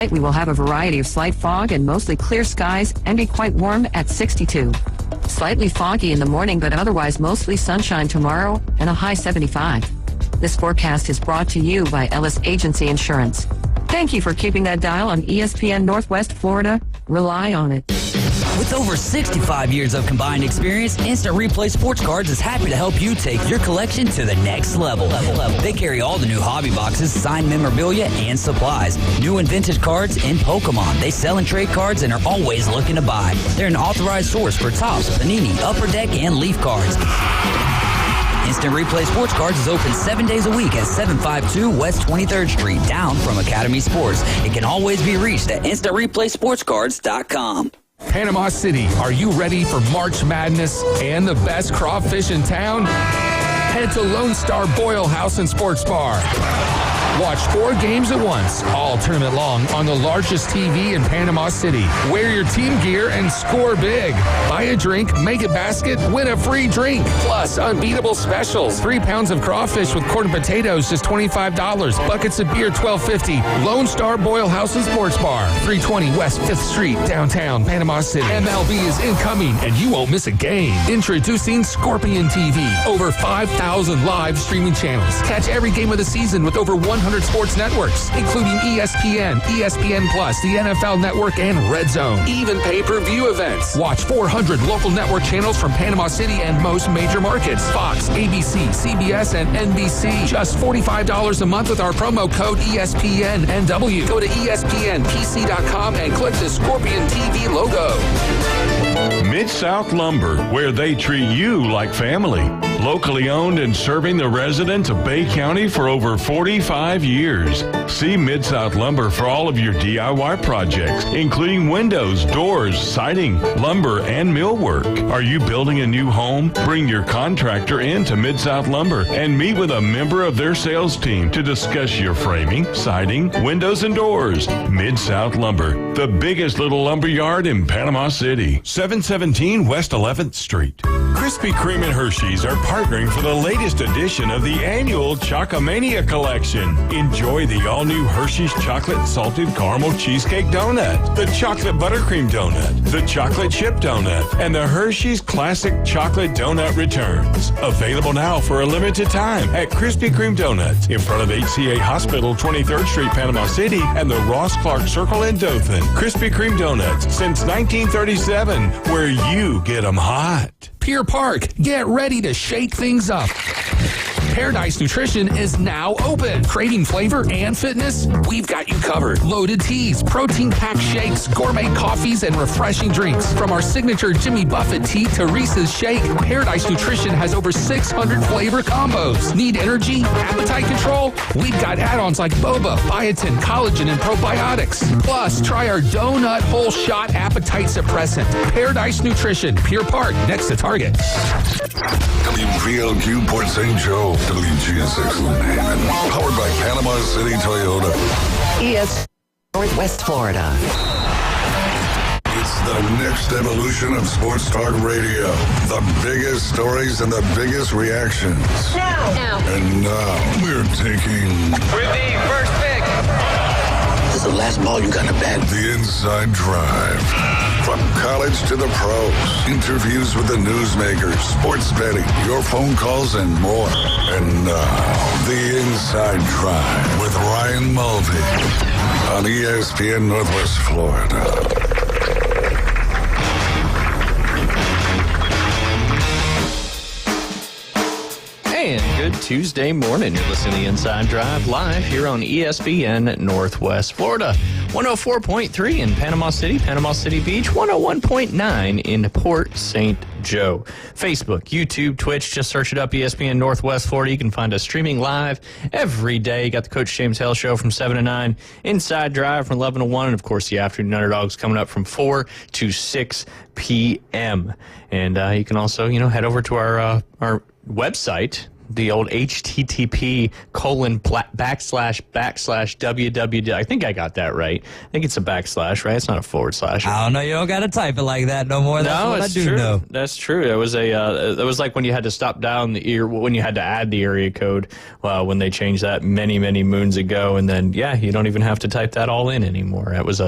We will have a variety of slight fog and mostly clear skies and be quite warm at 62. Slightly foggy in the morning, but otherwise mostly sunshine tomorrow and a high 75. This forecast is brought to you by Ellis Agency Insurance. Thank you for keeping that dial on ESPN Northwest Florida. Rely on it. With over 65 years of combined experience, Instant Replay Sports Cards is happy to help you take your collection to the next level. They carry all the new hobby boxes, signed memorabilia, and supplies. New and vintage cards in Pokemon. They sell and trade cards and are always looking to buy. They're an authorized source for Topps, Panini, Upper Deck, and Leaf cards. Instant Replay Sports Cards is open 7 days a week at 752 West 23rd Street, down from Academy Sports. It can always be reached at InstantReplaySportsCards.com. Panama City, are you ready for March Madness and the best crawfish in town? Head to Lone Star Boil House and Sports Bar. Watch 4 games at once, all tournament long, on the largest TV in Panama City. Wear your team gear and score big. Buy a drink, make a basket, win a free drink. Plus, unbeatable specials. 3 pounds of crawfish with corn and potatoes, just $25. Buckets of beer, $12.50. Lone Star Boil House and Sports Bar, 320 West 5th Street, downtown Panama City. MLB is incoming, and you won't miss a game. Introducing Scorpion TV. Over 5,000 live streaming channels. Catch every game of the season with over 100 sports networks, including ESPN, ESPN+, the NFL Network, and Red Zone. Even pay-per-view events. Watch 400 local network channels from Panama City and most major markets. Fox, ABC, CBS, and NBC. Just $45 a month with our promo code ESPNNW. Go to ESPNPC.com and click the Scorpion TV logo. Mid-South Lumber, where they treat you like family. Locally owned and serving the residents of Bay County for over 45 years. See Mid-South Lumber for all of your DIY projects, including windows, doors, siding, lumber, and millwork. Are you building a new home? Bring your contractor in to Mid-South Lumber and meet with a member of their sales team to discuss your framing, siding, windows, and doors. Mid-South Lumber, the biggest little lumber yard in Panama City. 717 West 11th Street. Krispy Kreme and Hershey's are partnering for the latest edition of the annual Chocomania collection. Enjoy the all-new Hershey's Chocolate Salted Caramel Cheesecake Donut, the Chocolate Buttercream Donut, the Chocolate Chip Donut, and the Hershey's Classic Chocolate Donut Returns. Available now for a limited time at Krispy Kreme Donuts in front of HCA Hospital, 23rd Street, Panama City, and the Ross Clark Circle in Dothan. Krispy Kreme Donuts since 1937, where you get them hot. Pier Park, get ready to shake things up. Paradise Nutrition is now open. Craving flavor and fitness? We've got you covered. Loaded teas, protein-packed shakes, gourmet coffees, and refreshing drinks. From our signature Jimmy Buffett tea to Reese's Shake, Paradise Nutrition has over 600 flavor combos. Need energy? Appetite control? We've got add-ons like boba, biotin, collagen, and probiotics. Plus, try our donut whole shot appetite suppressant. Paradise Nutrition, Pier Park, next to Target. WPLQ Port St. Joe, WGSX Haven, powered by Panama City Toyota. ES Northwest Florida. It's the next evolution of sports talk radio. The biggest stories and the biggest reactions. Now. And now we're taking With the first pick. This is the last ball you got to bat. the inside drive. From college to the pros, interviews with the newsmakers, sports betting, your phone calls, and more. And now, the Inside Drive with Ryan Mulvey on ESPN Northwest Florida. And good Tuesday morning. You're listening to the Inside Drive live here on ESPN Northwest Florida. 104.3 in Panama City Beach, 101.9 in Port St. Joe. Facebook, YouTube, Twitch, just search it up, ESPN Northwest Florida. You can find us streaming live every day. You got the Coach James Hale Show from 7 to 9, Inside Drive from 11 to 1, and of course the Afternoon Underdogs coming up from 4 to 6 p.m. And you can also, head over to our website, the old http://www. I think I got that right. I think it's a backslash, right? It's not a forward slash. I don't know. You don't got to type it like that no more. That's what I do true. know. That's true. It was that was like when you had to stop down when you had to add the area code when they changed that many moons ago, and then you don't even have to type that all in anymore. That was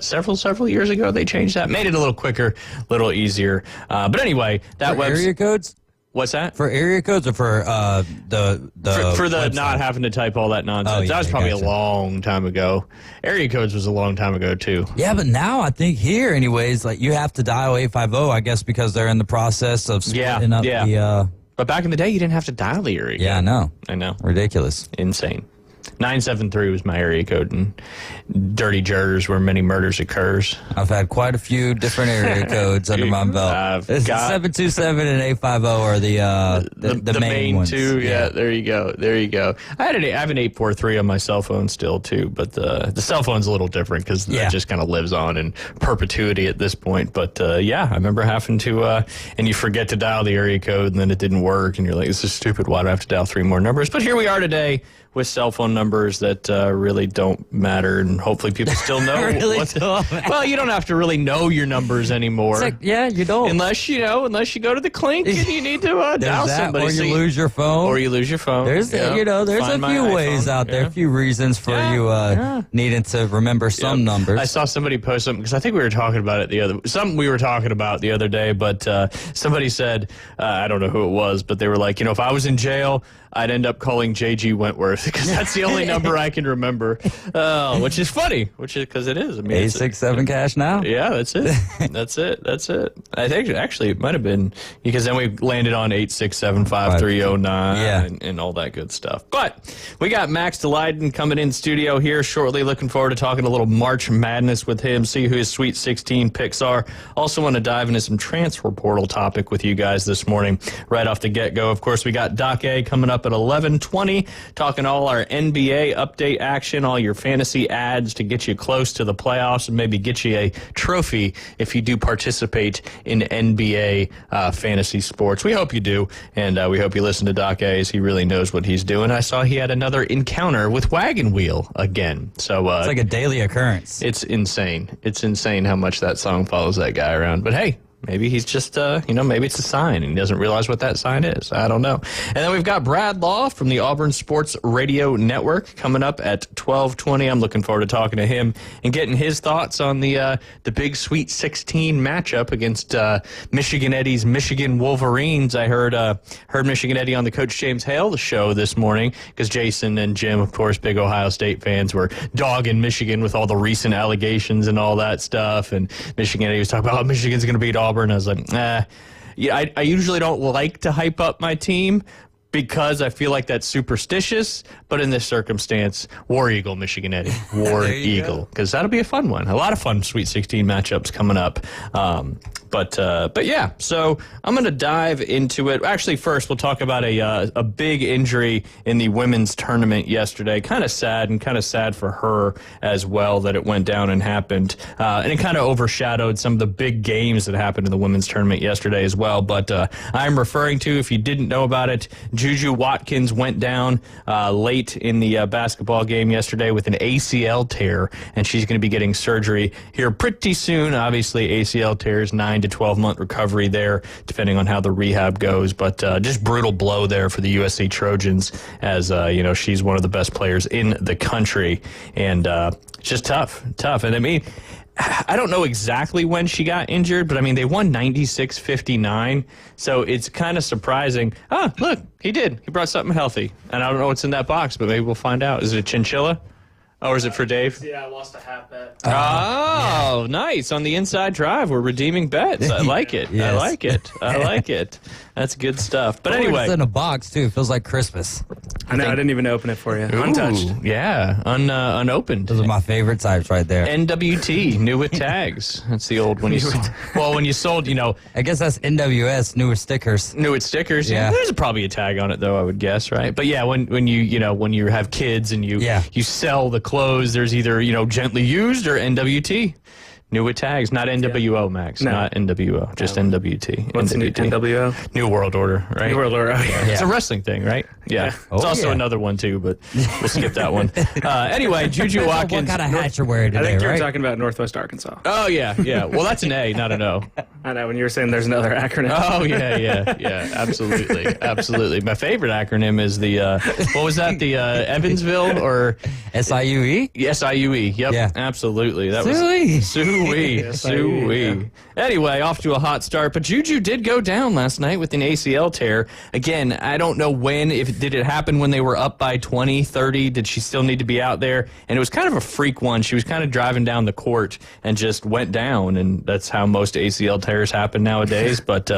several years ago they changed that, made it a little quicker, a little easier. But anyway, that for area codes. What's that? For area codes or for the for the website? Not having to type all that nonsense. Oh, yeah, that was probably gotcha. a long time ago. Area codes was a long time ago too. Yeah, but now I think here, anyways, like you have to dial 850, I guess, because they're in the process of splitting up the. But back in the day, you didn't have to dial the area code. Yeah, I know. Ridiculous. Insane. 973 was my area code, and dirty jurors where many murders occurs. I've had quite a few different area codes under my belt. 727 and 850 are the main ones. two. Yeah, there you go. I have an 843 on my cell phone still too, but the cell phone's a little different because it just kind of lives on in perpetuity at this point. But I remember having to, and you forget to dial the area code, and then it didn't work, and you're like, this is stupid. Why do I have to dial 3 more numbers? But here we are today with cell phone numbers that really don't matter, and hopefully people still know. Well, you don't have to really know your numbers anymore. You don't. Unless you go to the clink and you need to dial somebody. Or you lose your phone. There's a few ways out there, a few reasons for you needing to remember some numbers. I saw somebody post something, because I think we were talking about it the other day, but somebody said, I don't know who it was, but they were like, if I was in jail, I'd end up calling J.G. Wentworth because that's the only number I can remember, which is funny, because it is. I mean, 867 cash now? Yeah, that's it. That's it. I think actually it might have been, because then we landed on 8675309 and all that good stuff. But we got Max DeLyden coming in studio here shortly. Looking forward to talking a little March Madness with him, see who his Sweet 16 picks are. Also want to dive into some transfer portal topic with you guys this morning right off the get-go. Of course, we got Doc A coming up at 11:20, talking all our NBA update action, all your fantasy ads to get you close to the playoffs and maybe get you a trophy if you do participate in NBA fantasy sports. We hope you do, and we hope you listen to Doc A, as he really knows what he's doing. I saw he had another encounter with Wagon Wheel again. So it's like a daily occurrence. It's insane. It's insane how much that song follows that guy around. But hey, maybe he's just, maybe it's a sign and he doesn't realize what that sign is. I don't know. And then we've got Brad Law from the Auburn Sports Radio Network coming up at 12:20. I'm looking forward to talking to him and getting his thoughts on the big Sweet 16 matchup against Michigan Eddie's Michigan Wolverines. I heard Michigan Eddie on the Coach James Hale show this morning, because Jason and Jim, of course, big Ohio State fans, were dogging Michigan with all the recent allegations and all that stuff. And Michigan Eddie was talking about how Michigan's going to beat Auburn. I was like, I usually don't like to hype up my team because I feel like that's superstitious. But in this circumstance, War Eagle, Michigan Eddie. War Eagle. Because that'll be a fun one. A lot of fun Sweet 16 matchups coming up. But yeah, so I'm going to dive into it. Actually, first, we'll talk about a big injury in the women's tournament yesterday. Kind of sad for her as well that it went down and happened. And it kind of overshadowed some of the big games that happened in the women's tournament yesterday as well. But I'm referring to, if you didn't know about it, Juju Watkins went down late in the basketball game yesterday with an ACL tear, and she's going to be getting surgery here pretty soon. Obviously, ACL tears, 9 to 12-month recovery there, depending on how the rehab goes. But just brutal blow there for the USC Trojans, as she's one of the best players in the country, and just tough. And I mean, I don't know exactly when she got injured, but I mean, they won 96-59, so it's kind of surprising. Oh, look, he brought something healthy, and I don't know what's in that box, but maybe we'll find out. Is it a chinchilla? Or is it for Dave? Yeah, I lost a half bet. Oh, nice. On the inside drive, we're redeeming bets. I like it. Yes. I like it. That's good stuff. But anyway. It's in a box, too. It feels like Christmas. I know. I didn't even open it for you. Untouched. Yeah, unopened. Those are my favorite types right there. NWT, new with tags. That's the old when you sold. Well, when you sold, I guess that's NWS, new with stickers. New with stickers. Yeah. There's probably a tag on it, though, I would guess, right? But yeah, when you have kids and you sell the clothes, there's either, gently used or NWT. New with tags, not NWO, Max. No. Not NWO, just NWT. What's NWT. NWO? New World Order, right? New World Order. Oh, yeah. It's a wrestling thing, right? Yeah. It's also another one, too, but we'll skip that one. Anyway, Juju Watkins. What kind of hat you're wearing I today, think you were right? talking about Northwest Arkansas. Oh, yeah. Well, that's an A, not an O. I know, when you were saying there's another acronym. Oh, yeah. Absolutely. My favorite acronym is the, what was that, the Evansville or? SIUE? SIUE. Yep. Yeah. Absolutely. That Suey. was Suey. SIUE. Anyway, off to a hot start, but Juju did go down last night with an ACL tear. Again, I don't know when, did it happen when they were up by 20, 30? Did she still need to be out there? And it was kind of a freak one. She was kind of driving down the court and just went down, and that's how most ACL tears happen nowadays. But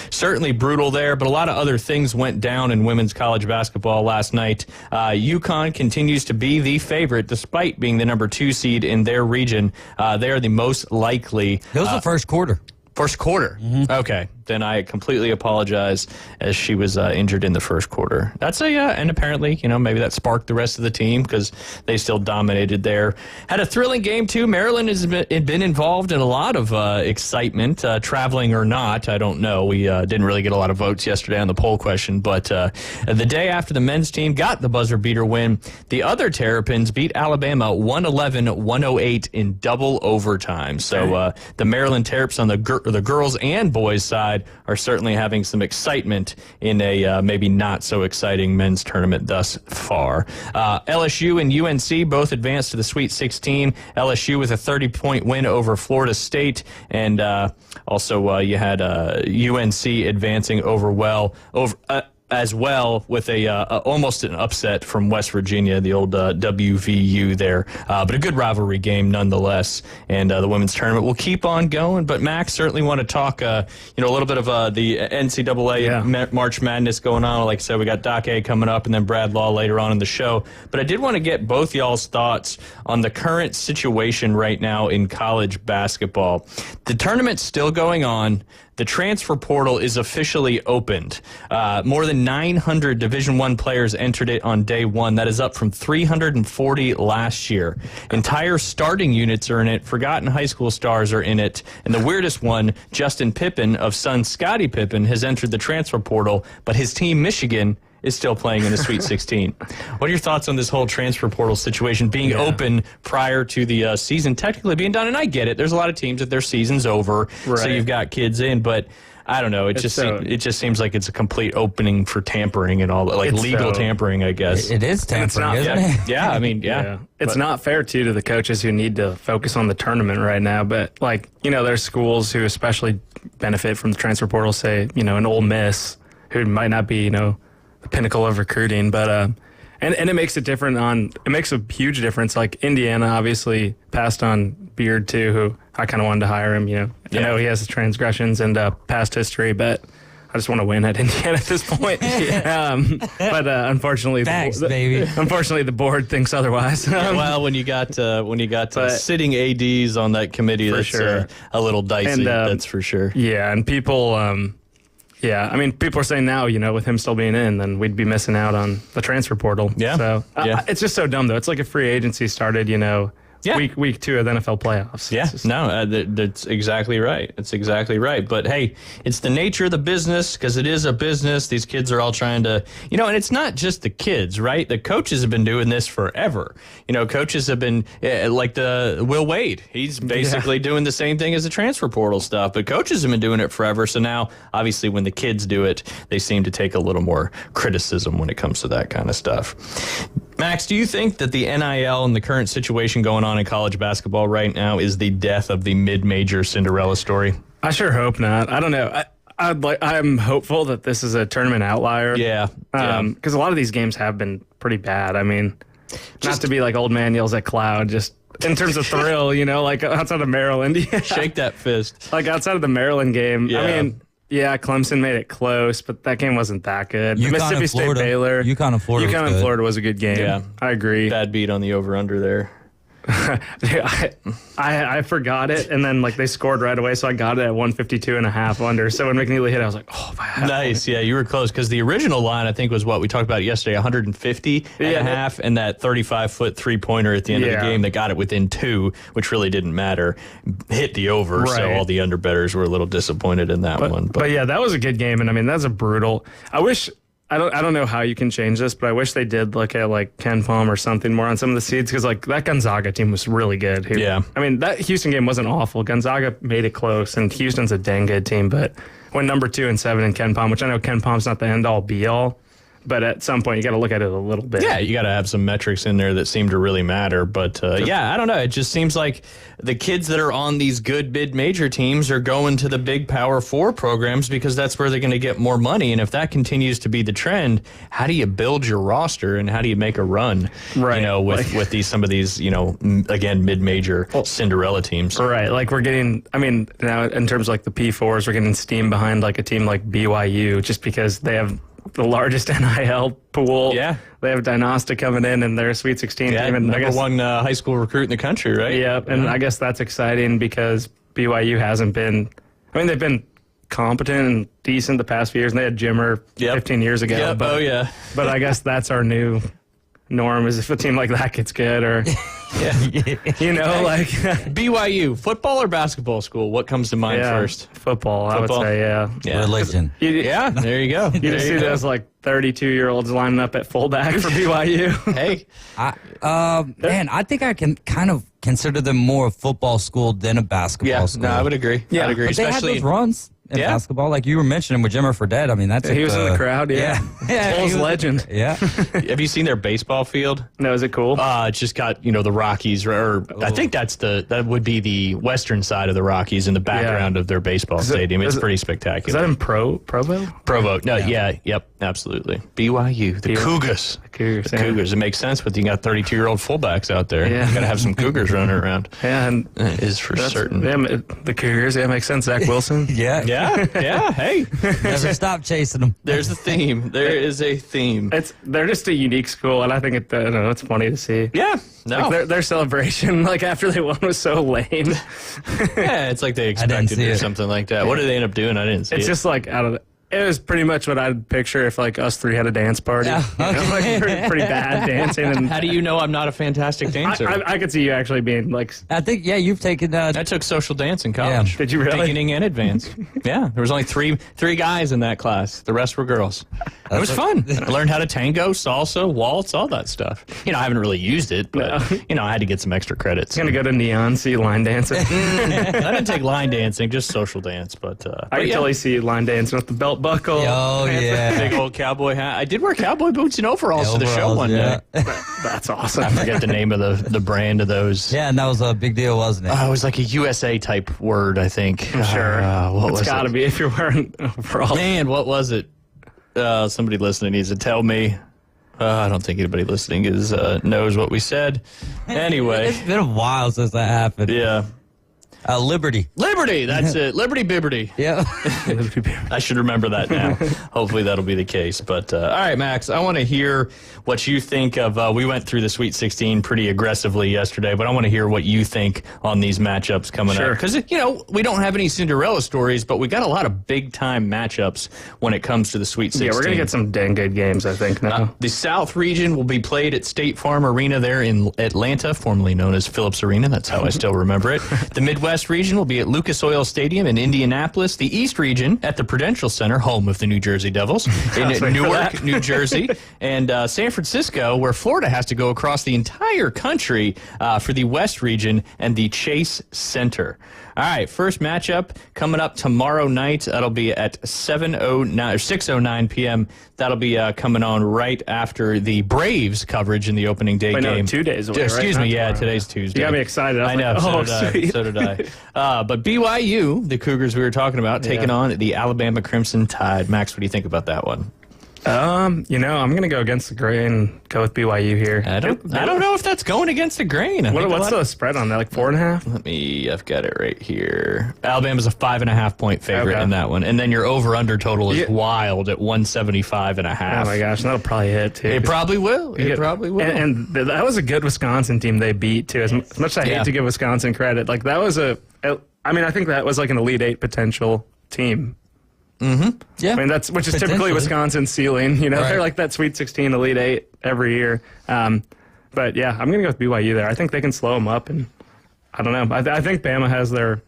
certainly brutal there, but a lot of other things went down in women's college basketball last night. UConn continues to be the favorite, despite being the number 2 seed in their region. They are the most likely. It was the first quarter. First quarter. Okay. Then I completely apologize, as she was injured in the first quarter. That's and apparently, maybe that sparked the rest of the team because they still dominated there. Had a thrilling game, too. Maryland has been involved in a lot of excitement, traveling or not. I don't know. We didn't really get a lot of votes yesterday on the poll question, but the day after the men's team got the buzzer beater win, the other Terrapins beat Alabama 111-108 in double overtime. So the Maryland Terps on the girls and boys side are certainly having some excitement in a maybe not so exciting men's tournament thus far. LSU and UNC both advanced to the Sweet 16. LSU with a 30-point win over Florida State, and also you had UNC advancing as well with almost an upset from West Virginia, the old WVU there. But a good rivalry game nonetheless. And the women's tournament will keep on going. But Max, certainly want to talk, a little bit of the NCAA March Madness going on. Like I said, we got Doc A coming up and then Brad Law later on in the show. But I did want to get both y'all's thoughts on the current situation right now in college basketball. The tournament's still going on. The transfer portal is officially opened. More than 900 Division I players entered it on day one. That is up from 340 last year. Entire starting units are in it. Forgotten high school stars are in it. And the weirdest one, Justin Pippen of son Scottie Pippen, has entered the transfer portal, but his team, Michigan, is still playing in the Sweet 16. What are your thoughts on this whole transfer portal situation being open prior to the season technically being done? And I get it. There's a lot of teams that their season's over, so you've got kids in, but I don't know. It just seems like it's a complete opening for tampering and all that, like legal tampering, I guess. It is tampering, isn't it? Yeah, I mean, yeah. It's not fair, too, to the coaches who need to focus on the tournament right now. But, there's schools who especially benefit from the transfer portal, say, an Ole Miss, who might not be, the pinnacle of recruiting, but and it makes it different it makes a huge difference. Like Indiana obviously passed on Beard too, who I kind of wanted to hire him. I know he has the transgressions and past history, but I just want to win at Indiana at this point. But unfortunately, unfortunately, the board thinks otherwise. Well, when you got sitting ADs on that committee, that's a little dicey. And, that's for sure. Yeah, and people. Yeah, I mean, people are saying now, with him still being in, then we'd be missing out on the transfer portal. Yeah. So it's just so dumb, though. It's like if free agency started, week 2 of the NFL playoffs. Yeah, that's exactly right. It's exactly right. But, hey, it's the nature of the business because it is a business. These kids are all trying to, and it's not just the kids, right? The coaches have been doing this forever. Coaches have been, like the Will Wade. He's basically doing the same thing as the transfer portal stuff. But coaches have been doing it forever. So now, obviously, when the kids do it, they seem to take a little more criticism when it comes to that kind of stuff. Max, do you think that the NIL and the current situation going on in college basketball right now is the death of the mid-major Cinderella story? I sure hope not. I don't know. I'm hopeful that this is a tournament outlier. Yeah. Because a lot of these games have been pretty bad. I mean, not to be like old man yells at cloud, just in terms of thrill, like outside of Maryland. Shake that fist. Like outside of the Maryland game. Yeah. I mean, yeah, Clemson made it close, but that game wasn't that good. Mississippi State, Baylor. UConn and Florida. UConn and Florida was a good game. Yeah, I agree. Bad beat on the over-under there. I forgot it, and then like they scored right away, so I got it at 152.5 under. So when McNeely hit, I was like, oh, if I had Nice. Yeah, you were close because the original line, I think, was what we talked about yesterday, 150.5, and that 35-foot three-pointer at the end of the game that got it within 2, which really didn't matter, hit the over, so all the underbettors were a little disappointed in that one. But yeah, that was a good game, and I mean, that's a brutal. I don't know how you can change this, but I wish they did look at like Ken Palm or something more on some of the seeds because like that Gonzaga team was really good. I mean, that Houston game wasn't awful. Gonzaga made it close, and Houston's a dang good team. But when number 2 and 7 and Ken Palm, which I know Ken Palm's not the end all be all, but at some point you got to look at it a little bit. Yeah, you got to have some metrics in there that seem to really matter. But yeah, I don't know. It just seems like the kids that are on these good mid-major teams are going to the big Power 4 programs because that's where they're going to get more money. And if that continues to be the trend, how do you build your roster and how do you make a run? Right. You know, with some of these, you know, again, mid-major Cinderella teams. Right. Like we're getting, I mean, now in terms of like the P4s, we're getting steam behind like a team like BYU just because they have the largest NIL pool. Yeah. They have Dynosta coming in and they're a Sweet 16 team. And number one high school recruit in the country, right? Yeah. And I guess that's exciting because BYU hasn't been, I mean, they've been competent and decent the past few years. And they had Jimmer 15 years ago. But, But I guess that's our new norm is if a team like that gets good or, you know, like. BYU, football or basketball school? What comes to mind first? Football, I would say, yeah. Religion. Yeah, there you go. You just see those like 32-year-olds lining up at fullback for BYU. Hey. Man, I think I can kind of consider them more a football school than a basketball school. No, I would agree. Yeah, I'd agree. But they had those runs in basketball, like you were mentioning with Jimmer Fredette. I mean, that's he was in the crowd. Yeah, Bulls legend. Yeah. Have you seen their baseball field? No, is it cool? It's just got the Rockies, or I think that would be the western side of the Rockies in the background of their baseball stadium. It's pretty spectacular. Is that in Provo? Provo. No, yep, absolutely. BYU, the Cougars. The Cougars. It makes sense, but you got 32-year-old fullbacks out there. Yeah. You got to have some Cougars running around. Yeah, and it is for certain. Yeah, the Cougars. Yeah, makes sense. Zach Wilson. Yeah. Hey, never stop chasing them. There's a theme. There is a theme. They're just a unique school, and I think it's funny to see. Yeah. No. Like their celebration, like after they won, was so lame. Yeah, it's like they expected or something like that. What did they end up doing? I didn't see it. It's just like out of it was pretty much what I'd picture if like us three had a dance party. Yeah. Like pretty bad dancing. And how do you know I'm not a fantastic dancer? I could see you actually being like. I think you've taken. I took social dance in college. Yeah. Did you really? Beginning and advanced. Yeah, there was only three guys in that class. The rest were girls. It was fun. I learned how to tango, salsa, waltz, all that stuff. I haven't really used it, but I had to get some extra credits. Gonna go to Neon, see line dancing. I didn't take line dancing, just social dance. But I can totally see line dancing with the belt buckle. Oh yeah, big old cowboy hat. I did wear cowboy boots and overalls to the show one day. That's awesome. I forget the name of the brand of those. Yeah, and that was a big deal, wasn't it? It was like a USA type word, I think. I'm sure. It's got to be if you're wearing overalls. Man, what was it? Somebody listening needs to tell me. I don't think anybody listening knows what we said. Anyway. It's been a while since that happened. Yeah. Liberty. Liberty, that's it. Liberty Bibberty. Yeah. I should remember that now. Hopefully that'll be the case. But, all right, Max, I want to hear what you think of, we went through the Sweet 16 pretty aggressively yesterday, but I want to hear what you think on these matchups coming up. Because, we don't have any Cinderella stories, but we got a lot of big-time matchups when it comes to the Sweet 16. Yeah, we're going to get some dang good games, I think, now. The South region will be played at State Farm Arena there in Atlanta, formerly known as Phillips Arena. That's how I still remember it. The Midwest region will be at Lucas Oil Stadium in Indianapolis. The East region at the Prudential Center, home of the New Jersey Devils, in Newark, New Jersey, and San Francisco, where Florida has to go across the entire country for the West region and the Chase Center. All right, first matchup coming up tomorrow night. That'll be at 6:09 p.m. That'll be coming on right after the Braves coverage in the opening day game. No, 2 days away, Excuse right? me, today's Tuesday. You got me excited. I know, so did I. But BYU, the Cougars we were talking about, taking on the Alabama Crimson Tide. Max, what do you think about that one? I'm going to go against the grain and go with BYU here. I don't know if that's going against the grain. What's the spread on that? Like 4.5? I've got it right here. Alabama's a 5.5 point favorite in that one. And then your over-under total is wild at 175.5. Oh my gosh, that'll probably hit too. It probably will. And that was a good Wisconsin team they beat too. As much as I hate to give Wisconsin credit, like that was I think that was like an Elite Eight potential team. Mm-hmm. Yeah. I mean, which is typically Wisconsin's ceiling. Right. They're like that Sweet 16 Elite Eight every year. But yeah, I'm going to go with BYU there. I think they can slow them up, and I don't know. I think Bama has their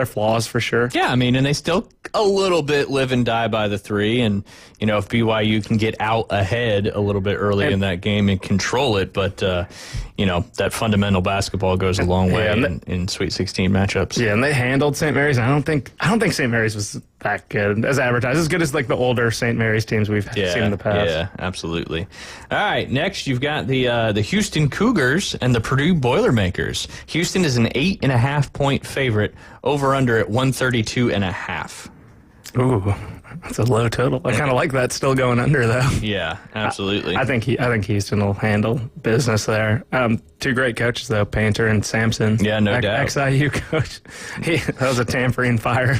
flaws for sure. Yeah, I mean, and they still a little bit live and die by the 3. And, if BYU can get out ahead a little bit early in that game and control it, but, that fundamental basketball goes a long way in Sweet 16 matchups. Yeah, and they handled St. Mary's. I don't think St. Mary's was that good as advertised. As good as like the older St. Mary's teams we've seen in the past. Yeah, absolutely. All right, next you've got the Houston Cougars and the Purdue Boilermakers. Houston is an 8.5 point favorite, over under at 132.5. Ooh, that's a low total. I kind of like that still going under though. Yeah, absolutely. I think Houston will handle business there. Two great coaches though, Painter and Sampson. Yeah, no doubt. XIU coach. That was a tampering fire.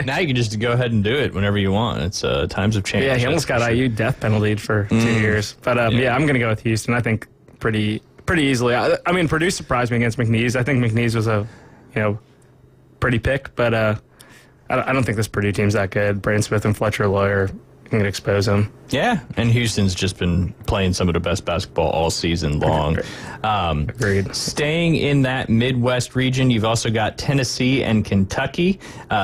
Now you can just go ahead and do it whenever you want. It's times have changed. Yeah, he almost got IU death penaltyed for 2 years. But I'm going to go with Houston. I think pretty easily. I mean, Purdue surprised me against McNeese. I think McNeese was a pretty pick, but I don't think this Purdue team's that good. Braden Smith and Fletcher Lawyer can expose them. Yeah, and Houston's just been playing some of the best basketball all season long. Agreed. Staying in that Midwest region, you've also got Tennessee and Kentucky.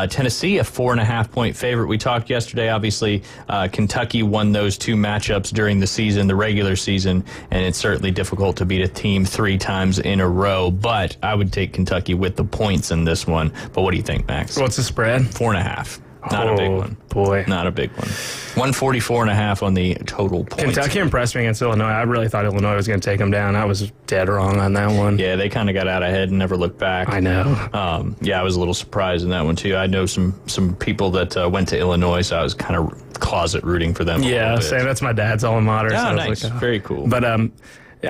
Tennessee, a 4.5 point favorite. We talked yesterday, obviously, Kentucky won those 2 matchups during the season, the regular season, and it's certainly difficult to beat a team 3 times in a row, but I would take Kentucky with the points in this one. But what do you think, Max? What's the spread? 4.5. Not a big one. Boy. Not a big one. 144.5 on the total points. Kentucky impressed me against Illinois. I really thought Illinois was going to take them down. I was dead wrong on that one. Yeah, they kind of got out ahead and never looked back. I know. I was a little surprised in that one, too. I know some people that went to Illinois, so I was kind of closet rooting for them. Yeah, same. That's my dad's alma mater. Oh, so nice. Like, very cool. But I'm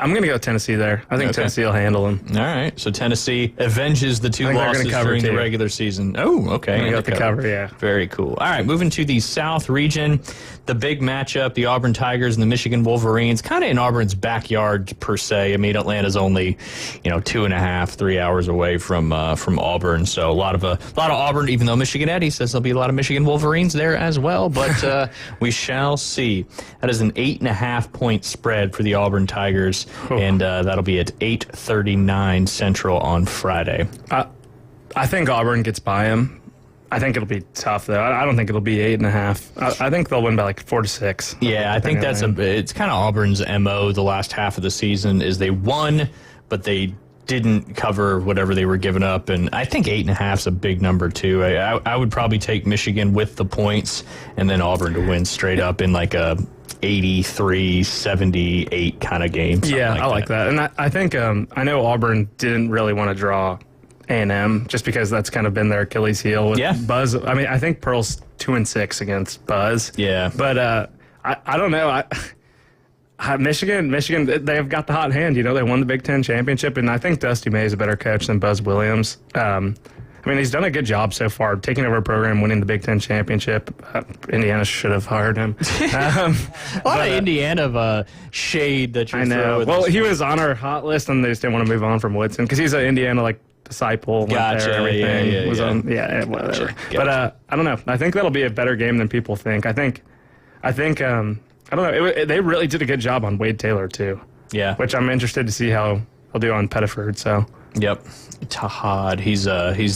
going to go Tennessee there. I think Tennessee will handle them. All right. So Tennessee avenges the 2 losses during the regular season. Oh, okay. I'm going to cover, yeah. Very cool. All right. Moving to the South region, the big matchup, the Auburn Tigers and the Michigan Wolverines, kind of in Auburn's backyard per se. I mean, Atlanta's only, 2.5, 3 hours away from Auburn. So a lot of Auburn, even though Michigan Eddie says there'll be a lot of Michigan Wolverines there as well. But we shall see. That is an 8.5 point spread for the Auburn Tigers. And that'll be at 8:39 Central on Friday. I think Auburn gets by him. I think it'll be tough, though. I don't think it'll be 8.5. I think they'll win by like 4 to 6. Yeah, I think it's kind of Auburn's MO the last half of the season is they won, but they didn't cover whatever they were giving up. And I think 8.5 is a big number, too. I would probably take Michigan with the points and then Auburn to win straight up in like a 83-78 kind of game. Yeah, I like that. And I think I know Auburn didn't really want to draw A&M just because that's kind of been their Achilles heel with Buzz. I mean, I think Pearl's 2-6 against Buzz. Yeah. But I don't know. Michigan, they've got the hot hand. They won the Big Ten championship, and I think Dusty May is a better coach than Buzz Williams. I mean, he's done a good job so far, taking over a program, winning the Big Ten championship. Indiana should have hired him. A lot of Indiana shade that you're throwing. Well, he was on our hot list, and they just didn't want to move on from Woodson because he's an Indiana disciple. Gotcha. Whatever. Gotcha. But I don't know. I think that'll be a better game than people think. I think. I don't know. They really did a good job on Wade Taylor too. Yeah. Which I'm interested to see how he'll do on Pettiford. So. Yep. Tahad. He's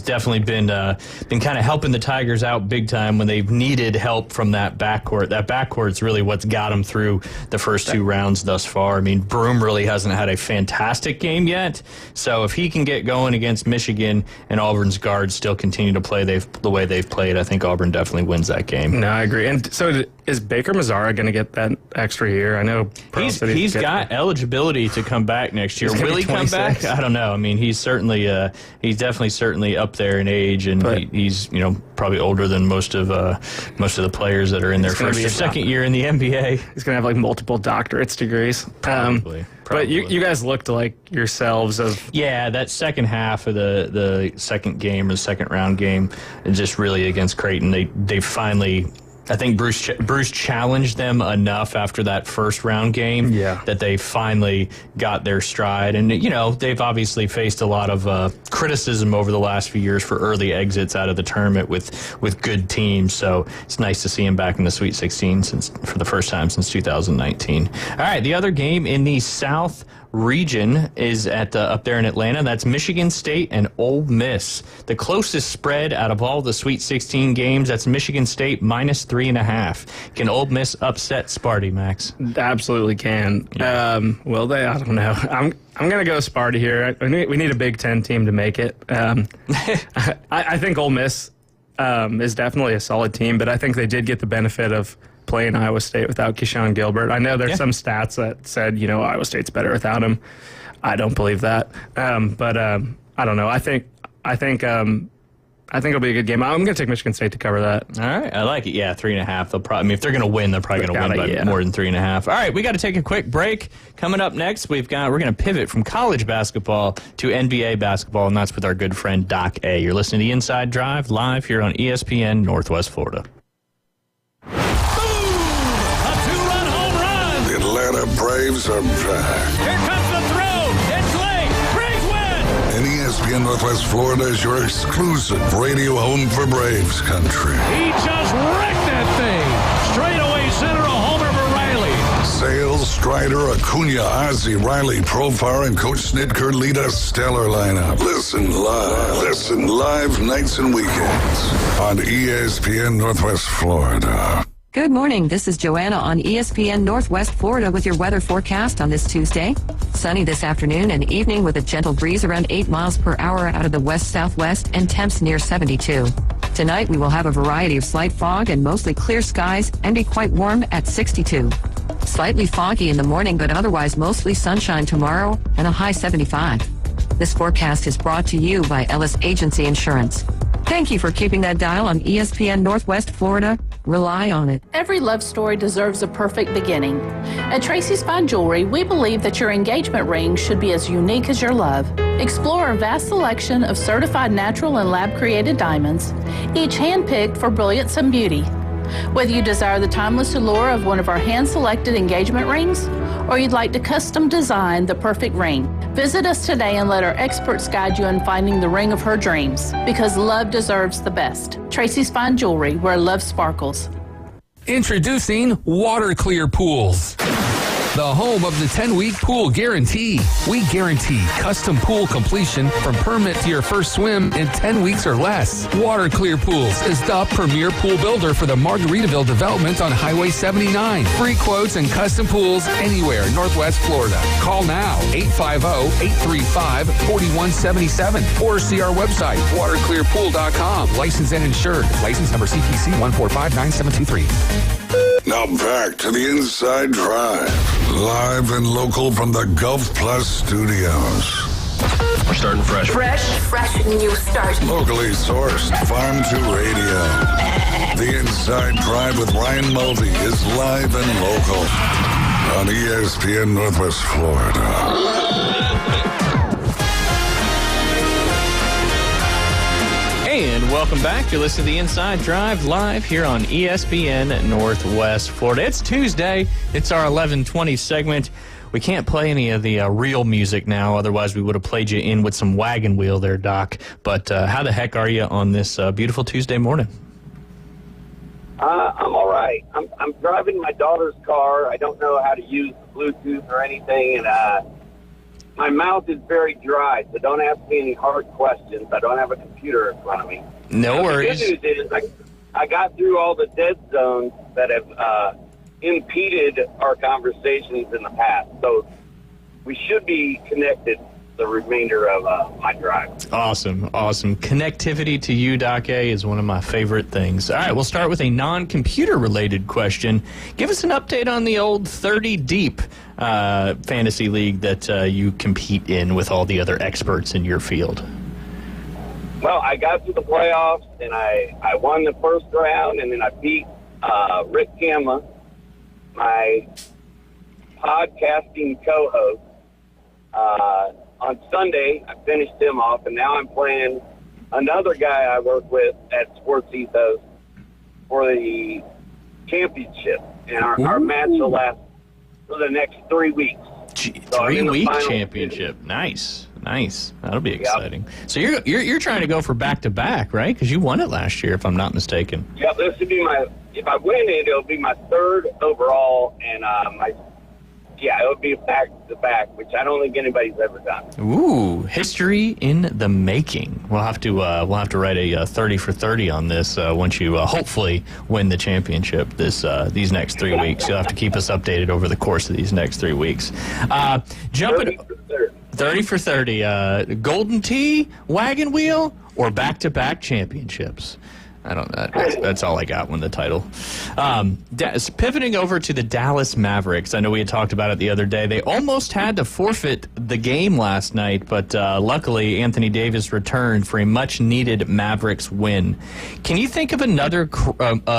definitely been kind of helping the Tigers out big time when they've needed help from that backcourt. That backcourt's really what's got them through the first 2 rounds thus far. I mean, Broome really hasn't had a fantastic game yet. So if he can get going against Michigan and Auburn's guards still continue to play the way they've played, I think Auburn definitely wins that game. No, I agree. And so Is Baker Mazzara going to get that extra year? I know he's got eligibility to come back next year. Will he come back? I don't know. I mean, he's definitely up there in age, and he's probably older than most of the players that are in their first or second year in the NBA. He's going to have like multiple doctorates degrees. Probably. But you guys looked like yourselves that second half of the second game or the second round game, just really against Creighton, they finally. I think Bruce challenged them enough after that first round game that they finally got their stride. And, they've obviously faced a lot of criticism over the last few years for early exits out of the tournament with good teams. So it's nice to see them back in the Sweet 16 for the first time since 2019. All right, the other game in the South region is up there in Atlanta. That's Michigan State and Ole Miss. The closest spread out of all the Sweet 16 games, that's Michigan State minus 3.5. Can Ole Miss upset Sparty, Max? Absolutely can. Yeah. I don't know. I'm going to go Sparty here. We need a Big Ten team to make it. I think Ole Miss is definitely a solid team, but I think they did get the benefit of playing Iowa State without Keyshawn Gilbert. I know there's some stats that said, Iowa State's better without him. I don't believe that. But I don't know. I think it'll be a good game. I'm going to take Michigan State to cover that. All right. I like it. Yeah, 3.5. They'll probably, if they're going to win, they're probably going to win by more than 3.5. All right. We got to take a quick break. Coming up next, we're going to pivot from college basketball to NBA basketball, and that's with our good friend Doc A. You're listening to The Inside Drive live here on ESPN Northwest Florida. Atlanta Braves are back. Here comes the throw. It's late. Braves win. And ESPN Northwest Florida is your exclusive radio home for Braves country. He just wrecked that thing. Straight away center, a homer for Riley. Sales, Strider, Acuna, Ozzie, Riley, Profar, and Coach Snitker lead a stellar lineup. Listen live nights and weekends on ESPN Northwest Florida. Good morning. This is Joanna on ESPN Northwest Florida with your weather forecast on this Tuesday. Sunny this afternoon and evening with a gentle breeze around 8 miles per hour out of the west-southwest and temps near 72. Tonight we will have a variety of slight fog and mostly clear skies and be quite warm at 62. Slightly foggy in the morning but otherwise mostly sunshine tomorrow and a high 75. This forecast is brought to you by Ellis Agency Insurance. Thank you for keeping that dial on ESPN Northwest Florida. Rely on it. Every love story deserves a perfect beginning. At Tracy's Fine Jewelry, we believe that your engagement ring should be as unique as your love. Explore a vast selection of certified natural and lab-created diamonds, each hand-picked for brilliance and beauty. Whether you desire the timeless allure of one of our hand-selected engagement rings, or you'd like to custom design the perfect ring, visit us today and let our experts guide you in finding the ring of her dreams, because love deserves the best. Tracy's Fine Jewelry, where love sparkles. Introducing Water Clear Pools, the home of the 10-week pool guarantee. We guarantee custom pool completion from permit to your first swim in 10 weeks or less. Water Clear Pools is the premier pool builder for the Margaritaville development on Highway 79. Free quotes and custom pools anywhere in Northwest Florida. Call now, 850-835-4177, or see our website, waterclearpool.com. Licensed and insured. License number CPC 1459723. Now back to the Inside Drive, live and local from the Gulf Plus studios. We're starting fresh. Fresh new start. Locally sourced, farm to radio. The Inside Drive with Ryan Mulvey is live and local on ESPN Northwest Florida. And welcome back. You're listening to The Inside Drive live here on ESPN Northwest Florida. It's Tuesday. It's our 11:20 segment. We can't play any of the real music now. Otherwise, we would have played you in with some wagon wheel there, Doc. But how the heck are you on this beautiful Tuesday morning? I'm all right. I'm driving my daughter's car. I don't know how to use Bluetooth or anything, and my mouth is very dry, so don't ask me any hard questions. I don't have a computer in front of me. No worries. The good news is I got through all the dead zones that have impeded our conversations in the past, so we should be connected the remainder of my drive. Awesome. Connectivity to you, Doc A, is one of my favorite things. All right, we'll start with a non-computer related question. Give us an update on the old 30 Deep fantasy league that you compete in with all the other experts in your field. Well, I got to the playoffs, and I won the first round, and then I beat Rick Gamma, my podcasting co-host. On Sunday, I finished him off, and now I'm playing another guy I work with at Sports Ethos for the championship. And our match will last for the next 3 weeks. 3-week championship. Nice. That'll be exciting. Yep. So you're trying to go for back-to-back, right? Because you won it last year, if I'm not mistaken. Yeah, this would be if I win it, it'll be my third overall, and it would be back-to-back, which I don't think anybody's ever done. Ooh, history in the making. We'll have to write a 30 for 30 on this once you hopefully win the championship these next 3 weeks. You'll have to keep us updated over the course of these next 3 weeks. Jumping 30 for 30. Golden Tee, wagon wheel, or back-to-back championships? I don't know. That's all I got when the title. Pivoting over to the Dallas Mavericks. I know we had talked about it the other day. They almost had to forfeit the game last night, but luckily Anthony Davis returned for a much-needed Mavericks win. Can you think of another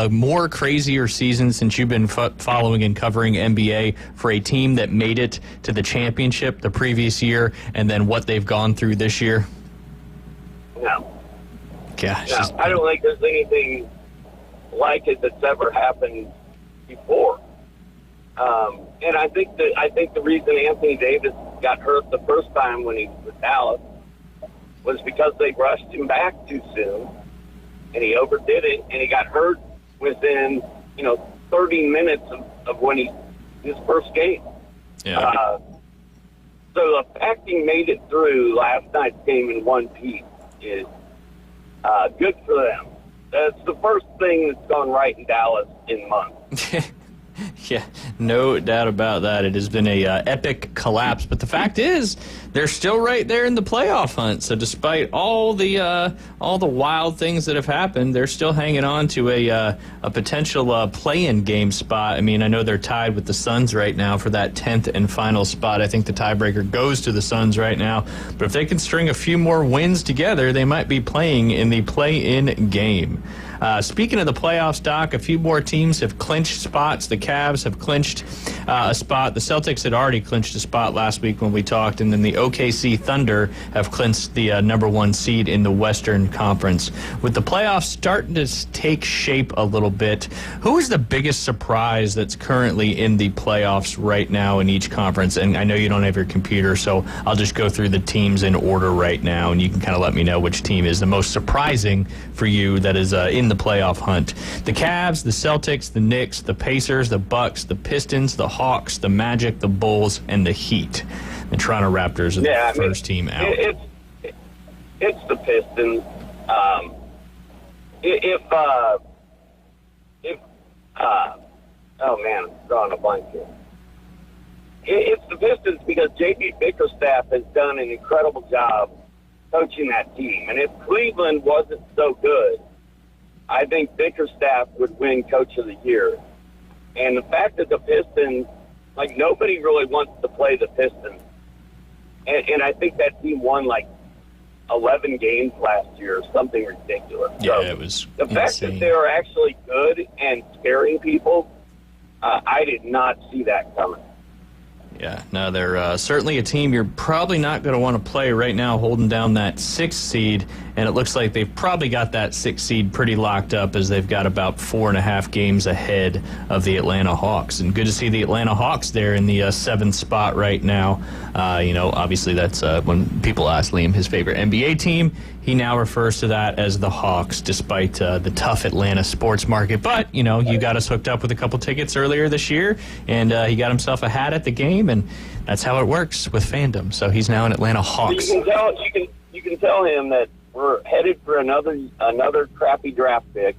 more crazier season since you've been following and covering NBA for a team that made it to the championship the previous year and then what they've gone through this year? No. Gosh. No, I don't think there's anything like it that's ever happened before. And I think the reason Anthony Davis got hurt the first time when he was with Dallas was because they rushed him back too soon, and he overdid it, and he got hurt within 30 minutes of when his first game. Yeah. So the fact he made it through last night's game in one piece is good for them. That's the first thing that's gone right in Dallas in months. Yeah, no doubt about that. It has been a epic collapse, but the fact is, they're still right there in the playoff hunt. So, despite all the wild things that have happened, they're still hanging on to a potential play-in game spot. I mean, I know they're tied with the Suns right now for that 10th and final spot. I think the tiebreaker goes to the Suns right now. But if they can string a few more wins together, they might be playing in the play-in game. Speaking of the playoffs, Doc, a few more teams have clinched spots. The Cavs have clinched a spot. The Celtics had already clinched a spot last week when we talked, and then the OKC Thunder have clinched the number one seed in the Western Conference. With the playoffs starting to take shape a little bit, who is the biggest surprise that's currently in the playoffs right now in each conference? And I know you don't have your computer, so I'll just go through the teams in order right now, and you can kind of let me know which team is the most surprising for you that is in the playoff hunt. The Cavs, the Celtics, the Knicks, the Pacers, the Bucks, the Pistons, the Hawks, the Magic, the Bulls, and the Heat. The Toronto Raptors are the first team out. It's the Pistons. Oh man, I'm drawing a blank here. It's the Pistons because J.B. Bickerstaff has done an incredible job coaching that team. And if Cleveland wasn't so good, I think Bickerstaff would win Coach of the Year. And the fact that the Pistons, nobody really wants to play the Pistons. And I think that team won 11 games last year or something ridiculous. Yeah, so it was the insane. fact that they're actually good and scaring people, I did not see that coming. Yeah, no, they're certainly a team you're probably not going to want to play right now, holding down that 6th seed, and it looks like they've probably got that 6th seed pretty locked up as they've got about 4.5 games ahead of the Atlanta Hawks. And good to see the Atlanta Hawks there in the 7th spot right now. Obviously that's when people ask Liam his favorite NBA team, he now refers to that as the Hawks, despite the tough Atlanta sports market. But, you got us hooked up with a couple tickets earlier this year, and he got himself a hat at the game, and that's how it works with fandom. So he's now an Atlanta Hawks. You can tell him that we're headed for another crappy draft pick,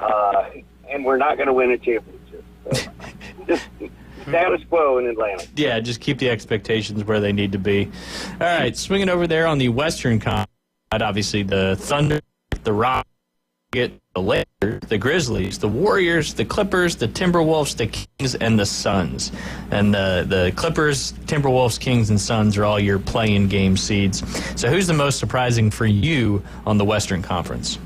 and we're not going to win a championship. So Status quo in Atlanta. Yeah, just keep the expectations where they need to be. All right, swinging over there on the Western Conference, obviously the Thunder, the Rockets, the Lakers, the Grizzlies, the Warriors, the Clippers, the Timberwolves, the Kings, and the Suns. And the Clippers, Timberwolves, Kings, and Suns are all your play-in game seeds. So who's the most surprising for you on the Western Conference?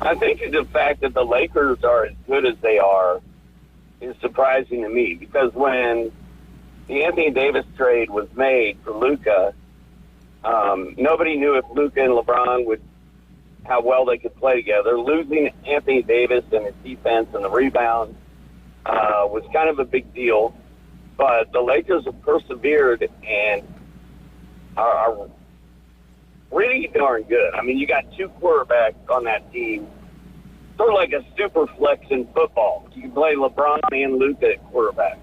I think the fact that the Lakers are as good as they are is surprising to me, because when the Anthony Davis trade was made for Luka, nobody knew if Luka and LeBron would how well they could play together. Losing Anthony Davis and his defense and the rebound was kind of a big deal, but the Lakers have persevered and are really darn good. I mean, you got two quarterbacks on that team, sort of like a super flex in football. You can play LeBron and Luka at quarterback.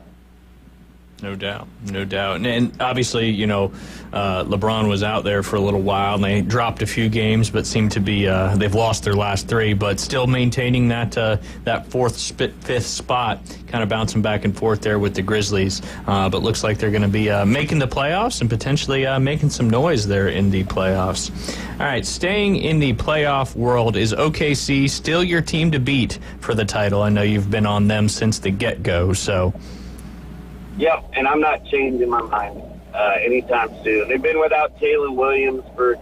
No doubt, no doubt. And obviously, LeBron was out there for a little while, and they dropped a few games, but seem to be they've lost their last three, but still maintaining that fifth spot, kind of bouncing back and forth there with the Grizzlies. But looks like they're going to be making the playoffs and potentially making some noise there in the playoffs. All right, staying in the playoff world, is OKC still your team to beat for the title? I know you've been on them since the get-go, so... Yep, and I'm not changing my mind anytime soon. They've been without Jalen Williams for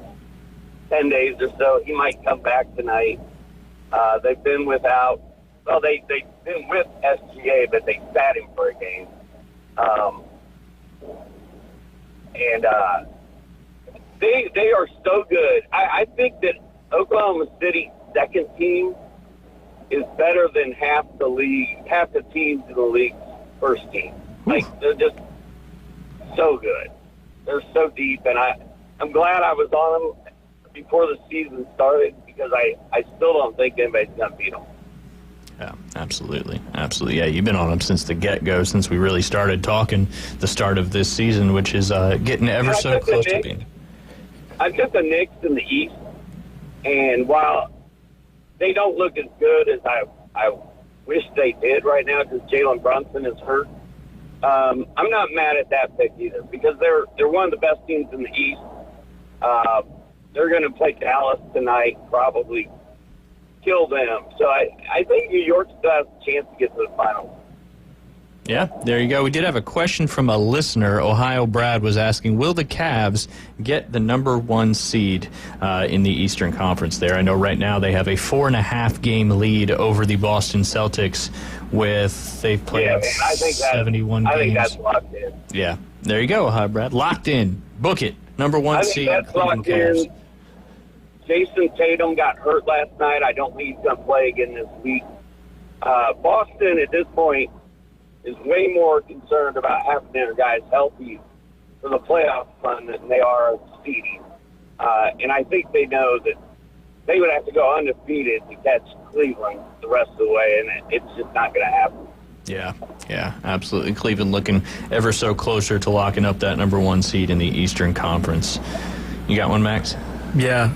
10 days or so. He might come back tonight. They've been without, well, they've been with SGA, but they sat him for a game. They are so good. I think that Oklahoma City's second team is better than half the teams in the league's first team. Like, they're just so good. They're so deep, and I'm glad I was on them before the season started, because I still don't think anybody's going to beat them. Yeah, absolutely. Absolutely. Yeah, you've been on them since the get-go, since we really started talking the start of this season, which is getting ever so close to being. I took the Knicks in the East, and while they don't look as good as I wish they did right now, because Jalen Brunson is hurt, I'm not mad at that pick either, because they're one of the best teams in the East. They're going to play Dallas tonight, probably kill them. So I think New York still has a chance to get to the finals. Yeah, there you go. We did have a question from a listener. Ohio Brad was asking, will the Cavs get the number one seed in the Eastern Conference there? I know right now they have a 4.5-game lead over the Boston Celtics they've played 71 games. I think that's locked in. Yeah, there you go, Ohio Brad. Locked in. Book it. Number one seed. That's locked in. Jason Tatum got hurt last night. I don't think he's going to play again this week. Boston, at this point, is way more concerned about having their guys healthy for the playoff run than they are seeding. And I think they know that they would have to go undefeated to catch Cleveland the rest of the way, and it's just not going to happen. Yeah, absolutely. Cleveland looking ever so closer to locking up that number one seed in the Eastern Conference. You got one, Max? Yeah.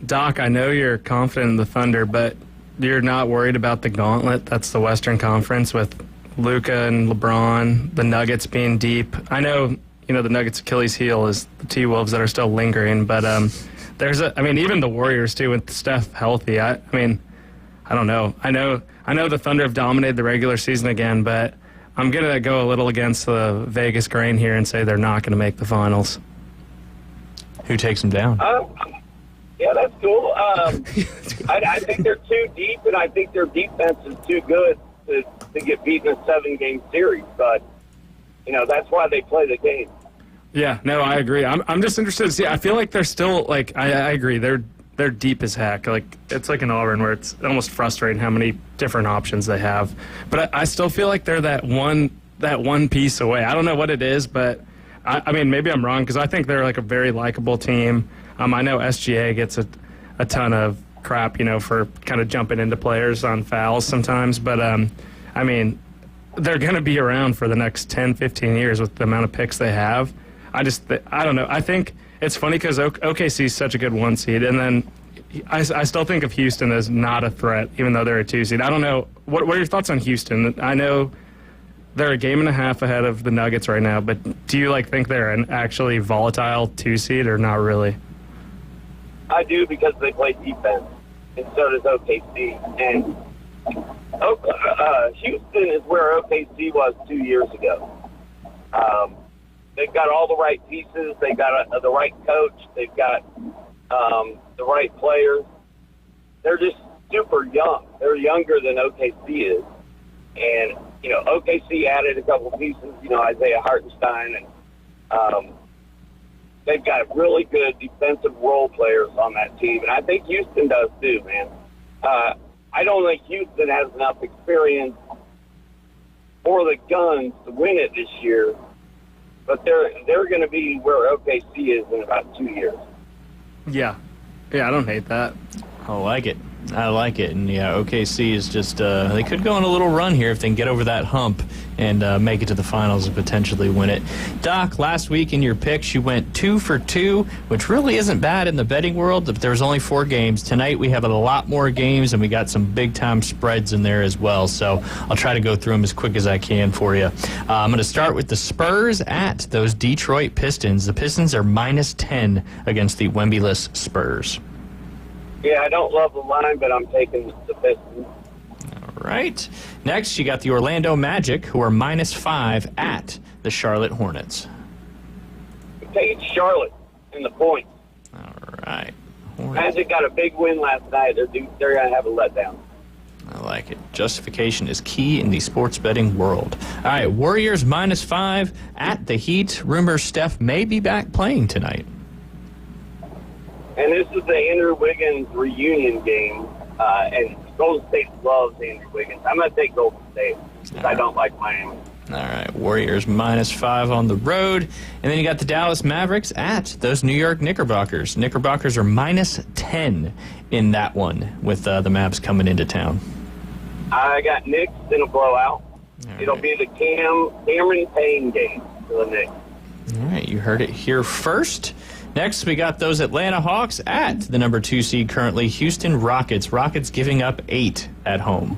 Doc, I know you're confident in the Thunder, but you're not worried about the gauntlet. That's the Western Conference with Luka and LeBron, the Nuggets being deep. I know, the Nuggets' Achilles heel is the T-Wolves that are still lingering, but even the Warriors too, with Steph healthy. I don't know. I know the Thunder have dominated the regular season again, but I'm gonna go a little against the Vegas grain here and say they're not gonna make the finals. Who takes them down? Yeah, that's cool. I think they're too deep, and I think their defense is too good to get beaten in a 7-game series, but that's why they play the game. Yeah, no, I agree. I'm just interested to see. I feel like they're still I agree. They're deep as heck. Like, it's like an Auburn where it's almost frustrating how many different options they have. But I still feel like they're that one piece away. I don't know what it is, but I mean, maybe I'm wrong, because I think they're like a very likable team. I know SGA gets a ton of crap, for kind of jumping into players on fouls sometimes. But, I mean, they're going to be around for the next 10, 15 years with the amount of picks they have. I don't know. I think it's funny because OKC is such a good 1 seed, and then I still think of Houston as not a threat, even though they're a 2 seed. I don't know. What are your thoughts on Houston? I know they're a game and a half ahead of the Nuggets right now, but do you think they're an actually volatile 2 seed or not really? I do, because they play defense, and so does OKC. And Houston is where OKC was 2 years ago. They've got all the right pieces. They've got the right coach. They've got the right players. They're just super young. They're younger than OKC is. And, OKC added a couple pieces, Isaiah Hartenstein, and they've got really good defensive role players on that team. And I think Houston does too, man. I don't think Houston has enough experience or the guns to win it this year, but they're going to be where OKC is in about 2 years. Yeah, I don't hate that. I like it. And yeah, OKC is just, they could go on a little run here if they can get over that hump and make it to the finals and potentially win it. Doc, last week in your picks, you went 2 for 2, which really isn't bad in the betting world. There was only 4 games. Tonight we have a lot more games, and we got some big-time spreads in there as well. So I'll try to go through them as quick as I can for you. I'm going to start with the Spurs at those Detroit Pistons. The Pistons are -10 against the Wemby-less Spurs. Yeah, I don't love the line, but I'm taking the Pistons. All right. Next, you got the Orlando Magic, who are -5 at the Charlotte Hornets. I'm taking Charlotte in the points. All right. Magic got a big win last night. They're going to have a letdown. I like it. Justification is key in the sports betting world. All right, Warriors -5 at the Heat. Rumors Steph may be back playing tonight. And this is the Andrew Wiggins reunion game, and Golden State loves Andrew Wiggins. I'm going to take Golden State because I don't like Miami. All right, Warriors -5 on the road. And then you got the Dallas Mavericks at those New York Knickerbockers. Knickerbockers are -10 in that one with the Mavs coming into town. I got Knicks in a blowout. It'll be the Cameron Payne game for the Knicks. All right, you heard it here first. Next, we got those Atlanta Hawks at the number 2 seed currently, Houston Rockets. Rockets giving up 8 at home.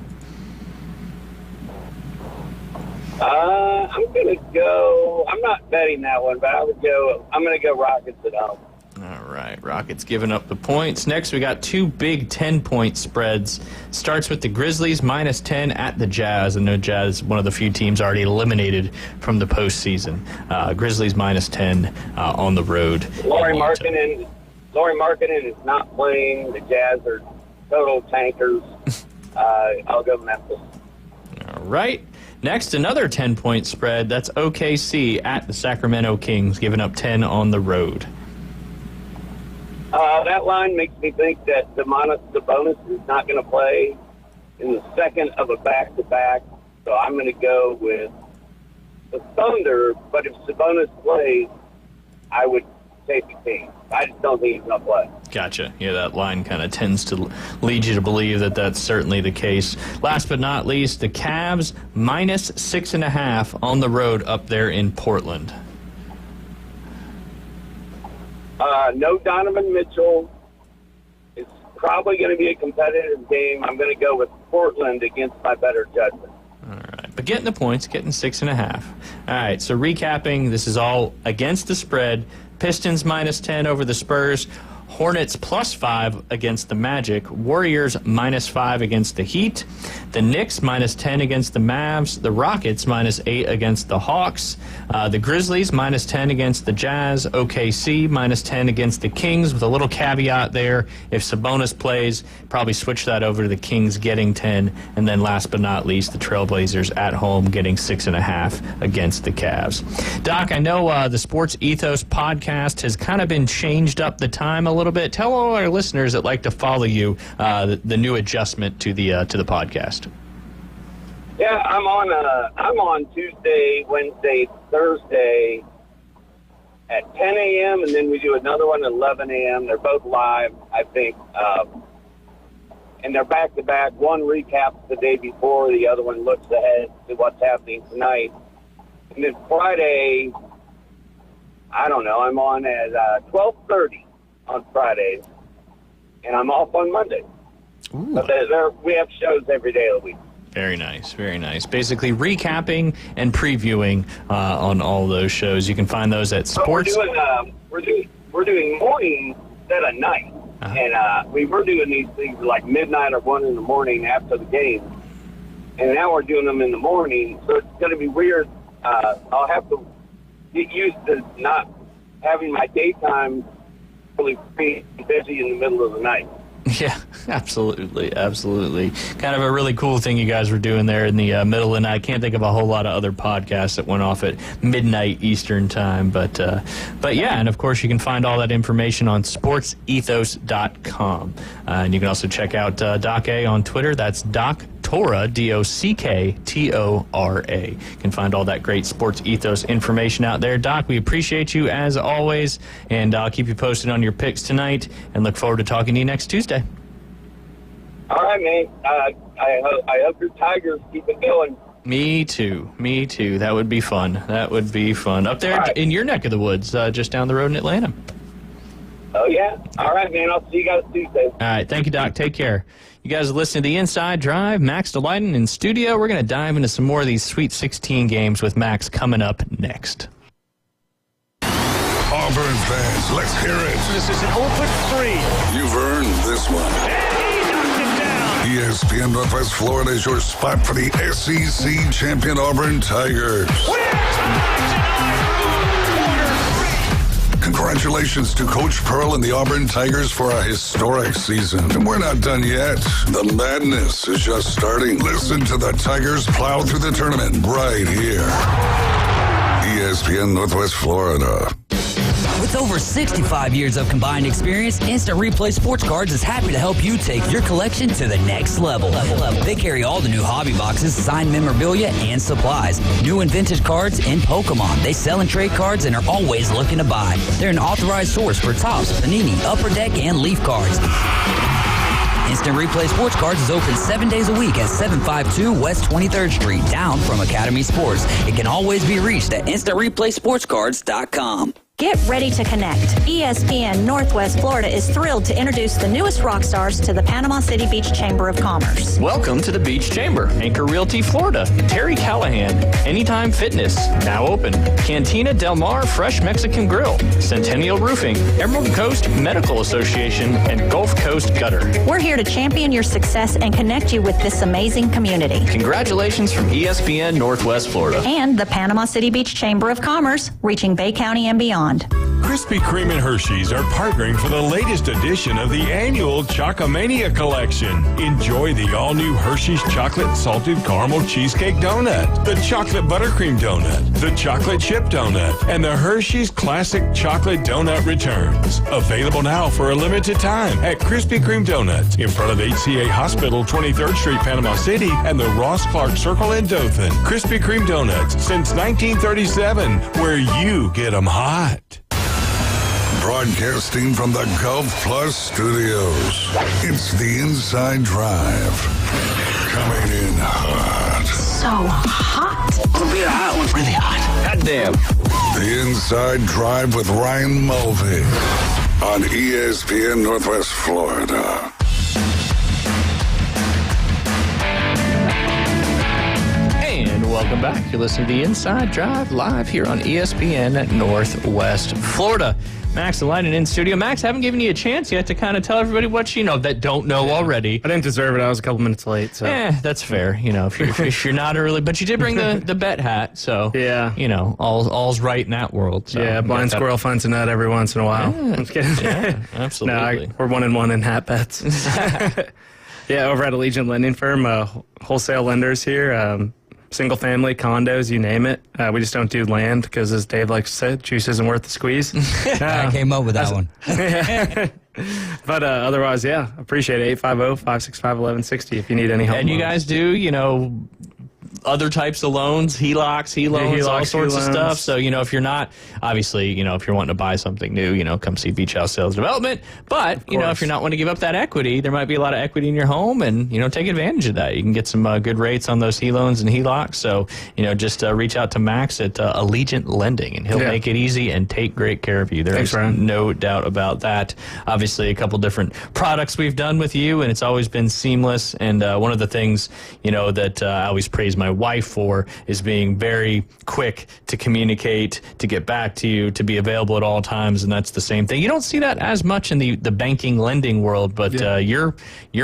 I'm going to go, I'm not betting that one, but I'm going to go Rockets at home. All right, Rockets giving up the points. Next, we got 2 big 10-point spreads. Starts with the Grizzlies -10 at the Jazz. I know Jazz, one of the few teams already eliminated from the postseason. Grizzlies -10 on the road. Lauri Markkanen is not playing. The Jazz are total tankers. I'll go Memphis. All right. Next, another 10-point spread. That's OKC at the Sacramento Kings, giving up 10 on the road. That line makes me think that Domantas Sabonis is not going to play in the second of a back-to-back, so I'm going to go with the Thunder, but if Sabonis plays, I would take the Kings. I just don't think he's going to play. Gotcha. Yeah, that line kind of tends to lead you to believe that that's certainly the case. Last but not least, the Cavs -6.5 on the road up there in Portland. No Donovan Mitchell. It's probably going to be a competitive game. I'm going to go with Portland against my better judgment. All right. But getting the points, getting 6.5. All right, so recapping, this is all against the spread. Pistons -10 over the Spurs. Hornets +5 against the Magic. Warriors -5 against the Heat. The Knicks -10 against the Mavs. The Rockets -8 against the Hawks. The Grizzlies -10 against the Jazz. OKC -10 against the Kings, with a little caveat there. If Sabonis plays, probably switch that over to the Kings getting 10. And then last but not least, the Trailblazers at home getting 6.5 against the Cavs. Doc, I know the Sports Ethos podcast has kind of been changed up the time a little bit. Tell all our listeners that like to follow you the new adjustment to the podcast. Yeah, I'm on Tuesday, Wednesday, Thursday at 10 a.m. and then we do another one at 11 a.m. They're both live, I think, and they're back to back. One recaps the day before, the other one looks ahead to what's happening tonight. And then Friday, I don't know, I'm on at 12:30. On Fridays, and I'm off on Monday. But we have shows every day of the week. Very nice, very nice. Basically recapping and previewing on all those shows. You can find those at Sports. We're doing morning instead of night. And we were doing these things like midnight or 1 in the morning after the game. And now we're doing them in the morning. So it's going to be weird. I'll have to get used to not having my daytime really busy in the middle of the night. Yeah, absolutely, absolutely. Kind of a really cool thing you guys were doing there in the middle of the night. I can't think of a whole lot of other podcasts that went off at midnight Eastern time, but yeah, and of course you can find all that information on sportsethos.com. And you can also check out Doc A on Twitter. That's Doc Tora, DOCKTORA. You can find all that great Sports Ethos information out there. Doc, we appreciate you as always, and I'll keep you posted on your picks tonight and look forward to talking to you next Tuesday. All right, man. I hope your Tigers keep it going. Me too. That would be fun. Up there in your neck of the woods, just down the road in Atlanta. Oh, yeah. All right, man. I'll see you guys Tuesday. All right. Thank you, Doc. Take care. You guys are listening to The Inside Drive. Max Delighten in studio. We're going to dive into some more of these Sweet 16 games with Max coming up next. Auburn fans, let's hear it. This is an open three. You've earned this one. And he knocked it down. ESPN Northwest Florida is your spot for the SEC champion Auburn Tigers. Congratulations to Coach Pearl and the Auburn Tigers for a historic season. And we're not done yet. The madness is just starting. Listen to the Tigers plow through the tournament right here. ESPN Northwest Florida. With over 65 years of combined experience, Instant Replay Sports Cards is happy to help you take your collection to the next level. They carry all the new hobby boxes, signed memorabilia, and supplies. New and vintage cards and Pokemon. They sell and trade cards and are always looking to buy. They're an authorized source for Topps, Panini, Upper Deck, and Leaf cards. Instant Replay Sports Cards is open 7 days a week at 752 West 23rd Street, down from Academy Sports. It can always be reached at InstantReplaySportsCards.com. Get ready to connect. ESPN Northwest Florida is thrilled to introduce the newest rock stars to the Panama City Beach Chamber of Commerce. Welcome to the Beach Chamber. Anchor Realty Florida. Terry Callahan. Anytime Fitness. Now open. Cantina Del Mar Fresh Mexican Grill. Centennial Roofing. Emerald Coast Medical Association. And Gulf Coast Gutter. We're here to champion your success and connect you with this amazing community. Congratulations from ESPN Northwest Florida. And the Panama City Beach Chamber of Commerce, reaching Bay County and beyond. Krispy Kreme and Hershey's are partnering for the latest edition of the annual Chocomania collection. Enjoy the all-new Hershey's Chocolate Salted Caramel Cheesecake Donut, the Chocolate Buttercream Donut, the Chocolate Chip Donut, and the Hershey's Classic Chocolate Donut Returns. Available now for a limited time at Krispy Kreme Donuts in front of HCA Hospital, 23rd Street, Panama City, and the Ross Clark Circle in Dothan. Krispy Kreme Donuts since 1937, where you get them hot. Broadcasting from the Gulf Plus studios, it's the Inside Drive. Coming in hot. So hot. It'll be a hot one. Really hot. God damn. The Inside Drive with Ryan Mulvey on ESPN Northwest Florida. Welcome back. You're listening to The Inside Drive live here on ESPN Northwest Florida. Max Delighten in studio. Max, haven't given you a chance yet to kind of tell everybody what you know that don't know already. I didn't deserve it. I was a couple minutes late. So. That's fair. You know, if you're not early, but you did bring the bet hat, so yeah, you know, all's right in that world. So yeah, blind squirrel finds a nut every once in a while. Yeah, I'm just kidding. Yeah, absolutely. No, we're 1-1 in hat bets. Yeah, over at Allegiant Lending Firm, wholesale lenders here. Single family, condos, you name it. We just don't do land because, as Dave likes to say, juice isn't worth the squeeze. I came up with that one. But otherwise, yeah, appreciate it. 850-565-1160 if you need any help. And you guys do, you know, other types of loans, HELOCs, all sorts of stuff. So, if you're not, obviously, if you're wanting to buy something new, come see Beach House Sales Development. But, if you're not wanting to give up that equity, there might be a lot of equity in your home, and, take advantage of that. You can get some good rates on those HELoans and HELOCs. So, just reach out to Max at Allegiant Lending, and he'll make it easy and take great care of you. There's no doubt about that. Obviously, a couple different products we've done with you, and it's always been seamless. And one of the things, that I always praise my wife for is being very quick to communicate, to get back to you, to be available at all times, and that's the same thing. You don't see that as much in the banking lending world, but you're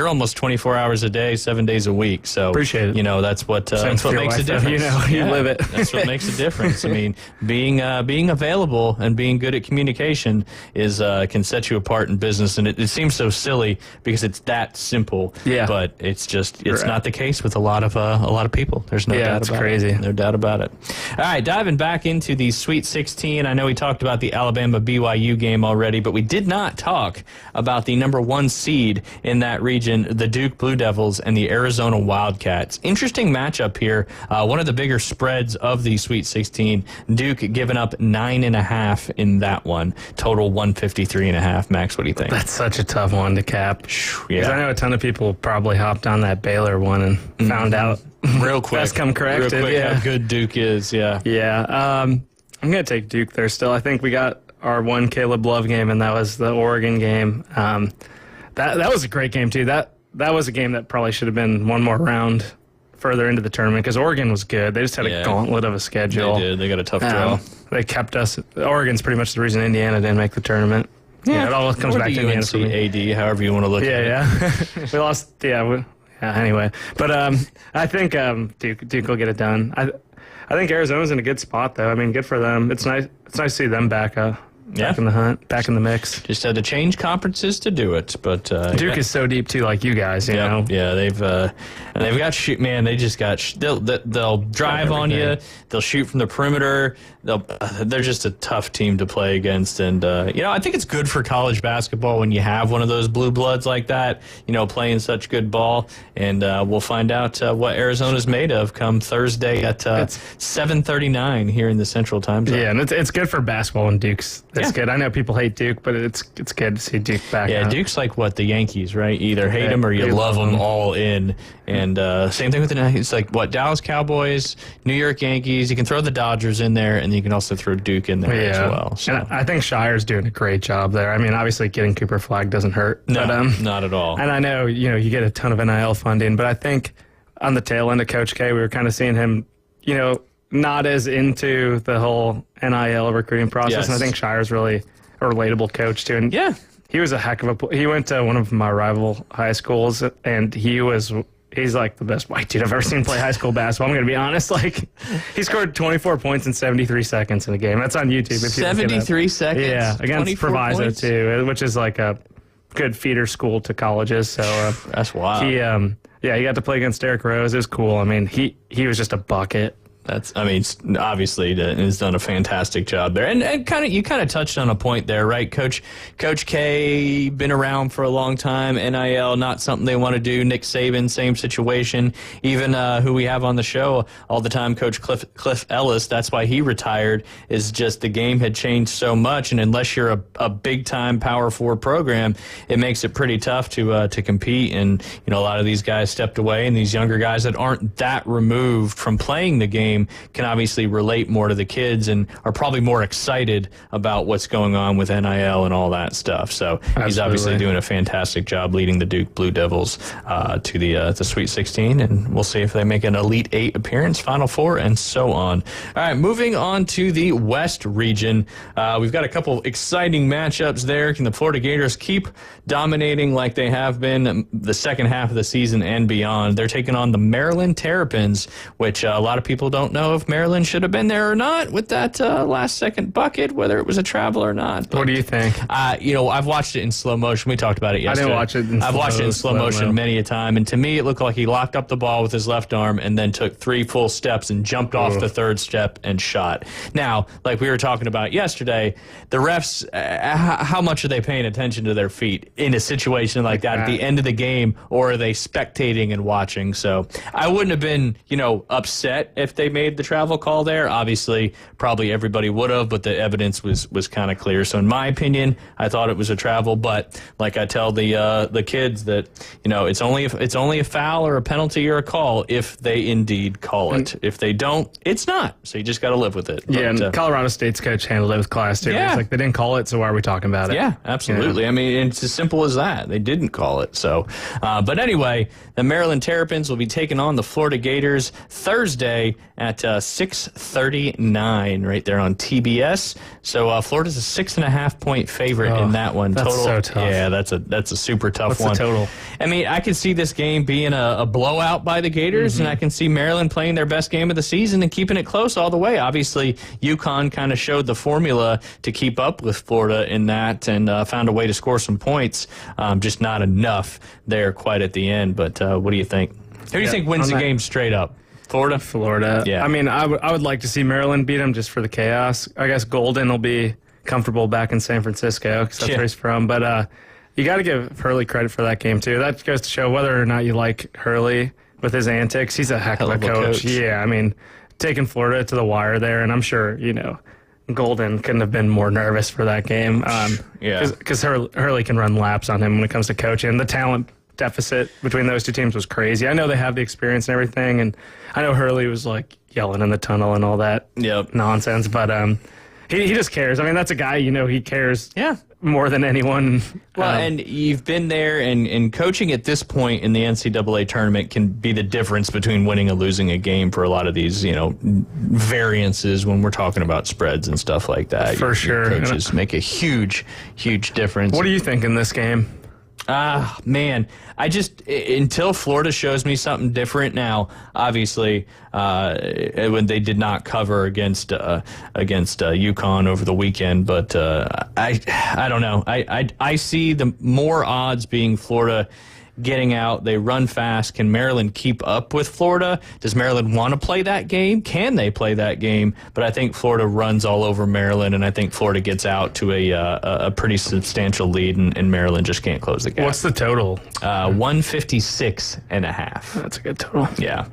almost 24 hours a day, 7 days a week. So appreciate it. That's what makes a difference. You live it. That's what makes a difference. I mean, being available and being good at communication is can set you apart in business, and it seems so silly because it's that simple. Yeah. But it's not the case with a lot of people. There's no doubt about crazy. it. No doubt about it. All right, diving back into the Sweet 16. I know we talked about the Alabama BYU game already, but we did not talk about the number 1 seed in that region, the Duke Blue Devils and the Arizona Wildcats. Interesting matchup here. One of the bigger spreads of the Sweet 16. Duke giving up 9.5 in that one. Total 153.5. Max, what do you think? That's such a tough one to cap. Yeah. I know a ton of people probably hopped on that Baylor one and found out real quick. That's come corrected. Real quick how good Duke is. Yeah. Yeah. I'm going to take Duke there still. I think we got our one Caleb Love game, and that was the Oregon game. That was a great game, too. That was a game that probably should have been one more round further into the tournament because Oregon was good. They just had a gauntlet of a schedule. They did. They got a tough draw. They kept us. Oregon's pretty much the reason Indiana didn't make the tournament. Yeah, it all comes back to Indiana. UNC, AD, however you want to look at it. Yeah. We lost. Anyway, but I think Duke will get it done. I think Arizona's in a good spot though. I mean, good for them. It's nice to see them back in the hunt, back in the mix. Just had to change conferences to do it, but Duke is so deep too, like you guys. You know. Yeah, they've got shoot. Man, they just got. They'll drive on you. They'll shoot from the perimeter. They're just a tough team to play against, and I think it's good for college basketball when you have one of those blue bloods like that. Playing such good ball, and we'll find out what Arizona's made of come Thursday at 7:39 here in the Central Time Zone. Yeah, and it's good for basketball when Duke's. It's good. I know people hate Duke, but it's good to see Duke back. Yeah, Duke's like the Yankees, right? You either hate them or you love them all in. And same thing with it's like Dallas Cowboys, New York Yankees. You can throw the Dodgers in there, and you can also throw Duke in there as well. So. And I think Shire's doing a great job there. I mean, obviously getting Cooper Flagg doesn't hurt. No, not at all. And I know you get a ton of NIL funding, but I think on the tail end of Coach K, we were kind of seeing him, not as into the whole NIL recruiting process. Yes. And I think Shire's really a relatable coach too. And he was a heck of he went to one of my rival high schools, and he's like the best white dude I've ever seen play high school basketball. I'm going to be honest. Like, he scored 24 points in 73 seconds in a game. That's on YouTube. 73 seconds? Yeah, against Proviso points? too, which is like a good feeder school to colleges. So that's wild. He got to play against Derrick Rose. It was cool. I mean, he was just a bucket. Obviously has done a fantastic job there. And you kind of touched on a point there, right? Coach K, been around for a long time. NIL, not something they want to do. Nick Saban, same situation. Even who we have on the show all the time, Coach Cliff Ellis, that's why he retired, is just the game had changed so much. And unless you're a big-time Power 4 program, it makes it pretty tough to compete. And, a lot of these guys stepped away, and these younger guys that aren't that removed from playing the game can obviously relate more to the kids and are probably more excited about what's going on with NIL and all that stuff. So he's obviously doing a fantastic job leading the Duke Blue Devils to the Sweet 16, and we'll see if they make an Elite 8 appearance, Final Four, and so on. All right, moving on to the West region. We've got a couple exciting matchups there. Can the Florida Gators keep dominating like they have been the second half of the season and beyond? They're taking on the Maryland Terrapins, which a lot of people don't don't know if Maryland should have been there or not with that last-second bucket, whether it was a travel or not. But, what do you think? I've watched it in slow motion. We talked about it yesterday. I didn't watch it I've watched it in slow motion many a time, and to me, it looked like he locked up the ball with his left arm and then took 3 full steps and jumped off the third step and shot. Now, like we were talking about yesterday, the refs, how much are they paying attention to their feet in a situation like that at the end of the game, or are they spectating and watching? So I wouldn't have been, upset if they made the travel call there. Obviously, probably everybody would have, but the evidence was kind of clear. So in my opinion, I thought it was a travel. But like I tell the kids that it's only a foul or a penalty or a call if they indeed call it. If they don't, it's not. So you just got to live with it. Yeah, and Colorado State's coach handled it with class too. Yeah. It's like they didn't call it, so why are we talking about it? Yeah, absolutely. I mean, it's as simple as that. They didn't call it. So, but anyway, the Maryland Terrapins will be taking on the Florida Gators Thursday at 6:39 right there on TBS. So Florida's a 6.5-point favorite in that one. That's total. So tough. Yeah, that's a super tough What's one. the total? I mean, I can see this game being a blowout by the Gators, and I can see Maryland playing their best game of the season and keeping it close all the way. Obviously, UConn kind of showed the formula to keep up with Florida in that and found a way to score some points, just not enough there quite at the end. But what do you think? Who do you think wins the game straight up? Florida? Yeah. I mean, I would like to see Maryland beat them just for the chaos. I guess Golden will be comfortable back in San Francisco because that's where he's from. But you got to give Hurley credit for that game, too. That goes to show whether or not you like Hurley with his antics. He's a heck of a coach. Yeah, I mean, taking Florida to the wire there, and I'm sure, Golden couldn't have been more nervous for that game. Because Hurley can run laps on him when it comes to coaching. The talent deficit between those two teams was crazy. I know they have the experience and everything, and I know Hurley was like yelling in the tunnel and all that nonsense, but he just cares. I mean, that's a guy, he cares more than anyone. Well, and you've been there, and coaching at this point in the NCAA tournament can be the difference between winning and losing a game for a lot of these, variances when we're talking about spreads and stuff like that. For sure. Your coaches make a huge, huge difference. What do you think in this game? Man, until Florida shows me something different now, obviously, when they did not cover against UConn over the weekend, but I don't know. I see the more odds being Florida getting out. They run fast. Can Maryland keep up with Florida? Does Maryland want to play that game? Can they play that game? But I think Florida runs all over Maryland, and I think Florida gets out to a pretty substantial lead, and Maryland just can't close the gap. What's the total? 156.5. That's a good total. Yeah.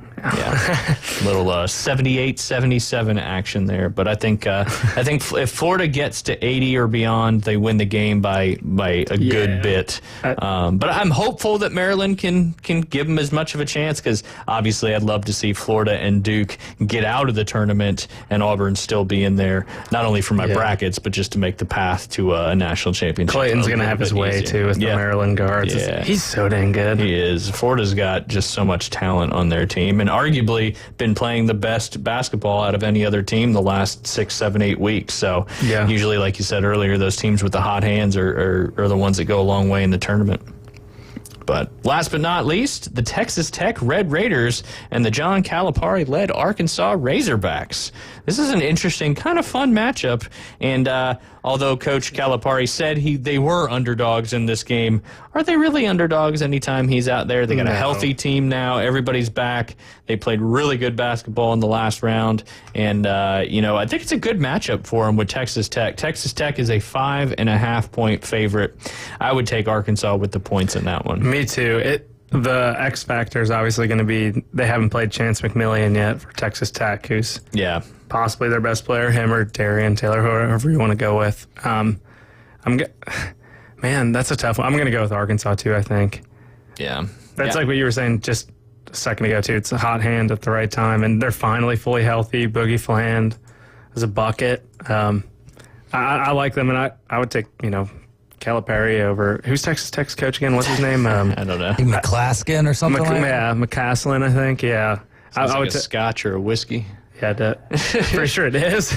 Little 78-77 action there, but I think if Florida gets to 80 or beyond, they win the game by a good bit. But I'm hopeful that Maryland can give them as much of a chance, because obviously I'd love to see Florida and Duke get out of the tournament and Auburn still be in there, not only for my brackets, but just to make the path to a national championship. Clayton's going to have his way too with the Maryland guards. Yeah. He's so dang good. He is. Florida's got just so much talent on their team, and arguably been playing the best basketball out of any other team the last 6, 7, 8 weeks. So usually, like you said earlier, those teams with the hot hands are the ones that go a long way in the tournament. But last but not least, the Texas Tech Red Raiders and the John Calipari-led Arkansas Razorbacks. This is an interesting, kind of fun matchup. And although Coach Calipari said they were underdogs in this game, are they really underdogs anytime he's out there? They got a healthy team now. Everybody's back. They played really good basketball in the last round. And, I think it's a good matchup for them with Texas Tech. Texas Tech is a 5.5-point favorite. I would take Arkansas with the points in that one. Me too. The X factor is obviously going to be they haven't played Chance McMillian yet for Texas Tech, who's possibly their best player, him or Darian Taylor, whoever you want to go with. Man, that's a tough one. I'm going to go with Arkansas too, I think. Yeah. That's like what you were saying just a second ago too. It's a hot hand at the right time, and they're finally fully healthy. Boogie Fland is a bucket. I like them, and I would take, Calipari over. Who's Texas Tech's coach again? What's his name? I don't know. McClaskin or something like that? Yeah, McCaslin, I think. Yeah. I would a scotch or a whiskey. Yeah, pretty sure it is.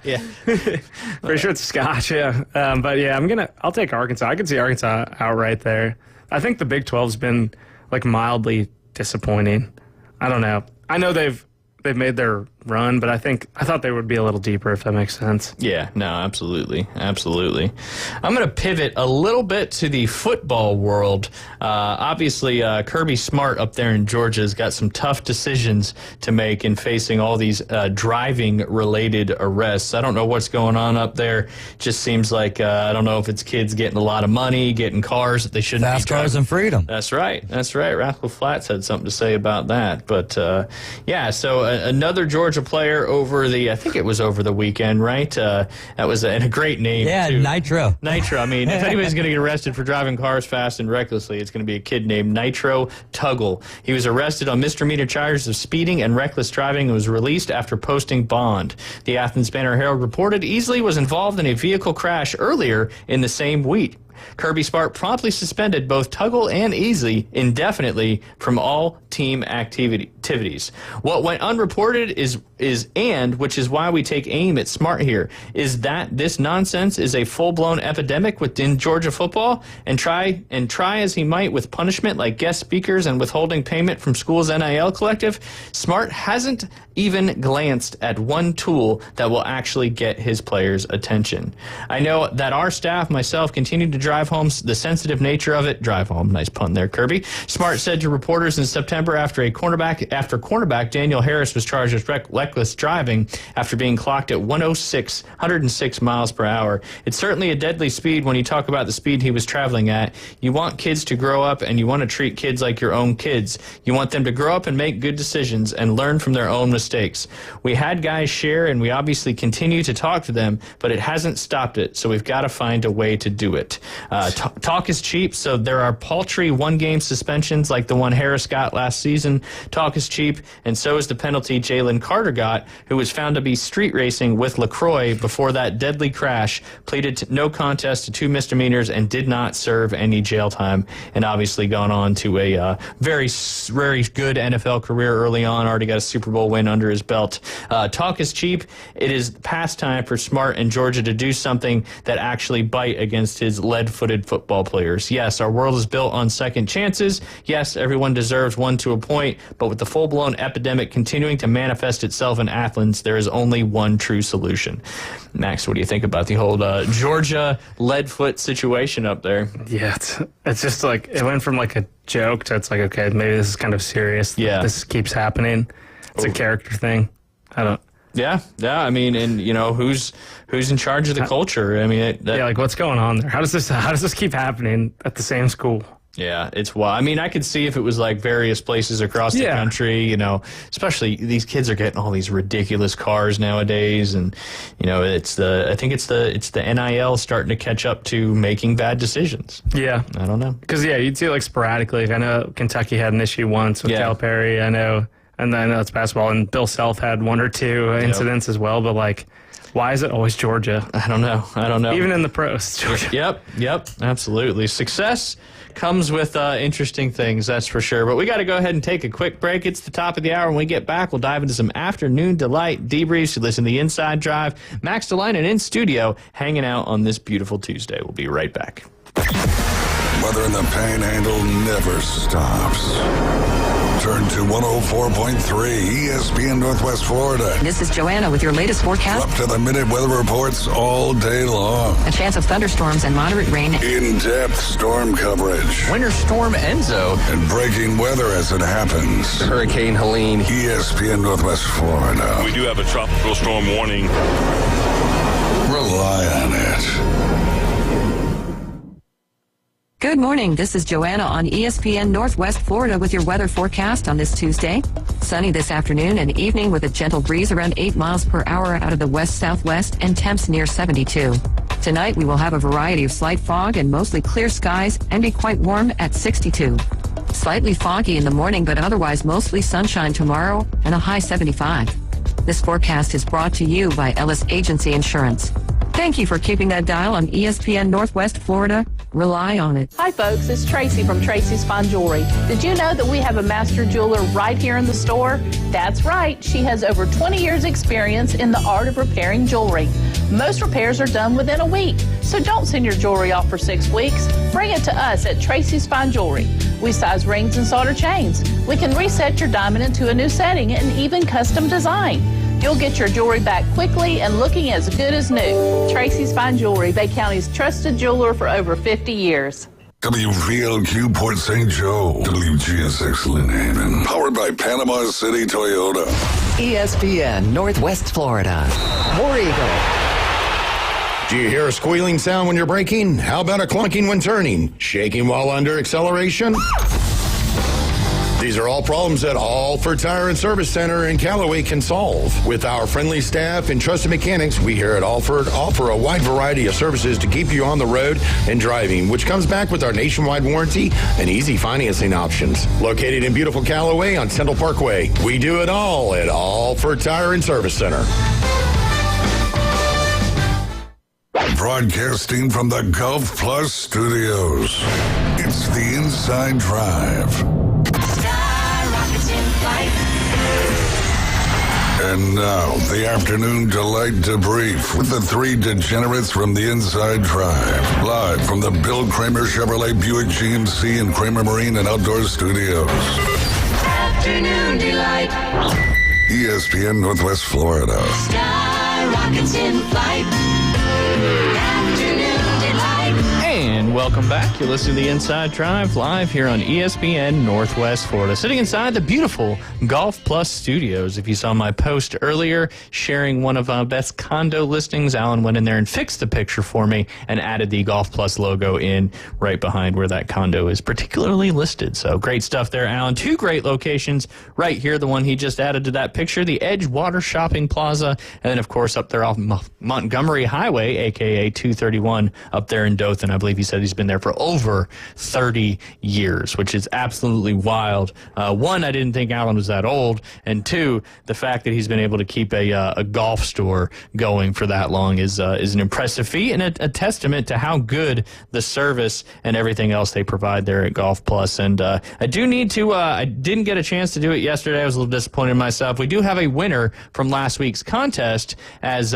Yeah. Pretty sure it's scotch, yeah. But yeah, I'll take Arkansas. I can see Arkansas outright there. I think the Big 12's been like mildly disappointing. I don't know. I know they've made their run, but I thought they would be a little deeper, if that makes sense. Yeah, no, absolutely. Absolutely. I'm going to pivot a little bit to the football world. Obviously, Kirby Smart up there in Georgia has got some tough decisions to make in facing all these driving-related arrests. I don't know what's going on up there. Just seems like, I don't know if it's kids getting a lot of money, getting cars that they shouldn't be Fast cars and freedom. That's right. Rascal Flatts had something to say about that. But, yeah, so another Georgia player over I think it was over the weekend, right? That was and a great name, yeah, too. Nitro. I mean, if anybody's going to get arrested for driving cars fast and recklessly, it's going to be a kid named Nitro Tuggle. He was arrested on misdemeanor charges of speeding and reckless driving and was released after posting bond. The Athens Banner-Herald reported Easley was involved in a vehicle crash earlier in the same week. Kirby Smart promptly suspended both Tuggle and Easley indefinitely from all team activities. What went unreported is which is why we take aim at Smart here, is that this nonsense is a full-blown epidemic within Georgia football, and try as he might with punishment like guest speakers and withholding payment from school's NIL collective, Smart hasn't even glanced at one tool that will actually get his players' attention. I know that our staff, myself, continue to drive home the sensitive nature of it. Drive home, nice pun there, Kirby. Smart said to reporters in September after cornerback Daniel Harris was charged with reckless driving after being clocked at 106 miles per hour. It's certainly a deadly speed when you talk about the speed he was traveling at. You want kids to grow up, and you want to treat kids like your own kids. You want them to grow up and make good decisions and learn from their own mistakes. We had guys share, and we obviously continue to talk to them, but it hasn't stopped it, so we've got to find a way to do it. Talk is cheap, so there are paltry one-game suspensions like the one Harris got last season. Talk is cheap, and so is the penalty Jalen Carter got, who was found to be street racing with LaCroix before that deadly crash, pleaded no contest to 2 misdemeanors, and did not serve any jail time, and obviously gone on to a very, very good NFL career early on, already got a Super Bowl win under his belt. Talk is cheap. It is past time for Smart and Georgia to do something that actually bite against his lead-footed football players. Yes, our world is built on second chances. Yes, everyone deserves one to a point, but with the full-blown epidemic continuing to manifest itself in Athens, there is only one true solution. Max, what do you think about the whole Georgia lead-foot situation up there? Yeah, it's just like, it went from like a joke to it's like, okay, maybe this is kind of serious. Yeah. This keeps happening. It's a character thing. Yeah. I mean, and you know, who's in charge of the culture? I mean, like what's going on there? How does this keep happening at the same school? Yeah, it's wild. I mean, I could see if it was like various places across the country, you know, especially these kids are getting all these ridiculous cars nowadays, and you know, I think it's the NIL starting to catch up to making bad decisions. Yeah, I don't know, because you'd see it like sporadically. Like, I know Kentucky had an issue once with Calipari. I know. And I know it's basketball, and Bill Self had 1 or 2 incidents as well, but like, why is it always Georgia? I don't know. Even in the pros, Georgia. Yep, absolutely. Success comes with interesting things, that's for sure. But we got to go ahead and take a quick break. It's the top of the hour. When we get back, we'll dive into some afternoon delight debriefs. You listen to the Inside Drive. Max DeLine in studio, hanging out on this beautiful Tuesday. We'll be right back. Weather in the Panhandle never stops. Turn to 104.3 ESPN Northwest Florida. This is Joanna with your latest forecast. Up to the minute weather reports all day long. A chance of thunderstorms and moderate rain. In-depth storm coverage. Winter Storm Enzo. And breaking weather as it happens. Hurricane Helene. ESPN Northwest Florida. We do have a tropical storm warning. Rely on it. Good morning. This is Joanna on ESPN Northwest Florida with your weather forecast on this Tuesday. Sunny this afternoon and evening with a gentle breeze around 8 miles per hour out of the west-southwest and temps near 72. Tonight we will have a variety of slight fog and mostly clear skies and be quite warm at 62. Slightly foggy in the morning but otherwise mostly sunshine tomorrow and a high 75. This forecast is brought to you by Ellis Agency Insurance. Thank you for keeping that dial on ESPN Northwest Florida. Rely on it. Hi, folks. It's Tracy from Tracy's Fine Jewelry. Did you know that we have a master jeweler right here in the store? That's right. She has over 20 years experience in the art of repairing jewelry. Most repairs are done within a week. So don't send your jewelry off for 6 weeks. Bring it to us at Tracy's Fine Jewelry. We size rings and solder chains. We can reset your diamond into a new setting and even custom design. You'll get your jewelry back quickly and looking as good as new. Tracy's Fine Jewelry, Bay County's trusted jeweler for over 50 years. WVLQ Port St. Joe, WGSX Lynn Haven, powered by Panama City Toyota. ESPN Northwest Florida. War Eagle. Do you hear a squealing sound when you're braking? How about a clunking when turning? Shaking while under acceleration? These are all problems that Alford Tire and Service Center in Callaway can solve. With our friendly staff and trusted mechanics, we here at Alford offer a wide variety of services to keep you on the road and driving, which comes back with our nationwide warranty and easy financing options. Located in beautiful Callaway on Central Parkway, we do it all at Alford Tire and Service Center. Broadcasting from the Gulf Plus Studios, it's the Inside Drive. And now, the afternoon delight debrief with the three degenerates from the Inside Drive. Live from the Bill Kramer Chevrolet Buick GMC and Kramer Marine and Outdoor Studios. Afternoon delight. ESPN Northwest Florida. Sky rockets in flight. Afternoon delight. And welcome back. You're listening to the Inside Drive live here on ESPN Northwest Florida. Sitting inside the beautiful Golf Plus Studios. If you saw my post earlier sharing one of our best condo listings, Alan went in there and fixed the picture for me and added the Golf Plus logo in right behind where that condo is particularly listed. So great stuff there, Alan. Two great locations right here. The one he just added to that picture, the Edgewater Shopping Plaza, and then, of course, up there off Montgomery Highway, a.k.a. 231, up there in Dothan. I believe he said he's been there for over 30 years, which is absolutely wild. One, I didn't think Alan was that old, and two, the fact that he's been able to keep a golf store going for that long is an impressive feat and a testament to how good the service and everything else they provide there at Golf Plus. And I do need to, I didn't get a chance to do it yesterday. I was a little disappointed in myself. We do have a winner from last week's contest, as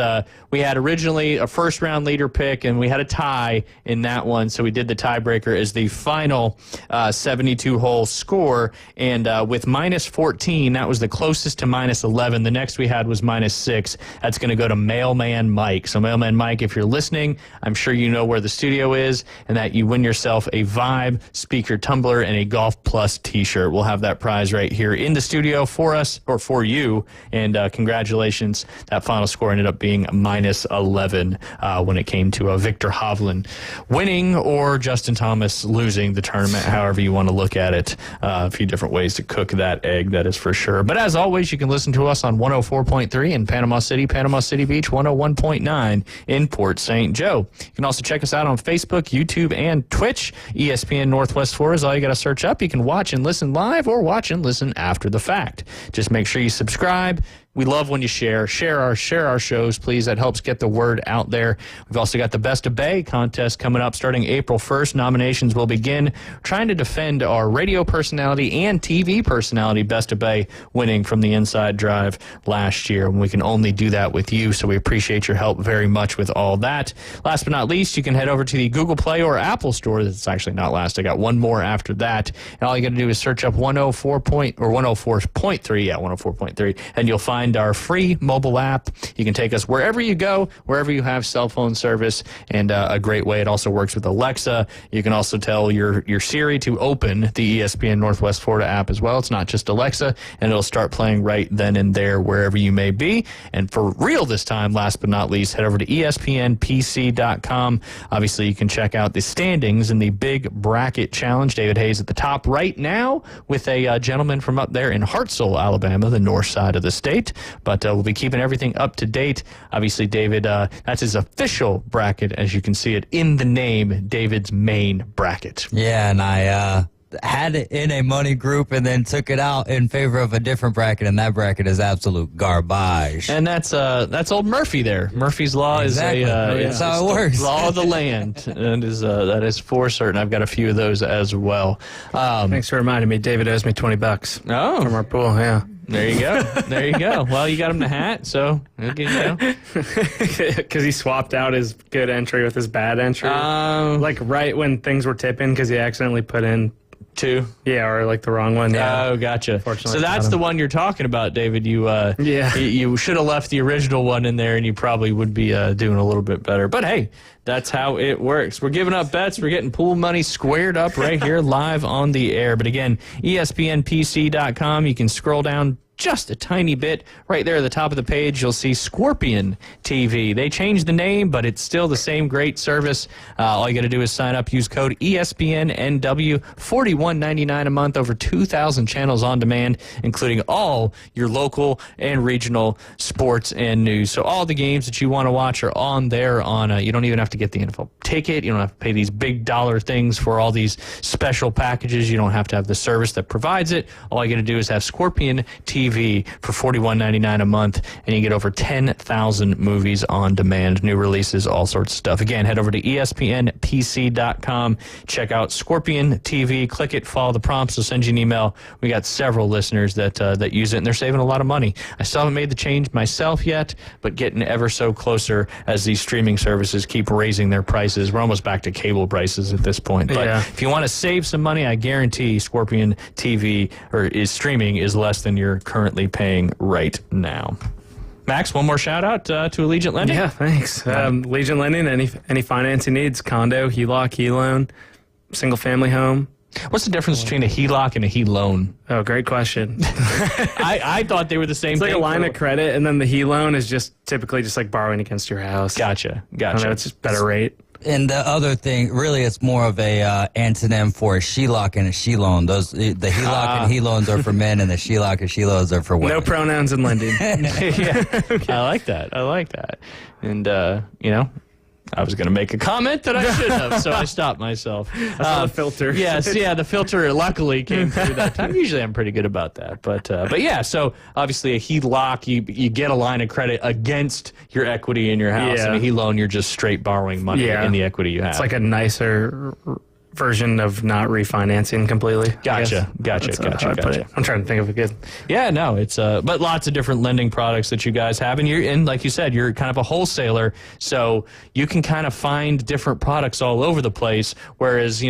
we had originally a first-round leader pick, and we had a tie in that one, so we did the tiebreaker as the final 72-hole score, and with minus 14, that was the closest to minus 11. The next we had was minus 6. That's going to go to Mailman Mike. So Mailman Mike, if you're listening, I'm sure you know where the studio is, and that you win yourself a Vibe speaker tumbler and a Golf Plus t-shirt. We'll have that prize right here in the studio for us, or for you, and congratulations. That final score ended up being minus 11 when it came to Victor Hovland winning or Justin Thomas losing the tournament, however you want to look at it. A few different ways to cook that egg, that is for sure. But as always, you can listen to us on 104.3 in Panama City Beach, 101.9 in Port St. Joe. You can also check us out on Facebook, YouTube, and Twitch. ESPN Northwest Florida is all you got to search up. You can watch and listen live or watch and listen after the fact. Just make sure you subscribe. We love when you share our shows, please. That helps get the word out there. We've also got the Best of Bay contest coming up starting April 1st. Nominations will begin. Trying to defend our radio personality and TV personality, Best of Bay, winning from the Inside Drive last year. And we can only do that with you, so we appreciate your help very much with all that. Last but not least, you can head over to the Google Play or Apple Store. That's actually not last. I got one more after that. And all you got to do is search up 104.3, and you'll find our free mobile app. You can take us wherever you go, wherever you have cell phone service, and a great way. It also works with Alexa. You can also tell your Siri to open the ESPN Northwest Florida app as well. It's not just Alexa, and it'll start playing right then and there wherever you may be. And for real this time, last but not least, head over to ESPNPC.com. Obviously, you can check out the standings in the Big Bracket Challenge. David Hayes at the top right now with a gentleman from up there in Hartselle, Alabama, the north side of the state. But we'll be keeping everything up to date. Obviously, David, that's his official bracket, as you can see it in the name, David's main bracket. Yeah, and I had it in a money group and then took it out in favor of a different bracket, and that bracket is absolute garbage. And that's old Murphy there. Murphy's Law exactly. is that's how it works. Law of the land. And that is for certain. I've got a few of those as well. Thanks for reminding me. David owes me $20. Oh, from our pool. Yeah. There you go. There you go. Well, you got him the hat, so because he swapped out his good entry with his bad entry, like right when things were tipping, because he accidentally put in 2? Yeah, or like the wrong one. Yeah. Oh, gotcha. Fortunately, So that's the one you're talking about, David. You should have left the original one in there, and you probably would be doing a little bit better. But hey, that's how it works. We're giving up bets. We're getting pool money squared up right here live on the air. But again, ESPNPC.com. You can scroll down just a tiny bit. Right there at the top of the page, you'll see Scorpion TV. They changed the name, but it's still the same great service. All you got to do is sign up, use code ESPNNW, $41.99 a month, over 2,000 channels on demand, including all your local and regional sports and news. So all the games that you want to watch are on there. You don't even have to get the NFL ticket. You don't have to pay these big dollar things for all these special packages. You don't have to have the service that provides it. All you got to do is have Scorpion TV for $41.99 a month, and you get over 10,000 movies on demand, new releases, all sorts of stuff. Again, head over to ESPNPC.com, check out Scorpion TV, click it, follow the prompts, they'll send you an email. We got several listeners that use it, and they're saving a lot of money. I still haven't made the change myself yet, but getting ever so closer as these streaming services keep raising their prices. We're almost back to cable prices at this point. But if you want to save some money, I guarantee Scorpion TV streaming is less than your currently paying right now. Max, one more shout out to Allegiant Lending. Yeah, thanks. Allegiant Lending, any financing needs, condo, HELOC, HELoan, single family home. What's the difference between a HELOC and a HELoan? Oh, great question. I thought they were the same thing. It's like a line of credit, and then the HELoan is just typically just like borrowing against your house. Gotcha. It's just better rate. And the other thing, really, it's more of a antonym for a SHELOC and a SHELoan. The HELOC and HELoans are for men, and the SHELOC and SHELoans are for women. No pronouns in lending. Okay. I like that. And, I was going to make a comment that I shouldn't have, so I stopped myself. I saw the filter. Yes, the filter luckily came through that time. Usually I'm pretty good about that. But yeah, so obviously a HELOC, you get a line of credit against your equity in your house, and a HELoan, you're just straight borrowing money in the equity you have. It's like a nicer version of not refinancing completely. Gotcha. I'm trying to think of a good. Yeah, no, it's but lots of different lending products that you guys have, and like you said, you're kind of a wholesaler, so you can kind of find different products all over the place. Whereas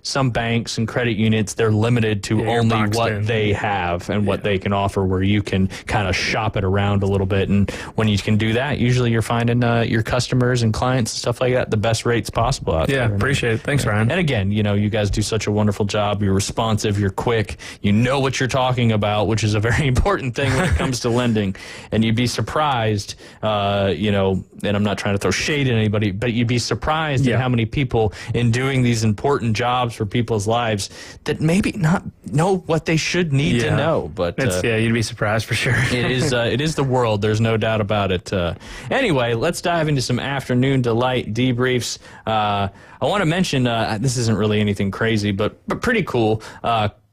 some banks and credit units, they're limited to only what they have and what they can offer. Where you can kind of shop it around a little bit, and when you can do that, usually you're finding your customers and clients and stuff like that the best rates possible out there. Yeah, appreciate it. Thanks, Ryan. And again, you guys do such a wonderful job. You're responsive, you're quick, you know what you're talking about, which is a very important thing when it comes to lending. And you'd be surprised, and I'm not trying to throw shade at anybody, but you'd be surprised at how many people in doing these important jobs for people's lives that maybe not know what they should need to know. But you'd be surprised for sure. it is the world. There's no doubt about it. Anyway, let's dive into some afternoon delight debriefs. I want to mention, this isn't really anything crazy, but pretty cool.